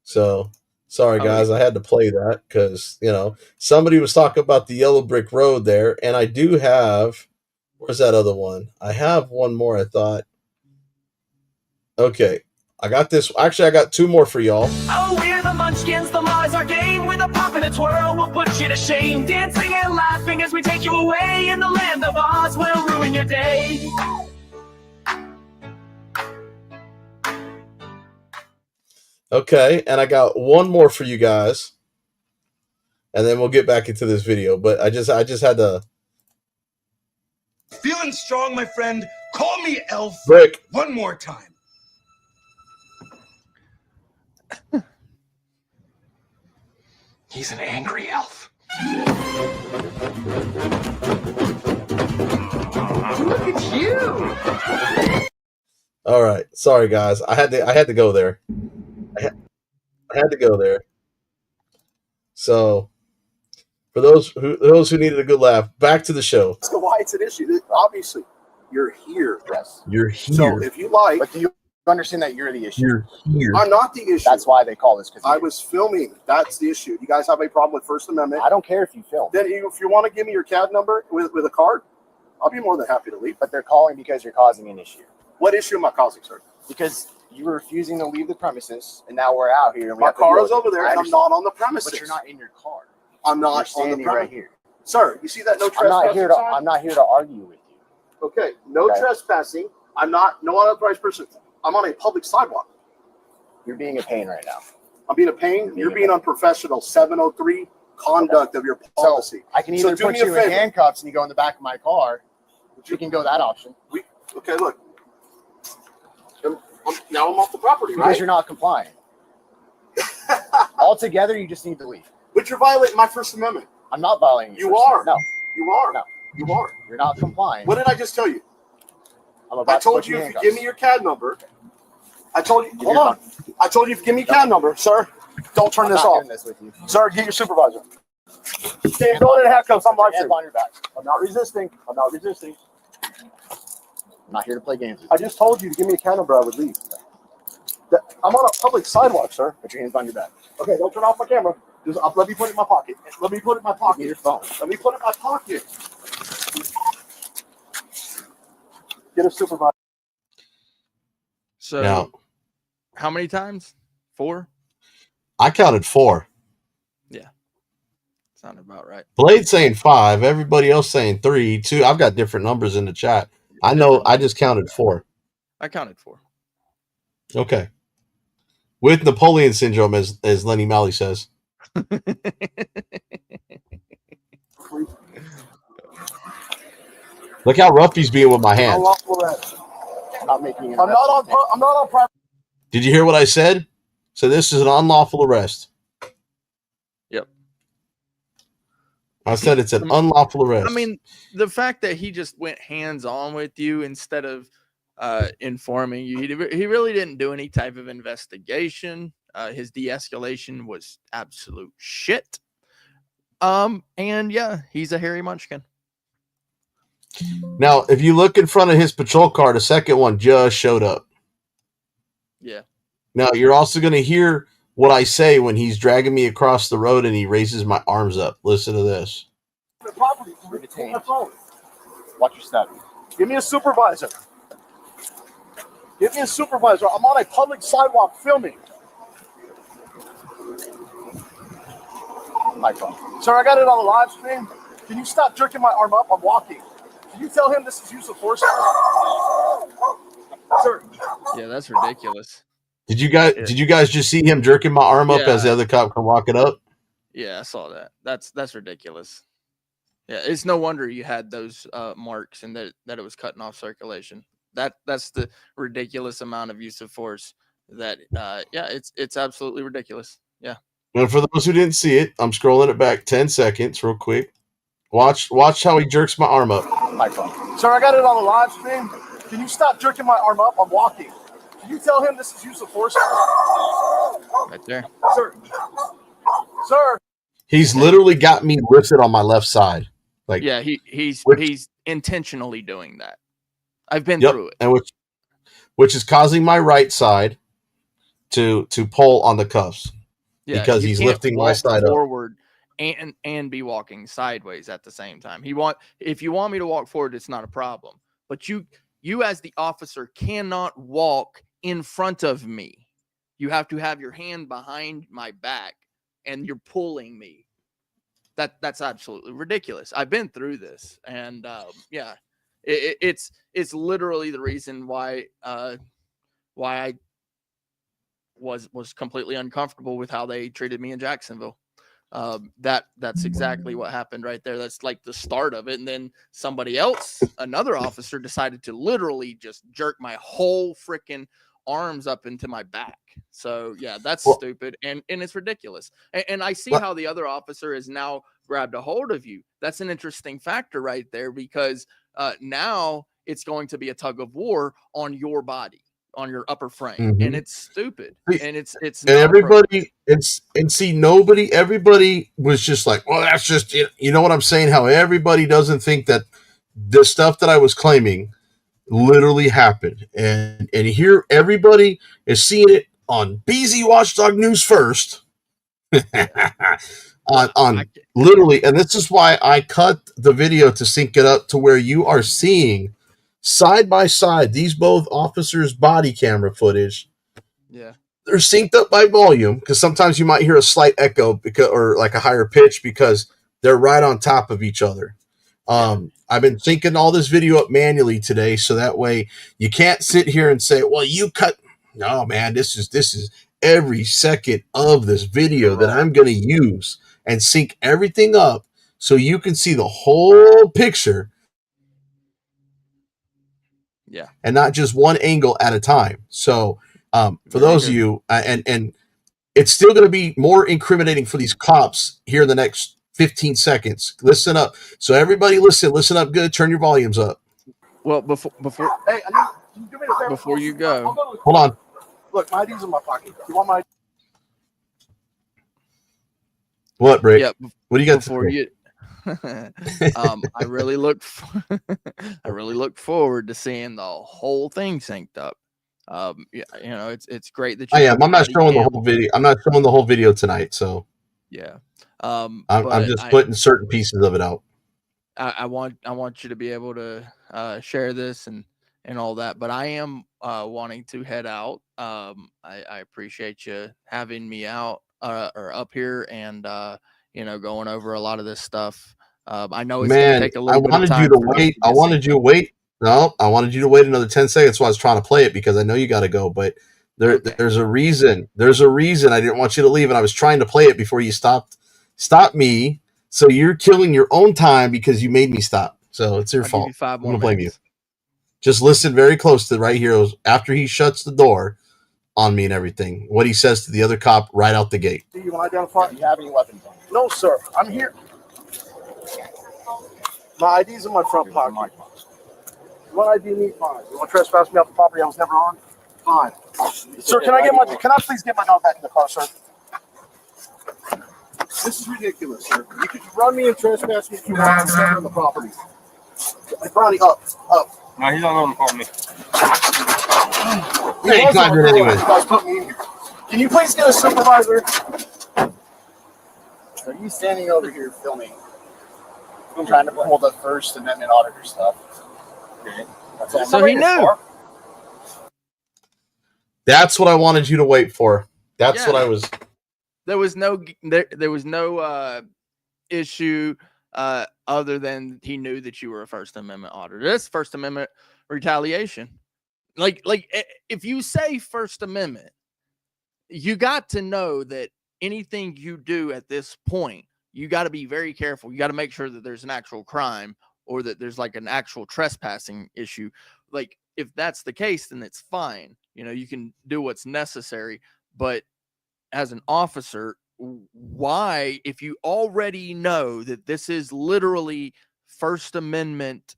so sorry guys, I had to play that because somebody was talking about the yellow brick road there, and I do have, where's that other one? I have one more, I thought. Okay, I got this. Actually, I got two more for y'all. Oh, we're the munchkins, the law is our game. With a pop and a twirl, we'll put you to shame. Dancing and laughing as we take you away. In the land of Oz, we'll ruin your day. Okay, and I got one more for you guys, and then we'll get back into this video. But I just had to. Feeling strong, my friend? Call me Elf. Brick. One more time. He's an angry elf. Look at you. All right, sorry guys, I had to go there. I had to go there. So, for those who needed a good laugh, back to the show. So why it's an issue? Obviously, you're here. Yes. You're here. So if you like, but do you understand that you're the issue? You're here. I'm not the issue. That's why they call this. Because I was filming. That's the issue. You guys have a problem with First Amendment? I don't care if you film. Then if you want to give me your CAD number with a card, I'll be more than happy to leave. But they're calling because you're causing an issue. What issue am I causing, sir? Because you were refusing to leave the premises, and now we're out here. And my car is over there, and I'm not on the premises. But you're not in your car. I'm not on the premises. Right here. Sir, you see that no trespassing sign? I'm not here to argue with you. Okay, no trespassing. I'm not no unauthorized person. I'm on a public sidewalk. You're being a pain right now. I'm being a pain. You're being unprofessional. 703 conduct of your policy. So I can either put you in handcuffs and you go in the back of my car. We can go that option. Okay, look. Now I'm off the property, right? Because you're not complying. Altogether, you just need to leave. But you're violating my First Amendment. I'm not violating your You are. No. You are. No. You are. You're not complying. What did I just tell you? I told you if you give me your CAD number. I told you. Hold on. I told you if you give me your CAD number, sir. Don't turn this off. This with you. Sir, get your supervisor. Stand going in handcuffs. I'm Hands on your back. I'm not resisting. I'm not resisting. I'm not here to play games. I just told you to give me a CAD number. I would leave. I'm on a public sidewalk, sir. Put your hands on your back. Okay, don't turn off my camera. Just let me put it in my pocket. Let me put it in my pocket. Your phone. Let me put it in my pocket. Get a supervisor. So, Now, how many times? 4? I counted 4. Yeah, sounded about right. Blade saying 5. Everybody else saying 3, 2. I've got different numbers in the chat. I know. I just counted 4. I counted 4. Okay. With Napoleon syndrome, as Lenny Malley says. Look how rough he's being with my hands. Not making it. I'm not on private. Did you hear what I said? So this is an unlawful arrest. Yep. I said it's an unlawful arrest. I mean, the fact that he just went hands-on with you instead of informing you, he really didn't do any type of investigation. His de-escalation was absolute shit. And yeah, he's a hairy munchkin. Now, if you look in front of his patrol car, the second one just showed up. Yeah. Now, you're also going to hear what I say when he's dragging me across the road and he raises my arms up. Listen to this. Property. Take my phone. Watch your step. Give me a supervisor. Give me a supervisor. I'm on a public sidewalk filming. My phone. Sir, I got it on the live stream. Can you stop jerking my arm up? I'm walking. Can you tell him this is use of force? Sir. Yeah, that's ridiculous. Did you guys just see him jerking my arm up as the other cop come walking up? Yeah, I saw that. That's ridiculous. Yeah, it's no wonder you had those marks and that it was cutting off circulation. That's the ridiculous amount of use of force. That it's absolutely ridiculous. Yeah. And for those who didn't see it, I'm scrolling it back 10 seconds real quick. Watch how he jerks my arm up. My phone. Sir, I got it on the live stream. Can you stop jerking my arm up? I'm walking. Can you tell him this is use of force? Right there. Sir. He's literally got me lifted on my left side. Like, yeah, he's intentionally doing that. I've been yep, through it. And which is causing my right side to pull on the cuffs. Yeah, because he's lifting my side forward and be walking sideways at the same time. If you want me to walk forward, it's not a problem. But you as the officer cannot walk in front of me. You have to have your hand behind my back and you're pulling me. That's absolutely ridiculous. I've been through this, and it's literally the reason why I was completely uncomfortable with how they treated me in Jacksonville. That's exactly what happened right there. That's like the start of it. And then somebody else, another officer, decided to literally just jerk my whole freaking arms up into my back. So yeah, that's stupid. And it's ridiculous. And I see how the other officer has now grabbed a hold of you. That's an interesting factor right there, because now it's going to be a tug of war on your body, on your upper frame, and it's stupid. And it's and everybody everybody was just like, well, that's just it. You know what I'm saying? How everybody doesn't think that the stuff that I was claiming literally happened, and here everybody is seeing it on BZ Watchdog News first. on literally, and this is why I cut the video to sync it up to where you are seeing side by side these both officers' body camera footage. Yeah, they're synced up by volume, because sometimes you might hear a slight echo or like a higher pitch because they're right on top of each other. I've been syncing all this video up manually today, so that way you can't sit here and say, well, you cut. No, man, this is every second of this video that I'm going to use and sync everything up so you can see the whole picture. Yeah. And not just one angle at a time. So for those of you, and it's still going to be more incriminating for these cops here in the next 15 seconds. Listen up. So everybody listen up good. Turn your volumes up. Well, before Hey, can you do me a favor? Before you go. Hold on. Look, my ID's in my pocket. You want my What, Brick? Yeah, what do you got before to say? you I really look forward to seeing the whole thing synced up. It's great that you I am. I'm not body showing the cam. whole video. I'm not showing the whole video tonight, so Yeah. I'm but just putting certain pieces of it out. I want you to be able to share this and and all that. But I am wanting to head out. I appreciate you having me out or up here and going over a lot of this stuff. I know it's going to take a little bit of time for this to I get wanted synced you to up. wait. No, I wanted you to wait another 10 seconds. So I was trying to play it because I know you got to go, but there's a reason. There's a reason I didn't want you to leave. And I was trying to play it before you stopped me. So you're killing your own time because you made me stop. So it's your I'll give fault. you 5 I'm more going to blame you. minutes. Just listen very close to right here after he shuts the door on me and everything. What he says to the other cop right out the gate. Do you want to identify? Do you have any weapons on? No, sir. I'm here. My ID's in my front pocket. What ID need? Fine. You want to trespass me off the property I was never on? Fine. Sir, can I please get my dog back in the car, sir? This is ridiculous, sir. You could run me and trespass me if you want to step on the property. Ronnie, up. No, he's not on the property. Hey, he climbed in anyway. You guys put me in here. Can you please get a supervisor? Are you standing over here filming? I'm trying to pull the First Amendment auditor stuff. Okay. So he knew. That's what I wanted you to wait for. That's what I was. There was no issue other than he knew that you were a First Amendment auditor. That's First Amendment retaliation. Like if you say First Amendment, you got to know that anything you do at this point, you got to be very careful. You got to make sure that there's an actual crime or that there's like an actual trespassing issue. Like if that's the case, then it's fine. You can do what's necessary. But as an officer, why, if you already know that this is literally First Amendment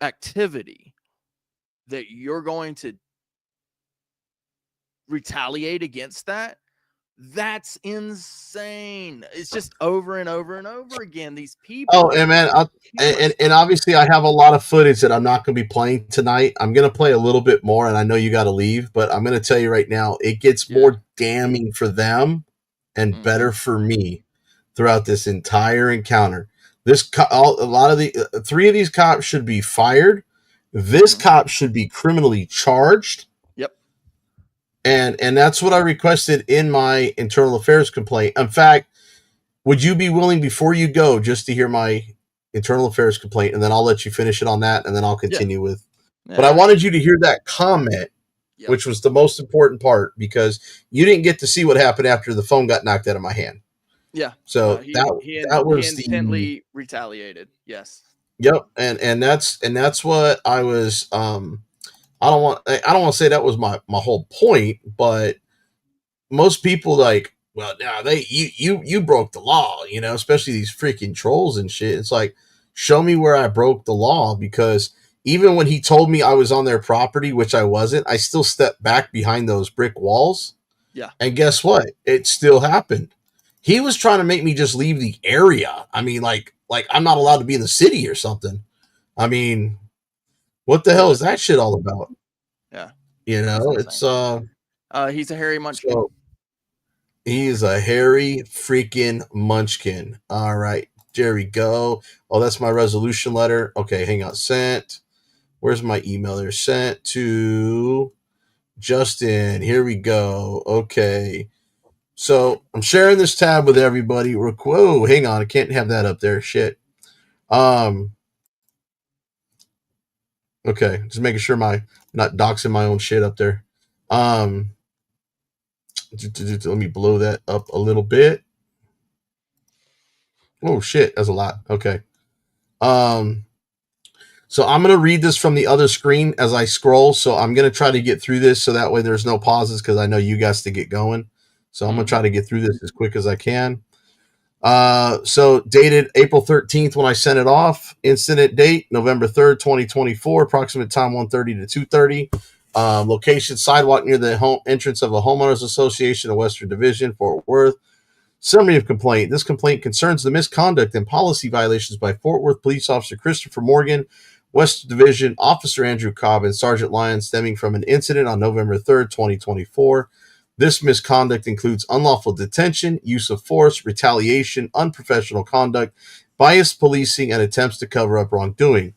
activity, that you're going to retaliate against that? That's insane. It's just over and over and over again. These people. Oh, and man, and obviously I have a lot of footage that I'm not going to be playing tonight. I'm going to play a little bit more, and I know you got to leave, but I'm going to tell you right now, it gets more damning for them and better for me throughout this entire encounter. A lot of the 3 of these cops should be fired. This cop should be criminally charged. Yep. And that's what I requested in my internal affairs complaint. In fact, would you be willing before you go just to hear my internal affairs complaint, and then I'll let you finish it on that, and then I'll continue with. Yeah. But I wanted you to hear that comment, which was the most important part, because you didn't get to see what happened after the phone got knocked out of my hand. Yeah. So he intently retaliated. Yes. Yep. And that's what I was. I don't want to say that was my whole point, but most people like, well, now you broke the law, especially these freaking trolls and shit. It's like, show me where I broke the law, because even when he told me I was on their property, which I wasn't, I still stepped back behind those brick walls. Yeah. And guess what? It still happened. He was trying to make me just leave the area. I mean, like I'm not allowed to be in the city or something. I mean, what the hell is that shit all about? Yeah. It's he's a hairy munchkin. So he is a hairy freaking munchkin. All right, Jerry, go. Oh, that's my resolution letter. Okay, hang on. Sent. Where's my email there? Sent to Justin. Here we go. Okay. So I'm sharing this tab with everybody. Whoa, hang on. I can't have that up there. Shit. Okay, just making sure I'm not doxing my own shit up there. Let me blow that up a little bit. Oh shit, that's a lot. Okay. So I'm gonna read this from the other screen as I scroll. So I'm gonna try to get through this so that way there's no pauses, because I know you guys to get going. So I'm gonna try to get through this as quick as I can. So dated April 13th when I sent it off. Incident date November 3rd, 2024. Approximate time 1:30 to 2:30. Location sidewalk near the home entrance of a homeowners association of Western Division, Fort Worth. Summary of complaint. This complaint concerns the misconduct and policy violations by Fort Worth Police Officer Christopher Morgan, Western Division Officer Andrew Cobb, and Sergeant Lyon, stemming from an incident on November 3rd, 2024. This misconduct includes unlawful detention, use of force, retaliation, unprofessional conduct, biased policing, and attempts to cover up wrongdoing.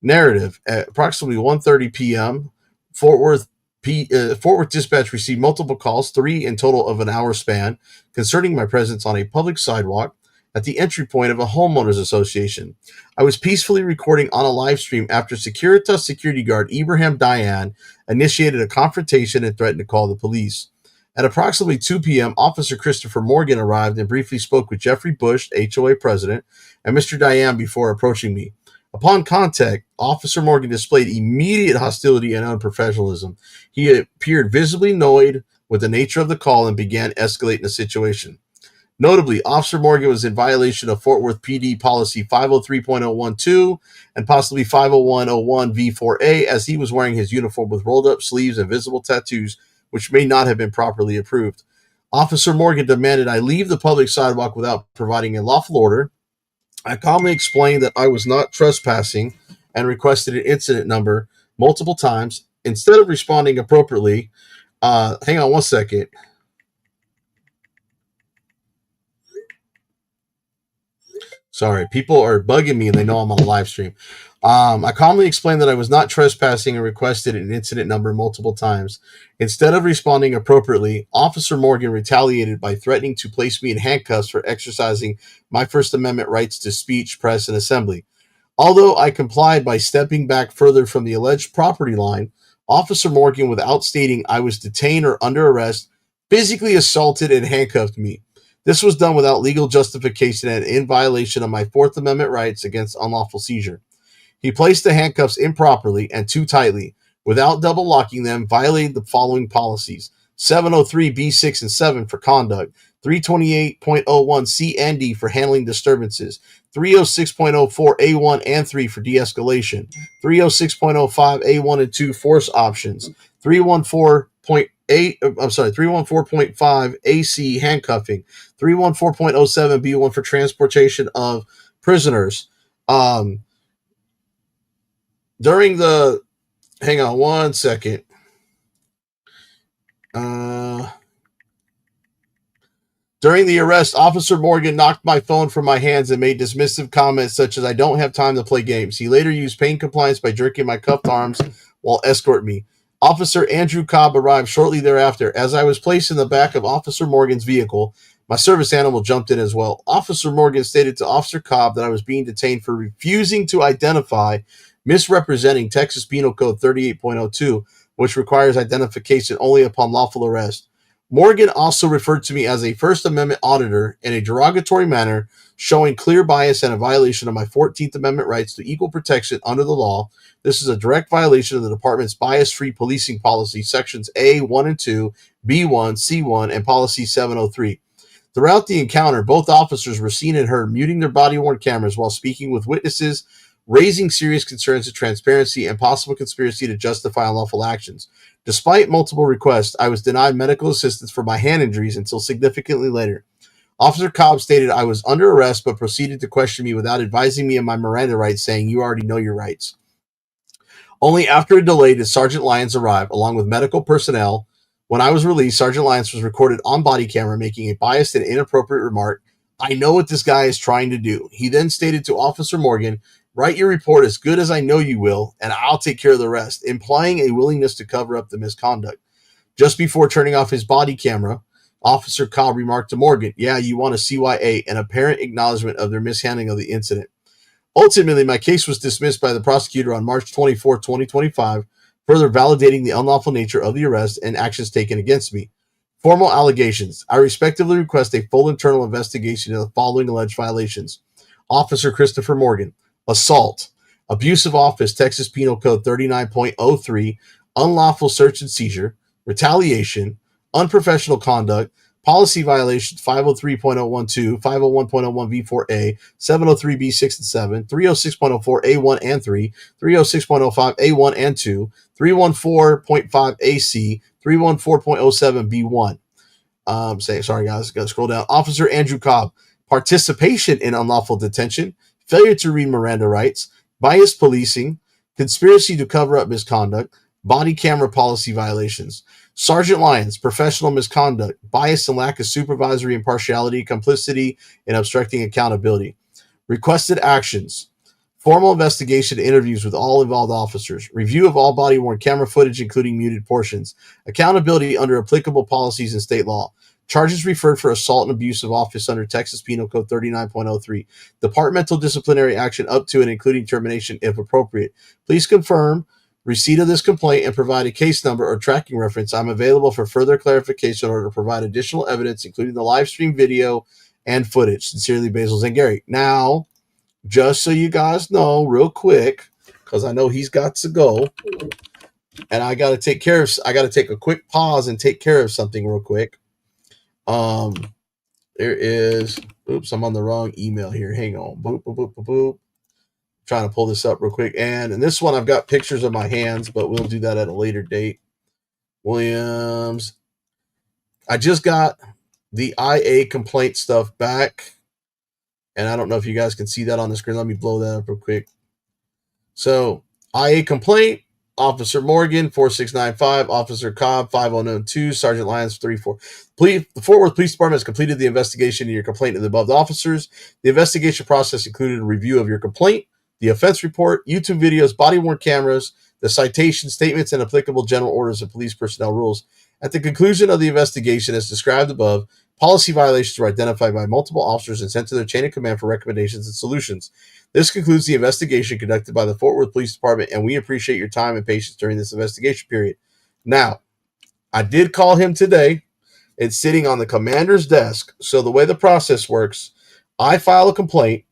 Narrative: at approximately 1:30 p.m., Fort Worth Fort Worth Dispatch received multiple calls, 3 in total of an hour span, concerning my presence on a public sidewalk at the entry point of a homeowners association. I was peacefully recording on a live stream after Securitas security guard Ibrahim Diane initiated a confrontation and threatened to call the police. At approximately 2 p.m., Officer Christopher Morgan arrived and briefly spoke with Jeffrey Bush, HOA president, and Mr. Diane before approaching me. Upon contact, Officer Morgan displayed immediate hostility and unprofessionalism. He appeared visibly annoyed with the nature of the call and began escalating the situation. Notably, Officer Morgan was in violation of Fort Worth PD Policy 503.012 and possibly 501.01 V4A, as he was wearing his uniform with rolled up sleeves and visible tattoos, which may not have been properly approved. Officer Morgan demanded I leave the public sidewalk without providing a lawful order. I calmly explained that I was not trespassing and requested an incident number multiple times. Instead of responding appropriately, hang on one second. Sorry, people are bugging me and they know I'm on a live stream. I calmly explained that I was not trespassing and requested an incident number multiple times. Instead of responding appropriately, Officer Morgan retaliated by threatening to place me in handcuffs for exercising my First Amendment rights to speech, press, and assembly. Although I complied by stepping back further from the alleged property line, Officer Morgan, without stating I was detained or under arrest, physically assaulted and handcuffed me. This was done without legal justification and in violation of my Fourth Amendment rights against unlawful seizure. He placed the handcuffs improperly and too tightly, without double locking them, violating the following policies: 703B6 and 7 for conduct, 328.01C and D for handling disturbances, 306.04A1 and 3 for de-escalation, 306.05A1 and 2 force options, 314.5 AC handcuffing, 314.07 B1 for transportation of prisoners. During the, hang on one second. During the arrest, Officer Morgan knocked my phone from my hands and made dismissive comments such as I don't have time to play games. He later used pain compliance by jerking my cuffed arms while escorting me. Officer Andrew Cobb arrived shortly thereafter. As I was placed in the back of Officer Morgan's vehicle, my service animal jumped in as well. Officer Morgan stated to Officer Cobb that I was being detained for refusing to identify, misrepresenting Texas Penal Code 38.02, which requires identification only upon lawful arrest. Morgan also referred to me as a First Amendment auditor in a derogatory manner, showing clear bias and a violation of my 14th Amendment rights to equal protection under the law. This is a direct violation of the department's bias-free policing policy, sections A, 1 and 2, B1, C1, and policy 703. Throughout the encounter, both officers were seen and heard muting their body-worn cameras while speaking with witnesses, raising serious concerns of transparency and possible conspiracy to justify unlawful actions. Despite multiple requests, I was denied medical assistance for my hand injuries until significantly later. Officer Cobb stated I was under arrest but proceeded to question me without advising me of my Miranda rights, saying, "You already know your rights." Only after a delay did Sergeant Lyons arrive, along with medical personnel. When I was released, Sergeant Lyons was recorded on body camera making a biased and inappropriate remark. "I know what this guy is trying to do." He then stated to Officer Morgan, "Write your report as good as I know you will, and I'll take care of the rest," implying a willingness to cover up the misconduct. Just before turning off his body camera, Officer Cobb remarked to Morgan, "Yeah, you want a CYA," an apparent acknowledgement of their mishandling of the incident. Ultimately, my case was dismissed by the prosecutor on March 24, 2025, further validating the unlawful nature of the arrest and actions taken against me. Formal allegations. I respectively request a full internal investigation of the following alleged violations. Officer Christopher Morgan: assault, abuse of office, Texas Penal Code 39.03, unlawful search and seizure, retaliation, unprofessional conduct, policy violations 503.012, 501.01 V4A, 703B6 and 7, 306.04 A1 and 3, 306.05 A1 and 2, 314.5 AC, 314.07 B1. Sorry guys, gotta scroll down. Officer Andrew Cobb: participation in unlawful detention, failure to read Miranda rights, biased policing, conspiracy to cover up misconduct, body camera policy violations. Sergeant Lyons: professional misconduct, bias and lack of supervisory impartiality, complicity in obstructing accountability. Requested actions: formal investigation, interviews with all involved officers, review of all body-worn camera footage, including muted portions, accountability under applicable policies and state law, charges referred for assault and abuse of office under Texas Penal Code 39.03, departmental disciplinary action up to and including termination if appropriate. Please confirm receipt of this complaint and provide a case number or tracking reference. I'm available for further clarification or to provide additional evidence, including the live stream video and footage. Sincerely, Basil Zangari. Now, just so you guys know, real quick, because I know he's got to go, and I got to take a quick pause and take care of something real quick. There is, oops, I'm on the wrong email here. Hang on. Boop, boop, boop, boop, boop. Trying to pull this up real quick. And in this one, I've got pictures of my hands, but we'll do that at a later date. Williams. I just got the IA complaint stuff back. And I don't know if you guys can see that on the screen. Let me blow that up real quick. So, IA complaint, Officer Morgan, 4695, Officer Cobb, 5092, Sergeant Lyons, 34. The Fort Worth Police Department has completed the investigation of your complaint to the above officers. The investigation process included a review of your complaint, the offense report, YouTube videos, body-worn cameras, the citation statements, and applicable general orders of police personnel rules. At the conclusion of the investigation, as described above, policy violations were identified by multiple officers and sent to their chain of command for recommendations and solutions. This concludes the investigation conducted by the Fort Worth Police Department, and we appreciate your time and patience during this investigation period. Now, I did call him today. It's sitting on the commander's desk. So the way the process works, I file a complaint.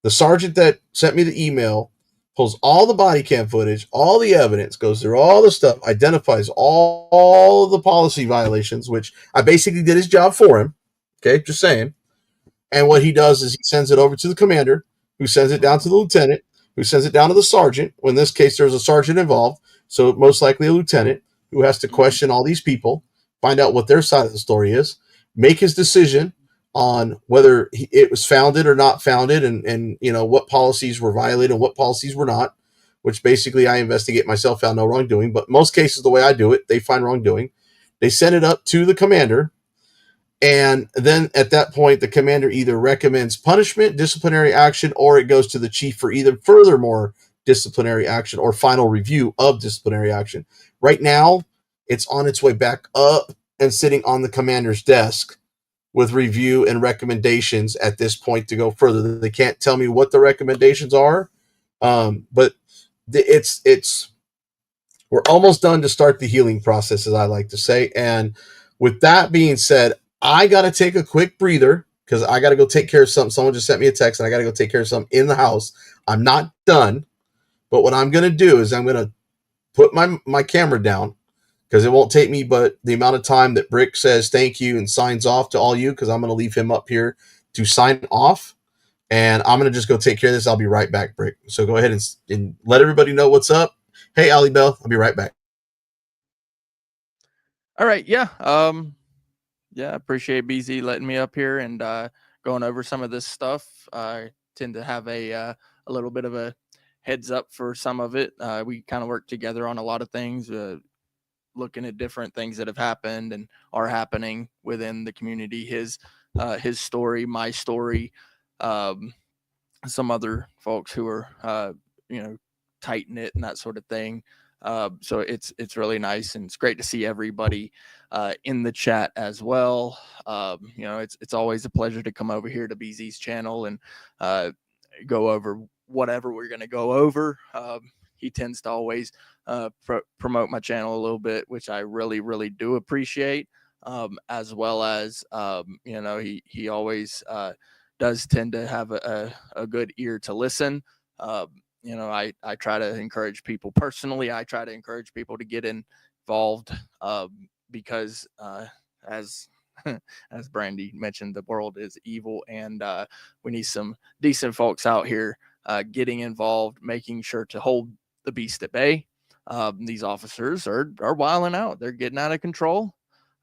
The sergeant that sent me the email pulls all the body cam footage, all the evidence, goes through all the stuff, identifies all the policy violations, which I basically did his job for him. Okay, just saying. And what he does is he sends it over to the commander, who sends it down to the lieutenant, who sends it down to the sergeant. Well, in this case, there's a sergeant involved, so most likely a lieutenant, who has to question all these people, find out what their side of the story is, make his decision on whether it was founded or not founded, and you know what policies were violated and what policies were not, which basically I investigate myself, found no wrongdoing. But most cases, the way I do it, they find wrongdoing. They send it up to the commander, and then at that point, the commander either recommends punishment, disciplinary action, or it goes to the chief for either furthermore disciplinary action or final review of disciplinary action. Right now, it's on its way back up and sitting on the commander's desk with review and recommendations at this point to go further. They can't tell me what the recommendations are, but we're almost done to start the healing process, as I like to say. And with that being said, I got to take a quick breather because I got to go take care of something. Someone just sent me a text and I got to go take care of something in the house. I'm not done, but what I'm going to do is I'm going to put my camera down because it won't take me but the amount of time that Brick says thank you and signs off to all you, because I'm going to leave him up here to sign off. And I'm going to just go take care of this. I'll be right back, Brick. So go ahead and let everybody know what's up. Hey, Ali Bell, I'll be right back. All right. Yeah. Yeah. Appreciate BZ letting me up here and going over some of this stuff. I tend to have a little bit of a heads up for some of it. We kind of work together on a lot of things, looking at different things that have happened and are happening within the community. His story, my story, some other folks who are, tight knit and that sort of thing. So it's really nice, and it's great to see everybody in the chat as well. It's always a pleasure to come over here to BZ's channel and go over whatever we're going to go over. He tends to always promote my channel a little bit, which I really, really do appreciate. As well as, he always does tend to have a good ear to listen. I try to encourage people personally. I try to encourage people to get involved because as Brandy mentioned, the world is evil, and we need some decent folks out here getting involved, making sure to hold the beast at bay. These officers are wilding out. They're getting out of control.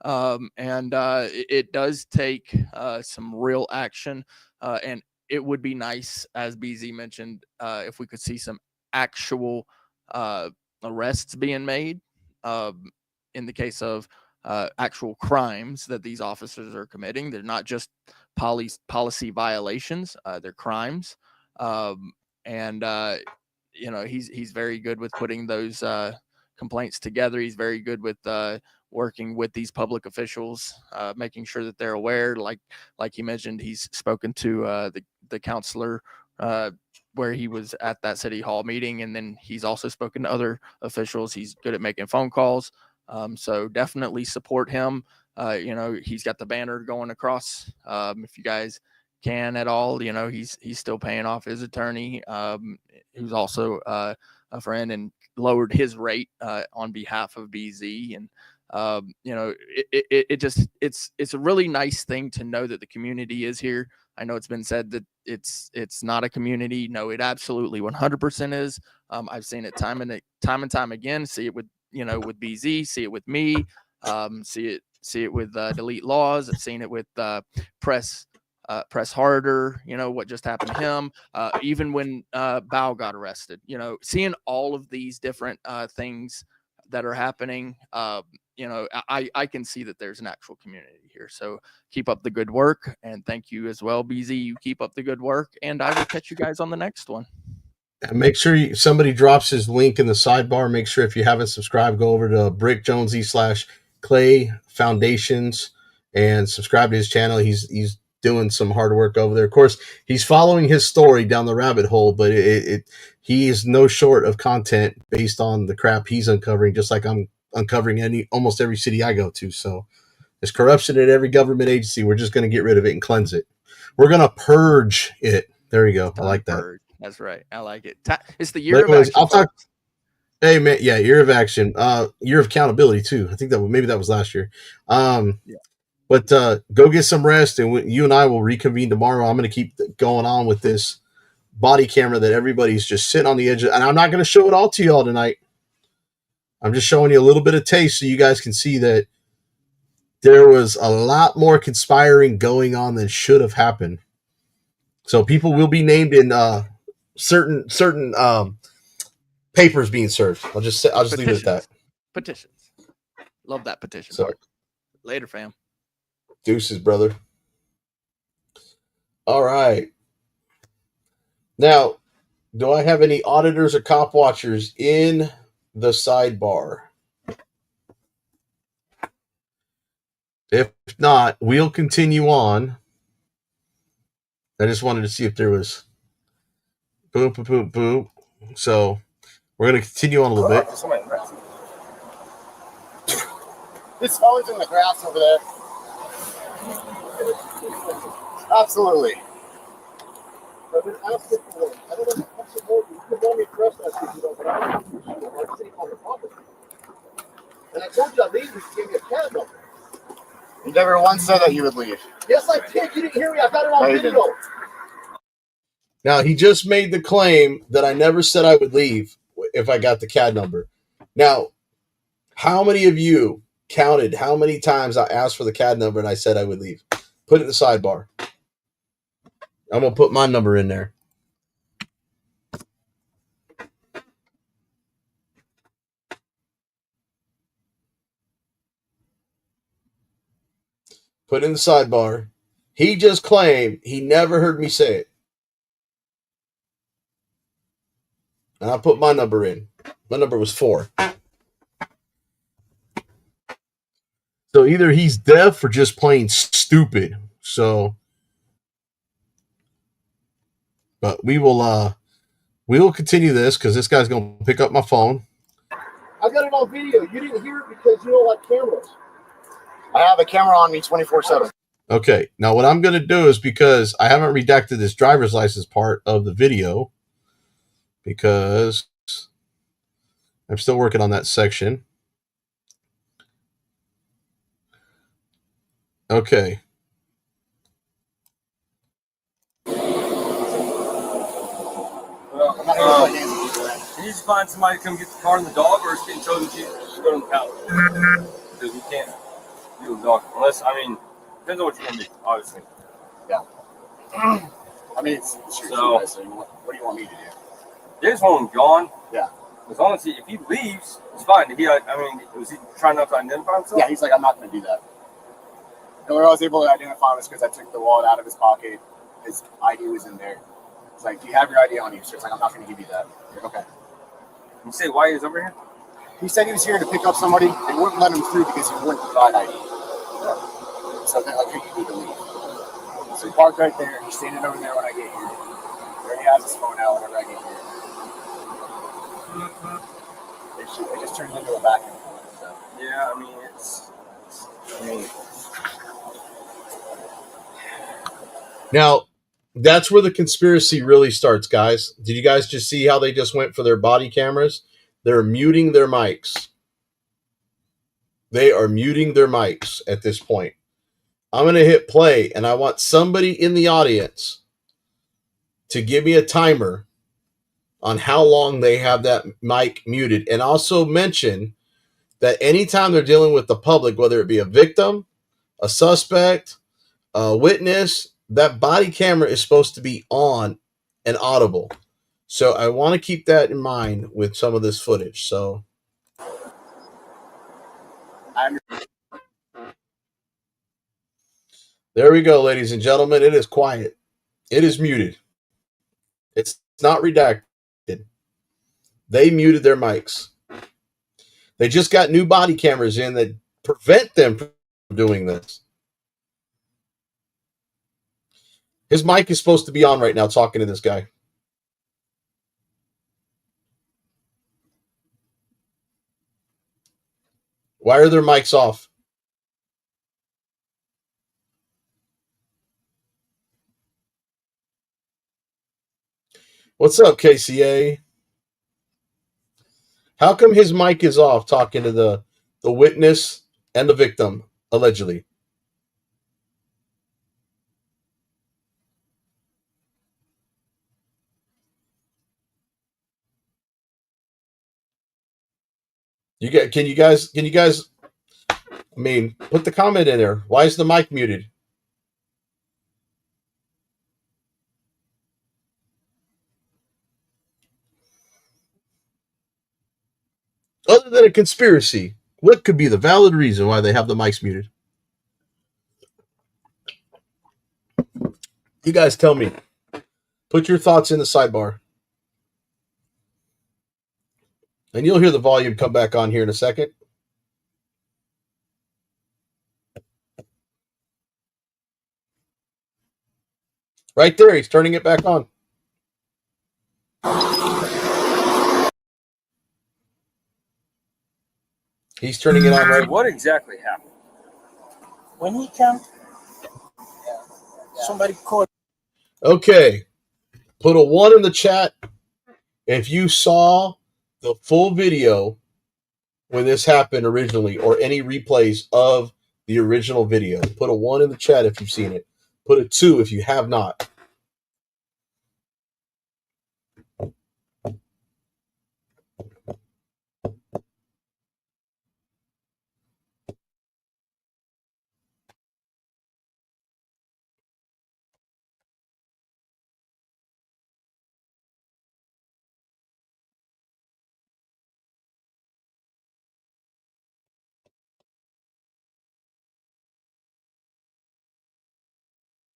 And it does take some real action. And it would be nice, as BZ mentioned, if we could see some actual arrests being made in the case of actual crimes that these officers are committing. They're not just policy violations, they're crimes. and he's very good with putting those complaints together. He's very good with working with these public officials, making sure that they're aware. Like he mentioned, he's spoken to the counselor where he was at that city hall meeting, and then he's also spoken to other officials. He's good at making phone calls, so definitely support him. He's got the banner going across. If you guys can at all, he's still paying off his attorney, who's also a friend, and lowered his rate on behalf of BZ. And it's a really nice thing to know that the community is here. I know it's been said that it's not a community. No, it absolutely 100% is. I've seen it time and time again. See it with with BZ. See it with me. See it with Delete Laws. I've seen it with Press Harder. What just happened to him. Even when Bao got arrested. Seeing all of these different things that are happening. I can see that there's an actual community here. So keep up the good work, and thank you as well, BZ. You keep up the good work, and I will catch you guys on the next one. Make sure somebody drops his link in the sidebar. Make sure if you haven't subscribed, go over to Brick Jonesy/Clay Foundations and subscribe to his channel. He's doing some hard work over there. Of course, he's following his story down the rabbit hole, but he is no short of content based on the crap he's uncovering, just like I'm uncovering almost every city I go to. So there's corruption at every government agency. We're just going to get rid of it and cleanse it. We're going to purge it. There you go. I like that. That's right. I like it. It's the year of action. Hey man, yeah, year of action. Year of accountability too. I think maybe that was last year. Yeah. But go get some rest, and you and I will reconvene tomorrow. I'm going to keep going on with this body camera that everybody's just sitting on the edge of, and I'm not going to show it all to y'all tonight. I'm just showing you a little bit of taste so you guys can see that there was a lot more conspiring going on than should have happened. So people will be named in certain papers being served. I'll just leave it at that. Petitions. Love that petition. So, later, fam. Deuces, brother. All right. Now, do I have any auditors or cop watchers in the sidebar? If not, we'll continue on. I just wanted to see if there was boom, boom, boom, boom. So we're going to continue on a little bit. This phone's in the grass over there. Absolutely. I've been asking for one. I don't know if you can want me to press that if you don't, but I don't on the property. And I told you I'd leave if you gave me a CAD number. You never once said that you would leave. Yes, I did. You didn't hear me. I got it on video. Now, he just made the claim that I never said I would leave if I got the CAD number. Now, how many of you counted how many times I asked for the CAD number and I said I would leave? Put it in the sidebar. I'm going to put my number in there. Put it in the sidebar. He just claimed he never heard me say it. And I put my number in. My number was 4. So either he's deaf or just plain stupid. So, but we will continue this because this guy's going to pick up my phone. I got it on video. You didn't hear it because you don't like cameras. I have a camera on me 24/7. Okay. Now what I'm going to do is, because I haven't redacted this driver's license part of the video because I'm still working on that section. Okay. Can you just find somebody to come get the car and the dog, or is getting chosen to go on the pallet? Because we can't do the dog unless, depends on what you're going to do, obviously. Yeah. I mean, it's so, what do you want me to do? They just want him gone. Yeah. As long as if he leaves, it's fine. Was he trying not to identify himself? Yeah, he's like, I'm not going to do that. The way I was able to identify him was because I took the wallet out of his pocket. His ID was in there. It's like, do you have your ID on you? So it's like, I'm not going to give you that. Like, okay. You say why he's over here? He said he was here to pick up somebody. They wouldn't let him through because he wouldn't provide ID. So they're like, hey, you need to leave. So he parked right there. He's standing over there when I get here. He already has his phone out whenever I get here. It just turns into a back and forth. So. Yeah, I mean, Now, that's where the conspiracy really starts, guys. Did you guys just see how they just went for their body cameras? They're muting their mics. They are muting their mics at this point. I'm going to hit play, and I want somebody in the audience to give me a timer on how long they have that mic muted. And also mention that anytime they're dealing with the public, whether it be a victim, a suspect, a witness, that body camera is supposed to be on and audible. So I want to keep that in mind with some of this footage. So there we go, ladies and gentlemen. It is quiet. It is muted. It's not redacted. They muted their mics. They just got new body cameras in that prevent them from doing this. His mic is supposed to be on right now talking to this guy. Why are their mics off? What's up, KCA? How come his mic is off talking to the witness and the victim, allegedly? Can you guys I mean, put the comment in there. Why is the mic muted? Other than a conspiracy, what could be the valid reason why they have the mics muted? You guys tell me. Put your thoughts in the sidebar. And you'll hear the volume come back on here in a second. Right there, he's turning it back on. He's turning it on right. What exactly happened? When he came, somebody called. Okay. Put a 1 in the chat if you saw the full video when this happened originally, or any replays of the original video. Put a 1 in the chat if you've seen it. Put a 2 if you have not.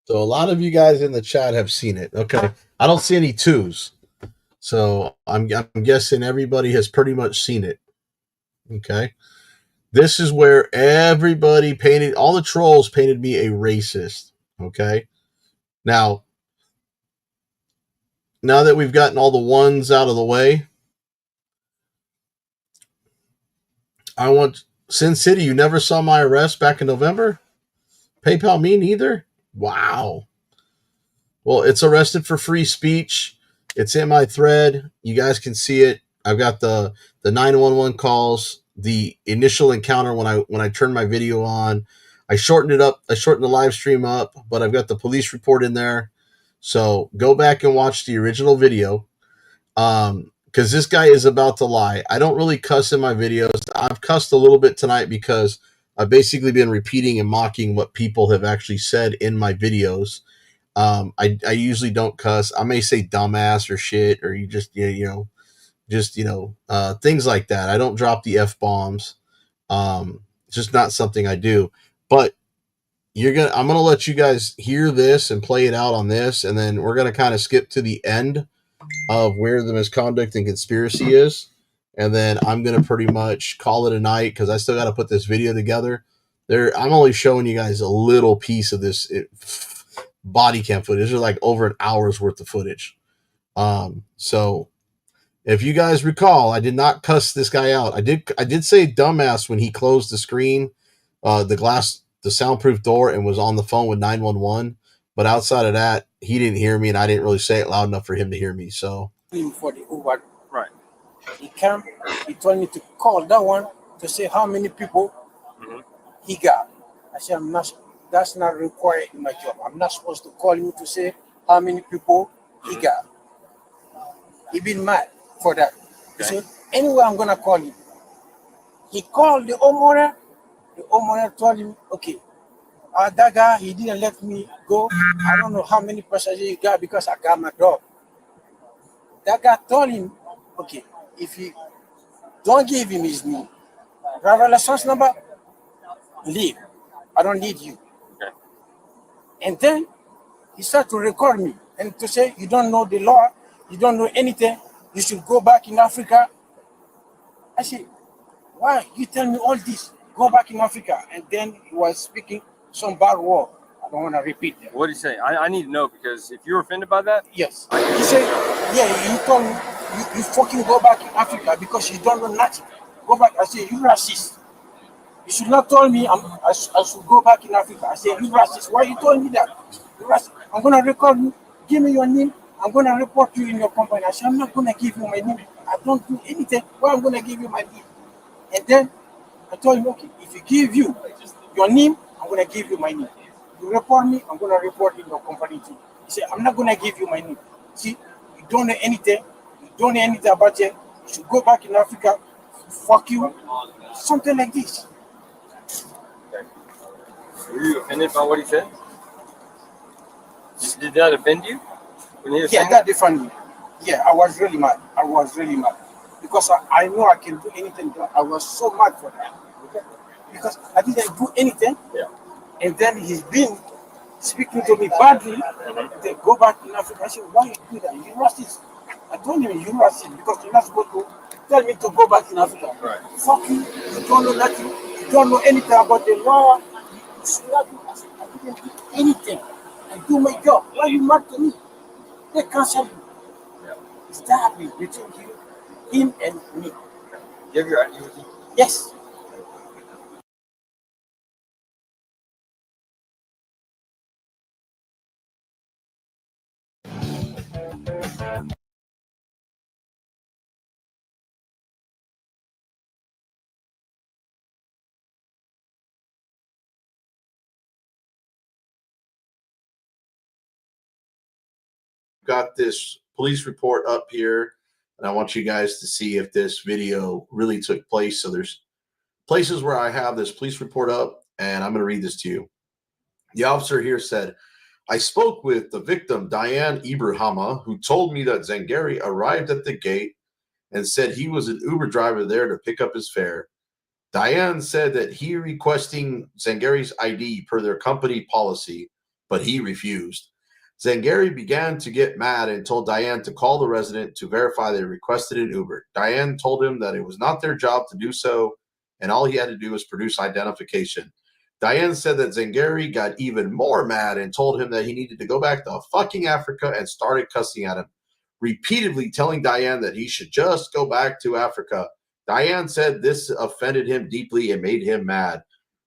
So a lot of you guys in the chat have seen it. Okay. I don't see any 2s. So I'm guessing everybody has pretty much seen it. Okay. This is where everybody painted, all the trolls painted me a racist. Okay. Now that we've gotten all the 1s out of the way, I want Sin City. You never saw my arrest back in November? PayPal me neither? Wow. Well, it's arrested for free speech. It's in my thread. You guys can see it. I've got the 911 calls, the initial encounter when I turned my video on. I shortened it up. I shortened the live stream up, but I've got the police report in there. So go back and watch the original video. Because this guy is about to lie. I don't really cuss in my videos. I've cussed a little bit tonight because I've basically been repeating and mocking what people have actually said in my videos. I usually don't cuss. I may say dumbass or shit, or you just, things like that. I don't drop the F-bombs. It's just not something I do. But I'm gonna let you guys hear this and play it out on this, and then we're gonna kind of skip to the end of where the misconduct and conspiracy is, and then I'm gonna pretty much call it a night because I still got to put this video together. I'm only showing you guys a little piece of this body cam footage. There's like over an hour's worth of footage. So if you guys recall, I did not cuss this guy out. I did say dumbass when he closed the screen, the soundproof door, and was on the phone with 911. But outside of that, he didn't hear me, and I didn't really say it loud enough for him to hear me. So For the Uber. Right. He came, he told me to call that one to say how many people he got. I said, that's not required in my job. I'm not supposed to call you to say how many people he got. He been mad for that. He said, anyway, I'm gonna call you. He called the homeowner. The homeowner told him, okay, that guy, he didn't let me go. I don't know how many passengers he got because I got my dog. That guy told him, okay, if you don't give him his name, driver license number, leave. I don't need you. Okay. And then he started to record me and to say, you don't know the law, you don't know anything, you should go back in Africa. I said, why? You tell me all this, go back in Africa. And then he was speaking some bad word. I don't want to repeat that. What did he say? I need to know because if you're offended by that, yes. He said, yeah, you told me, you fucking go back in Africa because you don't know nothing. Go back. I said, you racist. You should not tell me I should go back in Africa. I said, you racist. Why you told me that? You racist. I'm going to record you. Give me your name. I'm going to report you in your company. I said, I'm not going to give you my name. I don't do anything. Why I'm going to give you my name? And then I told him, okay, if he give you your name, I'm going to give you my name. You report me, I'm going to report in your company too. He said, I'm not going to give you my name. See, you don't know anything. You don't know anything about it. You should go back in Africa. Fuck you. Something like this. were you offended by what he said? Did that offend you? When he was saying That offended me. Yeah, I was really mad. I was really mad. Because I know I can do anything, but I was so mad for that. Okay? Because I didn't do anything. Yeah. And then he's been speaking to me badly. They go back in Africa. I said, why you do that? You racist. I told him you racist because you're not supposed to tell me to go back in Africa. Right. Fuck you. You don't know nothing. You don't know anything about the law. You should not do that. I didn't do anything. I do my job. Why you mad to me? They cancel you. Yeah. It's that happening between him and me. You have your ID with you? Yes. got this police report up here, and I want you guys to see if this video really took place. So there's places where I have this police report up, and I'm going to read this to you. The officer here said, I spoke with the victim, Diane Ibrahima, who told me that Zangari arrived at the gate and said he was an Uber driver there to pick up his fare. Diane said that he requesting Zangari's ID per their company policy, but he refused. Zangari began to get mad and told Diane to call the resident to verify they requested an Uber. Diane told him that it was not their job to do so, and all he had to do was produce identification. Diane said that Zangari got even more mad and told him that he needed to go back to fucking Africa and started cussing at him, repeatedly telling Diane that he should just go back to Africa. Diane said this offended him deeply and made him mad.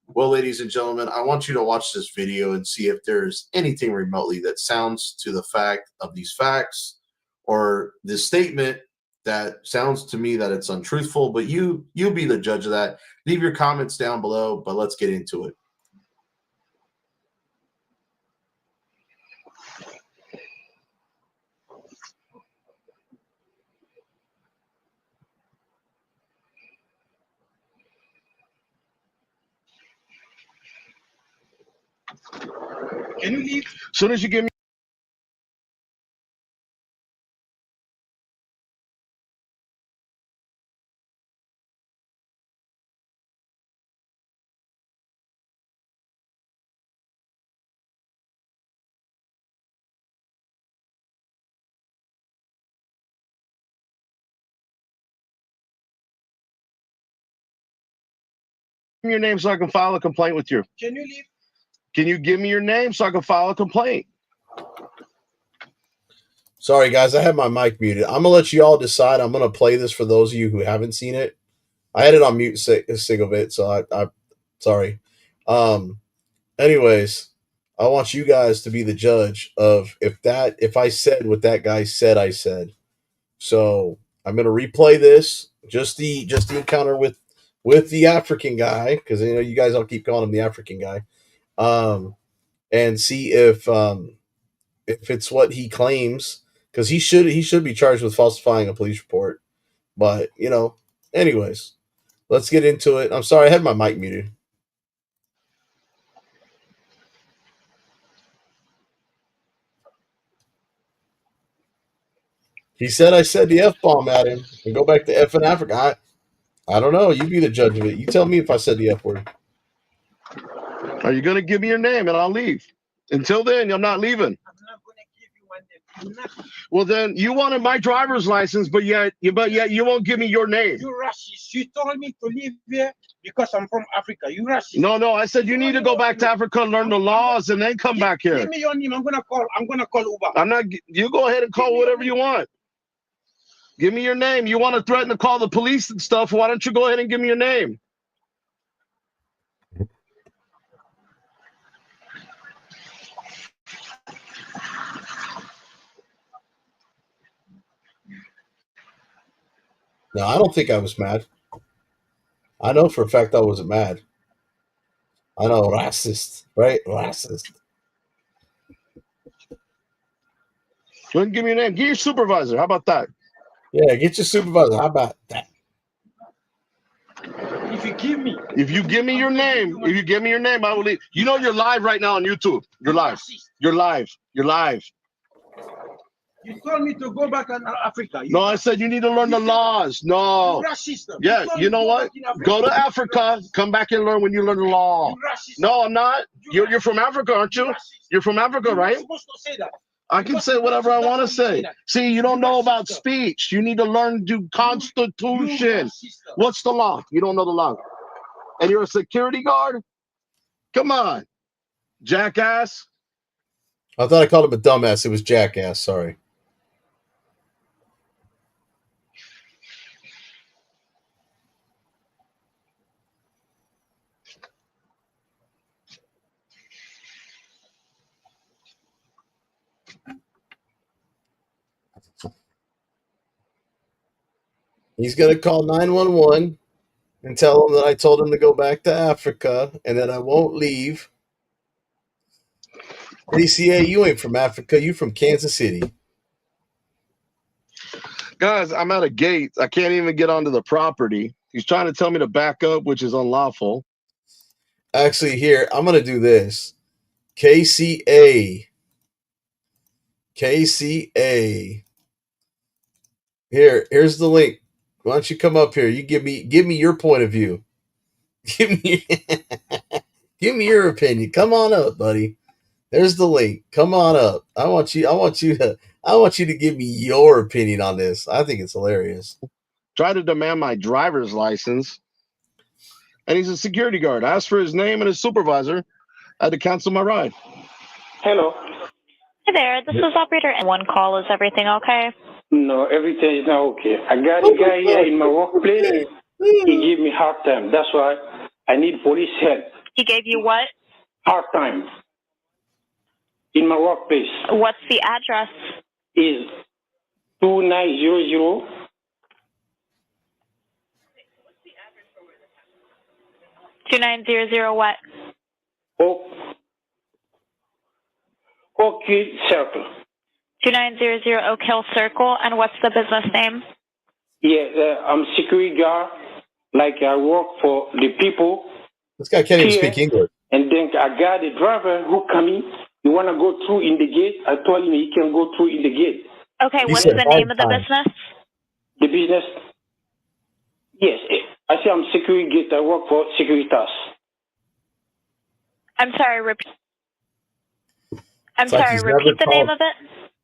Well, ladies and gentlemen, I want you to watch this video and see if there's anything remotely that sounds to the fact of these facts or this statement that sounds to me that it's untruthful, but you be the judge of that. Leave your comments down below, but let's get into it. Can you leave? As soon as you give me your name so I can file a complaint with you? Can you leave? Can you give me your name so I can file a complaint? Sorry, guys, I have my mic muted. I'm gonna let you all decide. I'm gonna play this for those of you who haven't seen it. I had it on mute a sig of it, so I sorry. Anyways, I want you guys to be the judge of if I said what that guy said I said. So I'm gonna replay this, just the encounter with the African guy, because you know you guys all keep calling him the African guy, and see if it's what he claims, because he should be charged with falsifying a police report. But you know, anyways, let's get into it. I'm sorry, I had my mic muted. He said I said the F-bomb at him and go back to F in Africa. I don't know. You be the judge of it. You tell me if I said the F word. Are you going to give me your name and I'll leave? Until then, I'm not leaving. Well, then you wanted my driver's license, but yet you won't give me your name. You racist. You told me to leave here because I'm from Africa. You racist. No. I said you need to go back to Africa, learn the laws, and then come back here. Give me your name. I'm gonna call Uber. I'm not. You go ahead and call whatever you want. Give me your name. You want to threaten to call the police and stuff? Why don't you go ahead and give me your name? No, I don't think I was mad. I know for a fact I wasn't mad. I know, racist, right? Racist. Go ahead and give me your name. Get your supervisor. How about that? Yeah, get your supervisor. How about that? If you give me your name, I will leave. You know you're live right now on YouTube. You're live. You're live. You told me to go back to Africa. No, I said you need to learn the laws. No. You're racist. Yeah, you know what? Go to Africa. Come back and learn when you learn the law. No, I'm not. You're from Africa, aren't you? You're from Africa, right? You're supposed to say that. I can say whatever I want to say. See, you don't know about speech. You need to learn the Constitution. What's the law? You don't know the law. And you're a security guard? Come on, jackass. I thought I called him a dumbass. It was jackass. Sorry. He's going to call 911 and tell them that I told him to go back to Africa and that I won't leave. DCA, you ain't from Africa. You from Kansas City. Guys, I'm at a gate. I can't even get onto the property. He's trying to tell me to back up, which is unlawful. Actually, here, I'm going to do this. KCA. Here's the link. Why don't you come up here? You give me your point of view. Give me your opinion. Come on up, buddy. There's the link. Come on up. I want you to give me your opinion on this. I think it's hilarious. Try to demand my driver's license. And he's a security guard. I asked for his name and his supervisor. I had to cancel my ride. Hello. Hi there, this is operator. One call. Is everything okay? No, everything is not okay. I got a guy here in my workplace. He gave me hard time. That's why I need police help. He gave you what? Hard time. In my workplace. What's the address? Is 2900. What? Oak Hill Circle. 2900 Oak Hill Circle. And what's the business name? Yeah, I'm security guard. Like I work for the people. This guy can't even speak English. And then I got a driver who come in. You want to go through in the gate? I told him he can go through in the gate. Okay, what's the name of the business? The business? Yes, I say I'm security gate. I work for Securitas. I'm sorry, repeat. Repeat the name of it.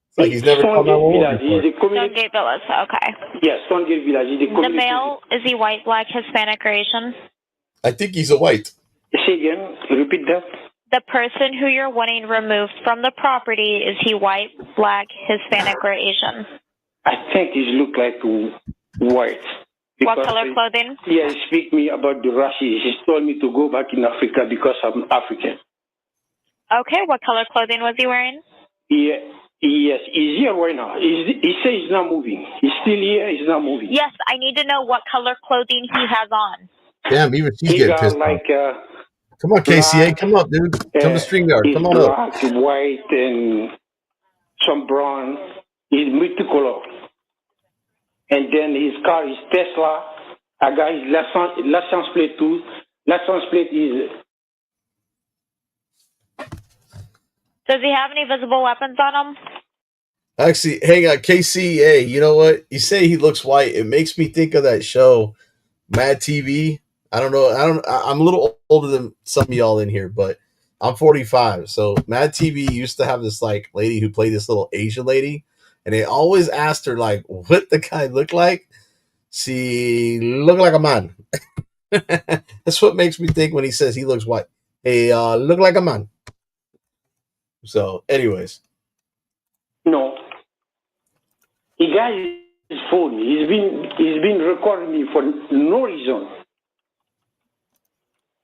It's like he's never called 911 before. Stonegate Villas, okay. Yes, Stonegate Village. The male, is he white, black, Hispanic, or Asian? I think he's a white. Say again. Repeat that. The person who you're wanting removed from the property, is he white, black, Hispanic, or Asian? I think he look like white. What color clothing? Yeah, he speak me about the racism. He told me to go back in Africa because I'm African. Okay, what color clothing was he wearing? Yeah, yes, he's here right now. He says he's not moving. He's still here. He's not moving. Yes, I need to know what color clothing he has on. Damn, even she's He getting got pissed like off. Come on, KCA, come up, dude. Come to StreamYard. Come on up. black, white, and some brown. He's multicolor. And then his car is Tesla. I got his license plate too. License plate is. Does he have any visible weapons on him? Actually, hang on, KCA. You know what? You say he looks white. It makes me think of that show, Mad TV. I don't know. I'm a little older than some of y'all in here, but I'm 45. So Mad TV used to have this like lady who played this little Asian lady, and they always asked her like what the guy looked like. She looked like a man. That's what makes me think when he says he looks white. Hey, look like a man. So, anyways. No. He got his phone. He's been recording me for no reason.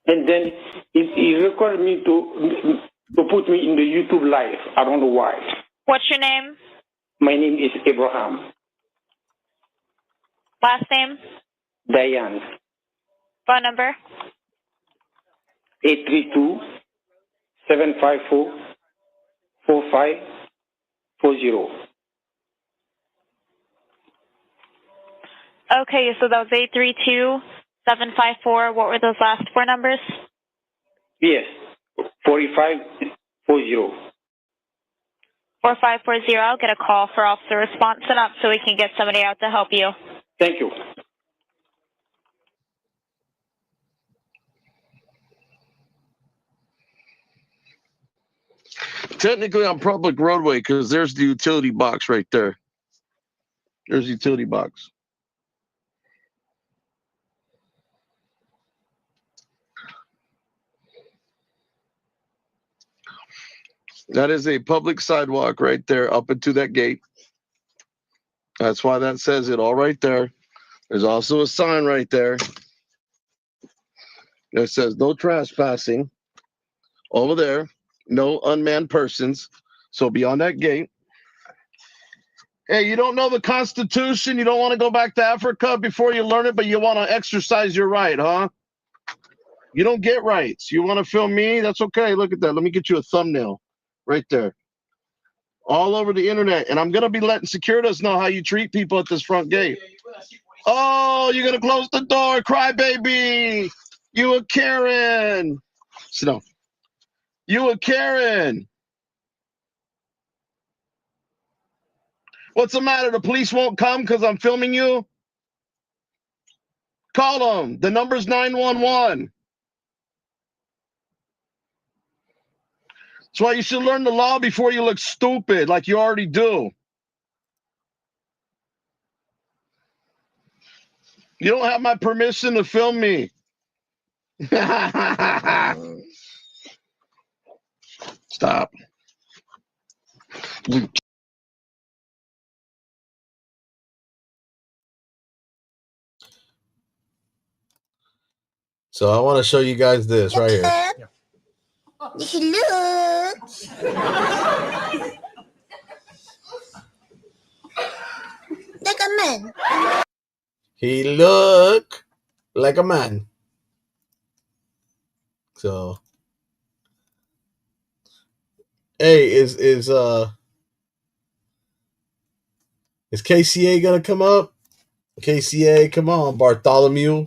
And then he recorded me to put me in the YouTube live. I don't know why. What's your name? My name is Abraham. Last name? Diane. Phone number? 832-754-4540. Okay, so that was 832-754. What were those last four numbers? Yes, 4540. 4540. I'll get a call for officer response and up so we can get somebody out to help you. Thank you. Technically on public roadway because there's the utility box right there. There's the utility box. That is a public sidewalk right there up into that gate. That's why that says it all right there. There's also a sign right there that says no trespassing over there. No unmanned persons. So beyond that gate. Hey, you don't know the Constitution? You don't want to go back to Africa before you learn it, but you want to exercise your right, huh? You don't get rights. You want to film me? That's okay. Look at that. Let me get you a thumbnail right there. All over the internet. And I'm going to be letting Securitas know how you treat people at this front gate. Oh, you're going to close the door. Crybaby. You a Karen. Sit down. You a Karen. What's the matter? The police won't come because I'm filming you? Call them. The number's 911. That's why you should learn the law before you look stupid like you already do. You don't have my permission to film me. Stop. So I want to show you guys this right here. Look. Like a man. He look like a man. So, hey, is KCA gonna come up? KCA, come on, Bartholomew.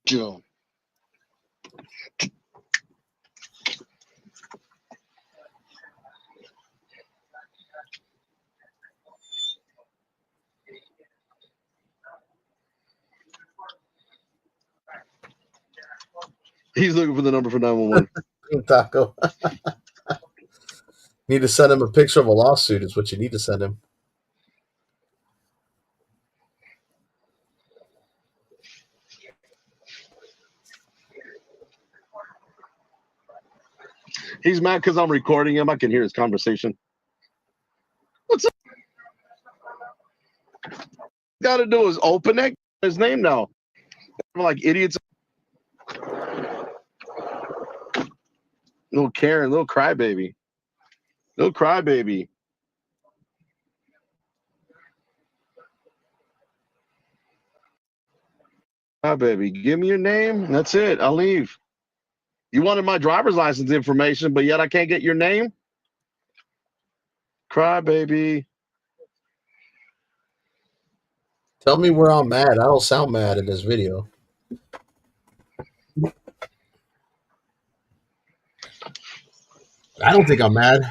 Joe. He's looking for the number for 911. Taco. Need to send him a picture of a lawsuit is what you need to send him. He's mad because I'm recording him. I can hear his conversation. What's up? Got to do is open that his name now. I'm like idiots. Little Karen, little crybaby. Little crybaby. Crybaby. Give me your name. And that's it. I'll leave. You wanted my driver's license information, but yet I can't get your name? Crybaby. Tell me where I'm mad. I don't sound mad in this video. I don't think I'm mad.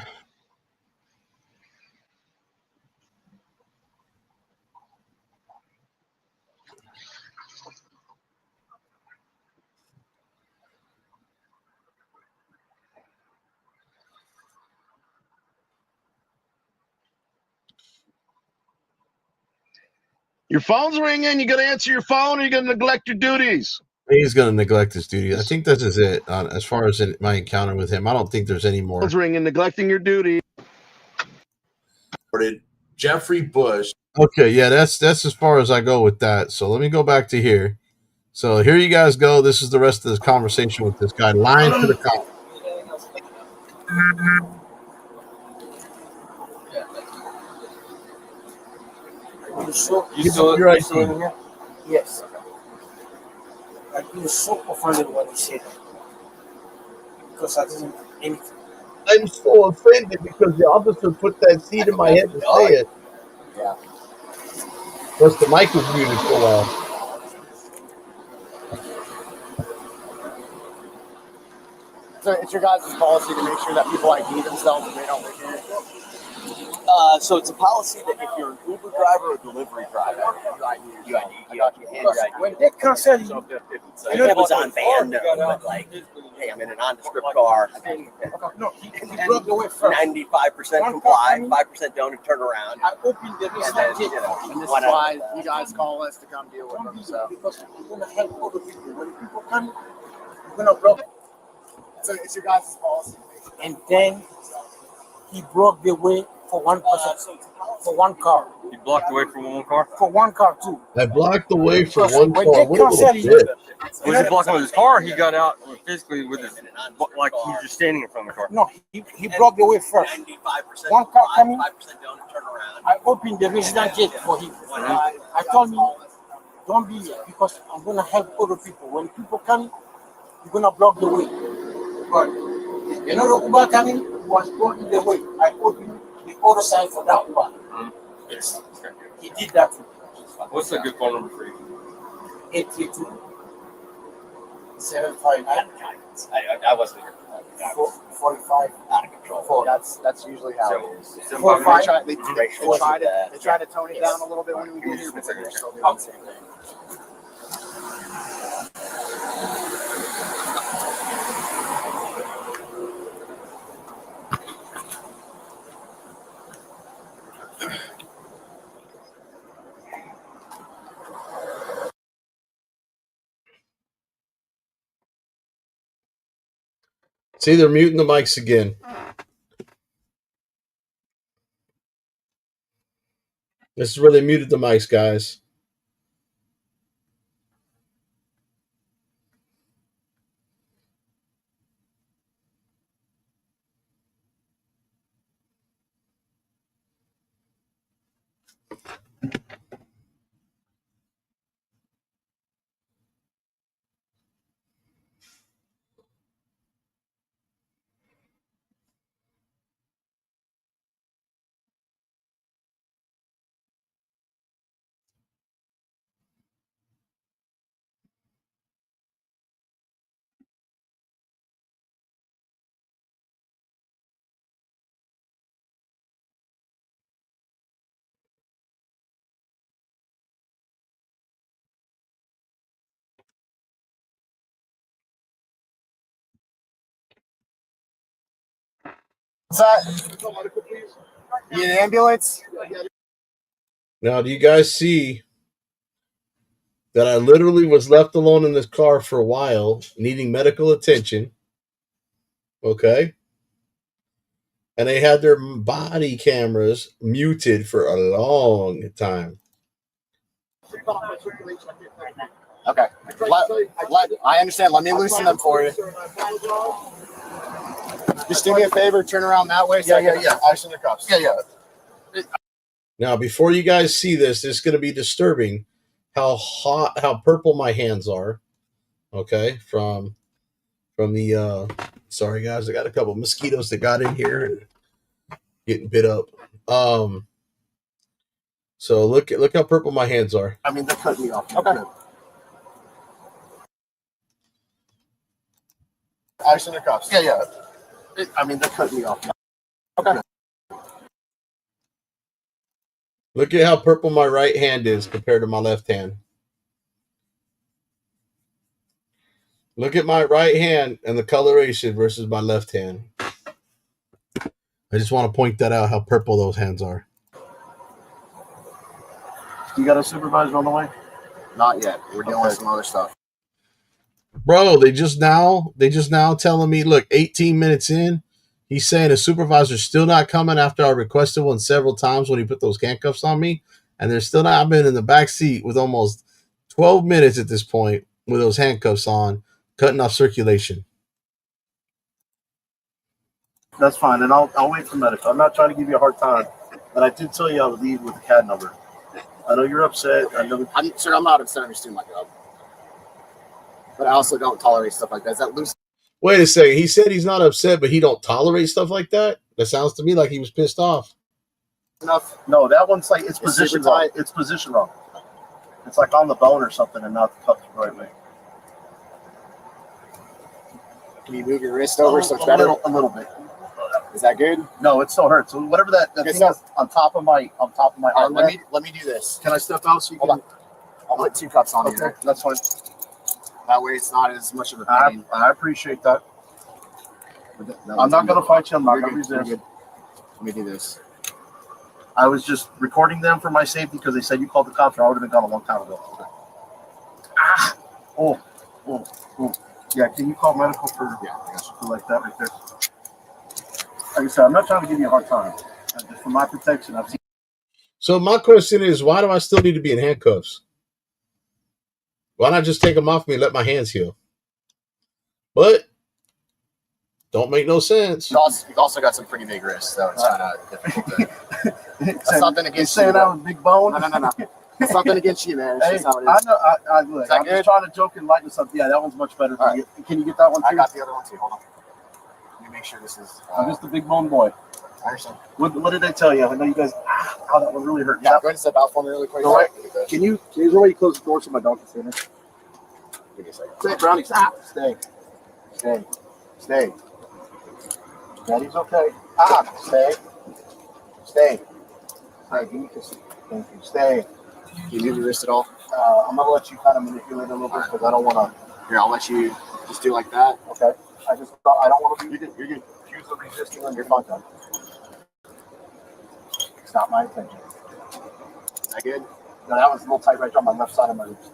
Your phone's ringing. You got to answer your phone or you going to neglect your duties? He's going to neglect his duty. I think that is it. As far as my encounter with him, I don't think there's any more. Phone's ringing, neglecting your duty. Jeffrey Bush. Okay, yeah, that's as far as I go with that. So let me go back to here. So here you guys go. This is the rest of this conversation with this guy lying to the cop. You saw your ID. Yes. I was so offended when he said that. Because I didn't anything. I'm so offended because the officer put that seed in my head to say it. Yeah. Plus the mic was muted for a while. So it's your guys' policy to make sure that people ID themselves if they don't live here? So it's a policy that if you're an Uber driver or delivery driver, you hand your ID. When they cancel you, If it was on van, no, but like, hey, I'm in a nondescript car. No, he broke the way first. 95% comply, 5% don't, and turn around. I opened the And then, And this is why you guys call us to come deal with them. So. Because we're going to help other people. When people come, we're going to block. So it's your guys' policy. And then he broke the way for one person, for one car. You blocked the way for one car? For one car, too. I blocked the way for Because one when car. they What a little cancel you, bitch. Was he blocking with his car? He got out physically with his, like he was just standing in front of the car. no, he broke the way first. One car coming, I opened the resident gate for him. I told him, don't be here because I'm going to help other people. When people come, you're going to block the way. But another Uber coming was blocking the way. I opened the other side for that Uber. Yes. He did that too. What's a good phone number for you? 832 759. I wasn't here. 45 Out of control. That's usually how it is. They 45. try to tone it down a little bit when we get here, but they're still doing the same thing. See, they're muting the mics again. This is where they muted the mics, guys. What's that? You need an ambulance? Now, do you guys see that I literally was left alone in this car for a while, needing medical attention? Okay. and they had their body cameras muted for a long time. Okay. I understand. Let me loosen them for you. Just do me a favor. Turn around that way. So yeah. Ice in the cuffs. Yeah. Now, before you guys see this, it's going to be disturbing how purple my hands are. Okay, from the sorry guys, I got a couple mosquitoes that got in here and getting bit up. So look how purple my hands are. I mean, they're cutting me off. Okay. Ice in the cuffs. Yeah. I mean, they're cutting me off. Okay. Look at how purple my right hand is compared to my left hand. Look at my right hand and the coloration versus my left hand. I just want to point that out, how purple those hands are. You got a supervisor on the way? Not yet. We're dealing with some other stuff. Bro, they just now telling me, look, 18 minutes in, he's saying the supervisor's still not coming after I requested one several times when he put those handcuffs on me. And they're still not. I've been in the back seat with almost 12 minutes at this point with those handcuffs on, cutting off circulation. That's fine, and I'll wait for medical. I'm not trying to give you a hard time, but I did tell you I would leave with the CAD number. I know you're upset. I'm not upset. I'm just doing my job. But I also don't tolerate stuff like that. Is that loose? Wait a second. He said he's not upset, but he don't tolerate stuff like that? That sounds to me like he was pissed off. Enough. No, that one's like, it's position wrong. It's position wrong. It's like on the bone or something and not the cuff the right way. Can you move your wrist over so it's better? A little bit. Is that good? No, it still hurts. So whatever that thing is on top of my arm. Let me do this. Can I step out so you can? I'll put 2 cups on you there. That's fine. That way it's not as much of a pain. I appreciate that. I'm not going to fight you. I'm not going to resist. Let me do this. I was just recording them for my safety because they said you called the cops or I would have been gone a long time ago. Okay. Ah! Oh. Yeah, can you call medical for like that right there? Like I said, I'm not trying to give you a hard time. Just for my protection, I've seen. So my question is, why do I still need to be in handcuffs? Why not just take them off me and let my hands heal? But don't make no sense. You've also got some pretty big wrists, so it's kind of difficult. That's nothing against you. Saying I was big bone? No. It's nothing against you, man. It's just how it is. I know. I'm just trying to joke and lighten something. Yeah, that one's much better. Right. Can you get that one too? I got the other one too. Hold on. Let me make sure this is. I'm just a big bone boy. I understand. What did they tell you? I know you guys. How that one really hurt. Yeah, go ahead and step out for me really quick. All right. Can you? Is there a way you close the door so my dog can stay in there? Give me a second. Stay, Brownie. Stop. Stay. Daddy's okay. Stay. All right, give me this. Thank you. Stay. Can you move your wrist at all? I'm gonna let you kind of manipulate a little bit because I don't want to. Here, I'll let you just do like that. Okay. I don't want to be. You're good. Use the resisting on your fun time. It's not my intention. Is that good? No, that was a little tight right on my left side of my wrist.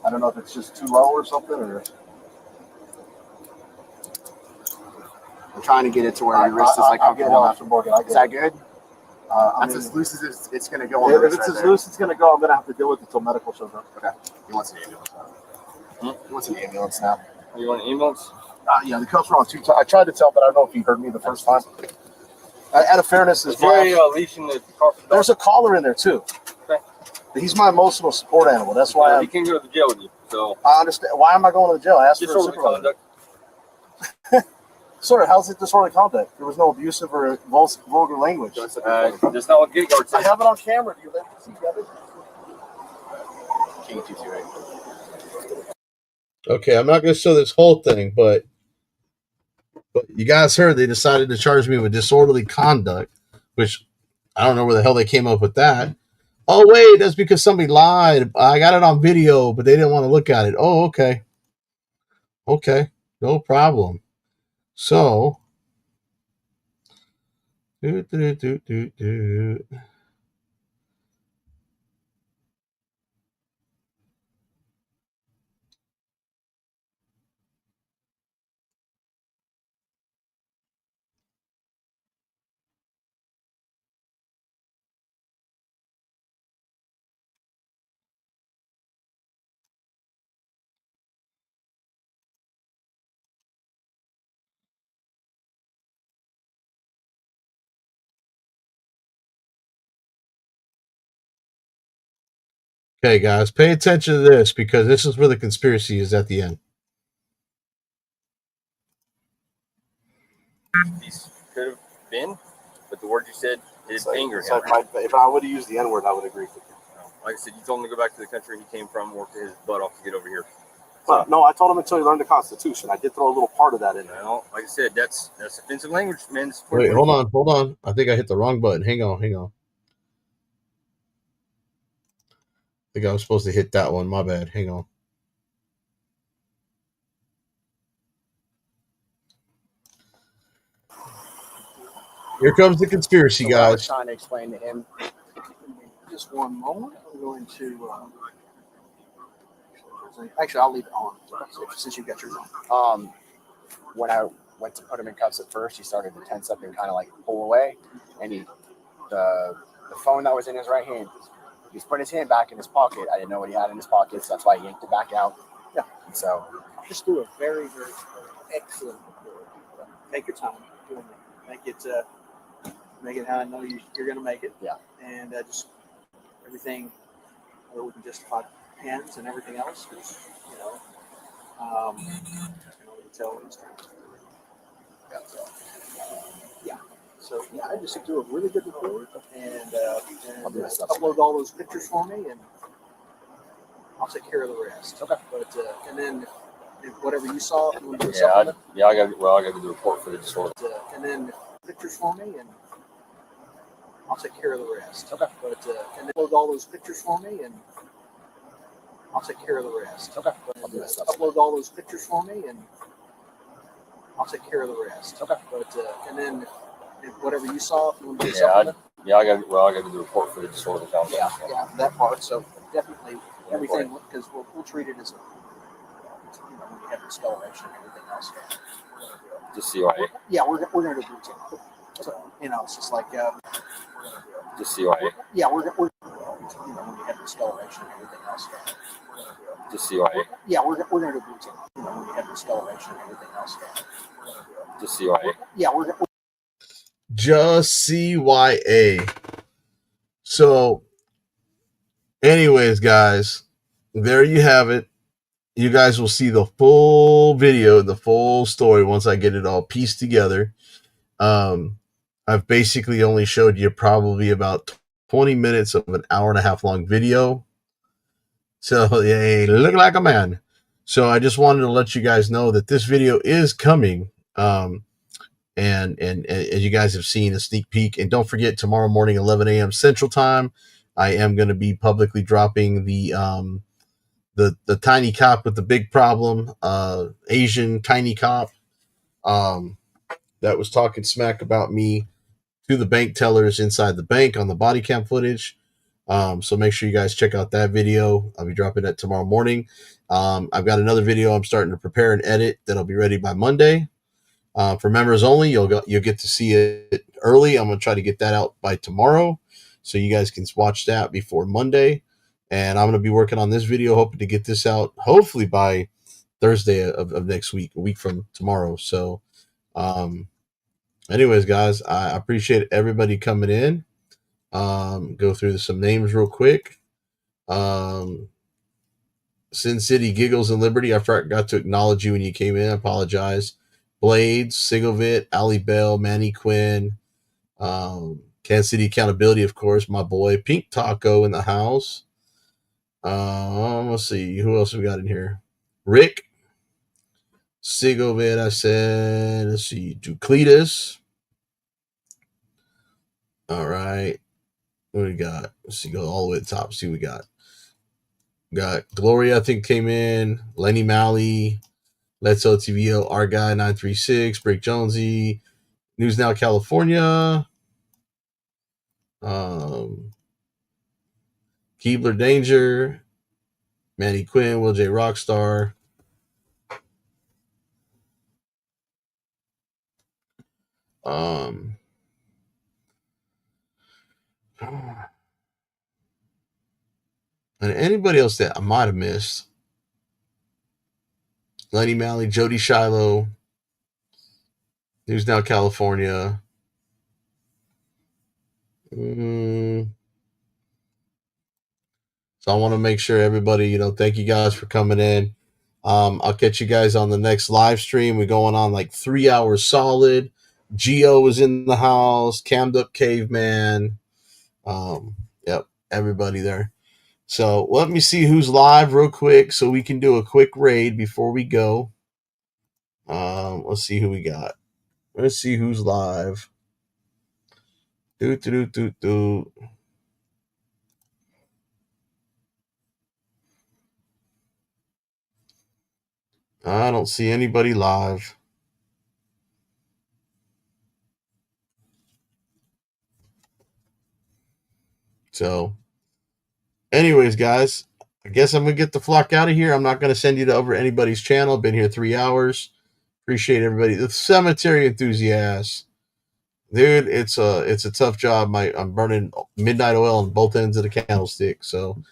I don't know if it's just too low or something, or. I'm trying to get it to where your wrist is like comfortable enough. Is that good? That's as loose as it's going to go. If it's as loose as it's going to go, I'm going to have to deal with it until medical shows up. Okay. He wants an ambulance now. He wants an ambulance now. You want an ambulance? Yeah, the cuffs were on 2 times. I tried to tell, but I don't know if he heard me the first time. Out of fairness, as well. Leash in the car. There's a collar in there too. Okay. He's my emotional support animal. That's why he can't go to the jail with you. So I understand. Why am I going to the jail? I asked for a supervisor. Sorry, how's it disorderly conduct? There was no abusive or vulgar language. That's not what gate guard says. I have it on camera. Do you let me see that? King 228. Okay, I'm not going to show this whole thing, but you guys heard they decided to charge me with disorderly conduct, which I don't know where the hell they came up with that. Oh, wait, that's because somebody lied. I got it on video, but they didn't want to look at it. Oh, okay. Okay, no problem. So, Okay, guys, pay attention to this because this is where the conspiracy is at the end. These could have been, but the word you said is anger him. If I would have used the N word, I would agree with you. Like I said, you told him to go back to the country he came from, work his butt off to get over here. Well, no, I told him until he learned the Constitution. I did throw a little part of that in there. Well, like I said, that's offensive language, man. Wait, hold on. I think I hit the wrong button. Hang on. I think I was supposed to hit that one. My bad. Hang on. Here comes the conspiracy, So what I was guys. trying to explain to him. Just one moment. I'm going to. Actually, I'll leave it on since you got yours on. When I went to put him in cuffs at first, he started to tense up and kind of like pull away, and the phone that was in his right hand, he was putting his hand back in his pocket. I didn't know what he had in his pocket, so that's why he yanked it back out. Yeah. So just do a very, very excellent report. Take your time doing it. Make it how I know you're going to make it. Yeah. And just everything where we can justify pens and everything else. Because, you can tell he's trying to. Yeah. So, yeah, I just do a really good report and upload all those pictures for me, and I'll take care of the rest. Okay. But, and then if whatever you saw, if you want to do I got to do the report for the disorder. And then pictures for me, and I'll take care of the rest. Okay. But and then upload all those pictures for me, and I'll take care of the rest. Okay. But, upload all those pictures for me, and I'll take care of the rest. Okay. But and then if whatever you saw, if you want to do something. I got to do the report for the disorder. Yeah, that part. So definitely everything, because we'll treat it as a, when you have discoloration and everything else. Just CYA. Yeah, we're going to do routine. So, it's just like just CYA. Yeah, we're when you have discoloration and everything else. Just CYA. Yeah, we're going to do routine. When you have discoloration and everything else. Just CYA. Yeah, we're just CYA. So, anyways, guys, there you have it. You guys will see the full video, the full story once I get it all pieced together. I've basically only showed you probably about 20 minutes of an hour and a half long video. So, yeah, look like a man. So I just wanted to let you guys know that this video is coming. And as you guys have seen, a sneak peek. And don't forget, tomorrow morning, 11 a.m. Central Time, I am going to be publicly dropping the tiny cop with the big problem, Asian tiny cop, that was talking smack about me to the bank tellers inside the bank on the body cam footage. So make sure you guys check out that video. I'll be dropping that tomorrow morning. I've got another video I'm starting to prepare and edit that'll be ready by Monday. For members only, you'll get to see it early. I'm going to try to get that out by tomorrow so you guys can watch that before Monday. And I'm going to be working on this video, hoping to get this out hopefully by Thursday of next week, a week from tomorrow. So, anyways, guys, I appreciate everybody coming in. Go through some names real quick. Sin City, Giggles, and Liberty. I forgot to acknowledge you when you came in. I apologize. Blades, Sigovit, Ali Bell, Manny Quinn, Kansas City Accountability, of course, my boy. Pink Taco in the house. Let's see. Who else we got in here? Rick. Sigovit, I said. Let's see. Duclitus. All right. What do we got? Let's see. Go all the way to the top. See what we got. Got Gloria, I think, came in. Lenny Malley. Let's OTVO. Our guy 936. Break Jonesy. News Now California. Keebler Danger. Manny Quinn. Will J Rockstar. And anybody else that I might have missed. Lenny Malley, Jody Shiloh, News Now California. So I want to make sure everybody, thank you guys for coming in. I'll catch you guys on the next live stream. We're going on like 3 hours solid. Geo is in the house. Cammed Up Caveman. Yep, everybody there. So let me see who's live real quick so we can do a quick raid before we go. Let's see who we got. Let's see who's live. Do. I don't see anybody live. So, anyways, guys, I guess I'm going to get the flock out of here. I'm not going to send you to over anybody's channel. Been here 3 hours. Appreciate everybody. The cemetery enthusiasts. Dude, it's a tough job. I'm burning midnight oil on both ends of the candlestick. So,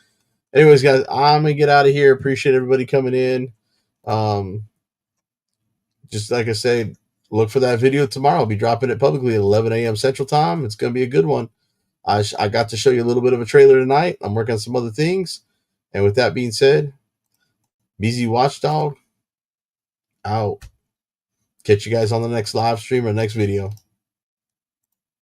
anyways, guys, I'm going to get out of here. Appreciate everybody coming in. Just like I said, look for that video tomorrow. I'll be dropping it publicly at 11 a.m. Central Time. It's going to be a good one. I got to show you a little bit of a trailer tonight. I'm working on some other things. And with that being said, BZ Watchdog out. Catch you guys on the next live stream or next video.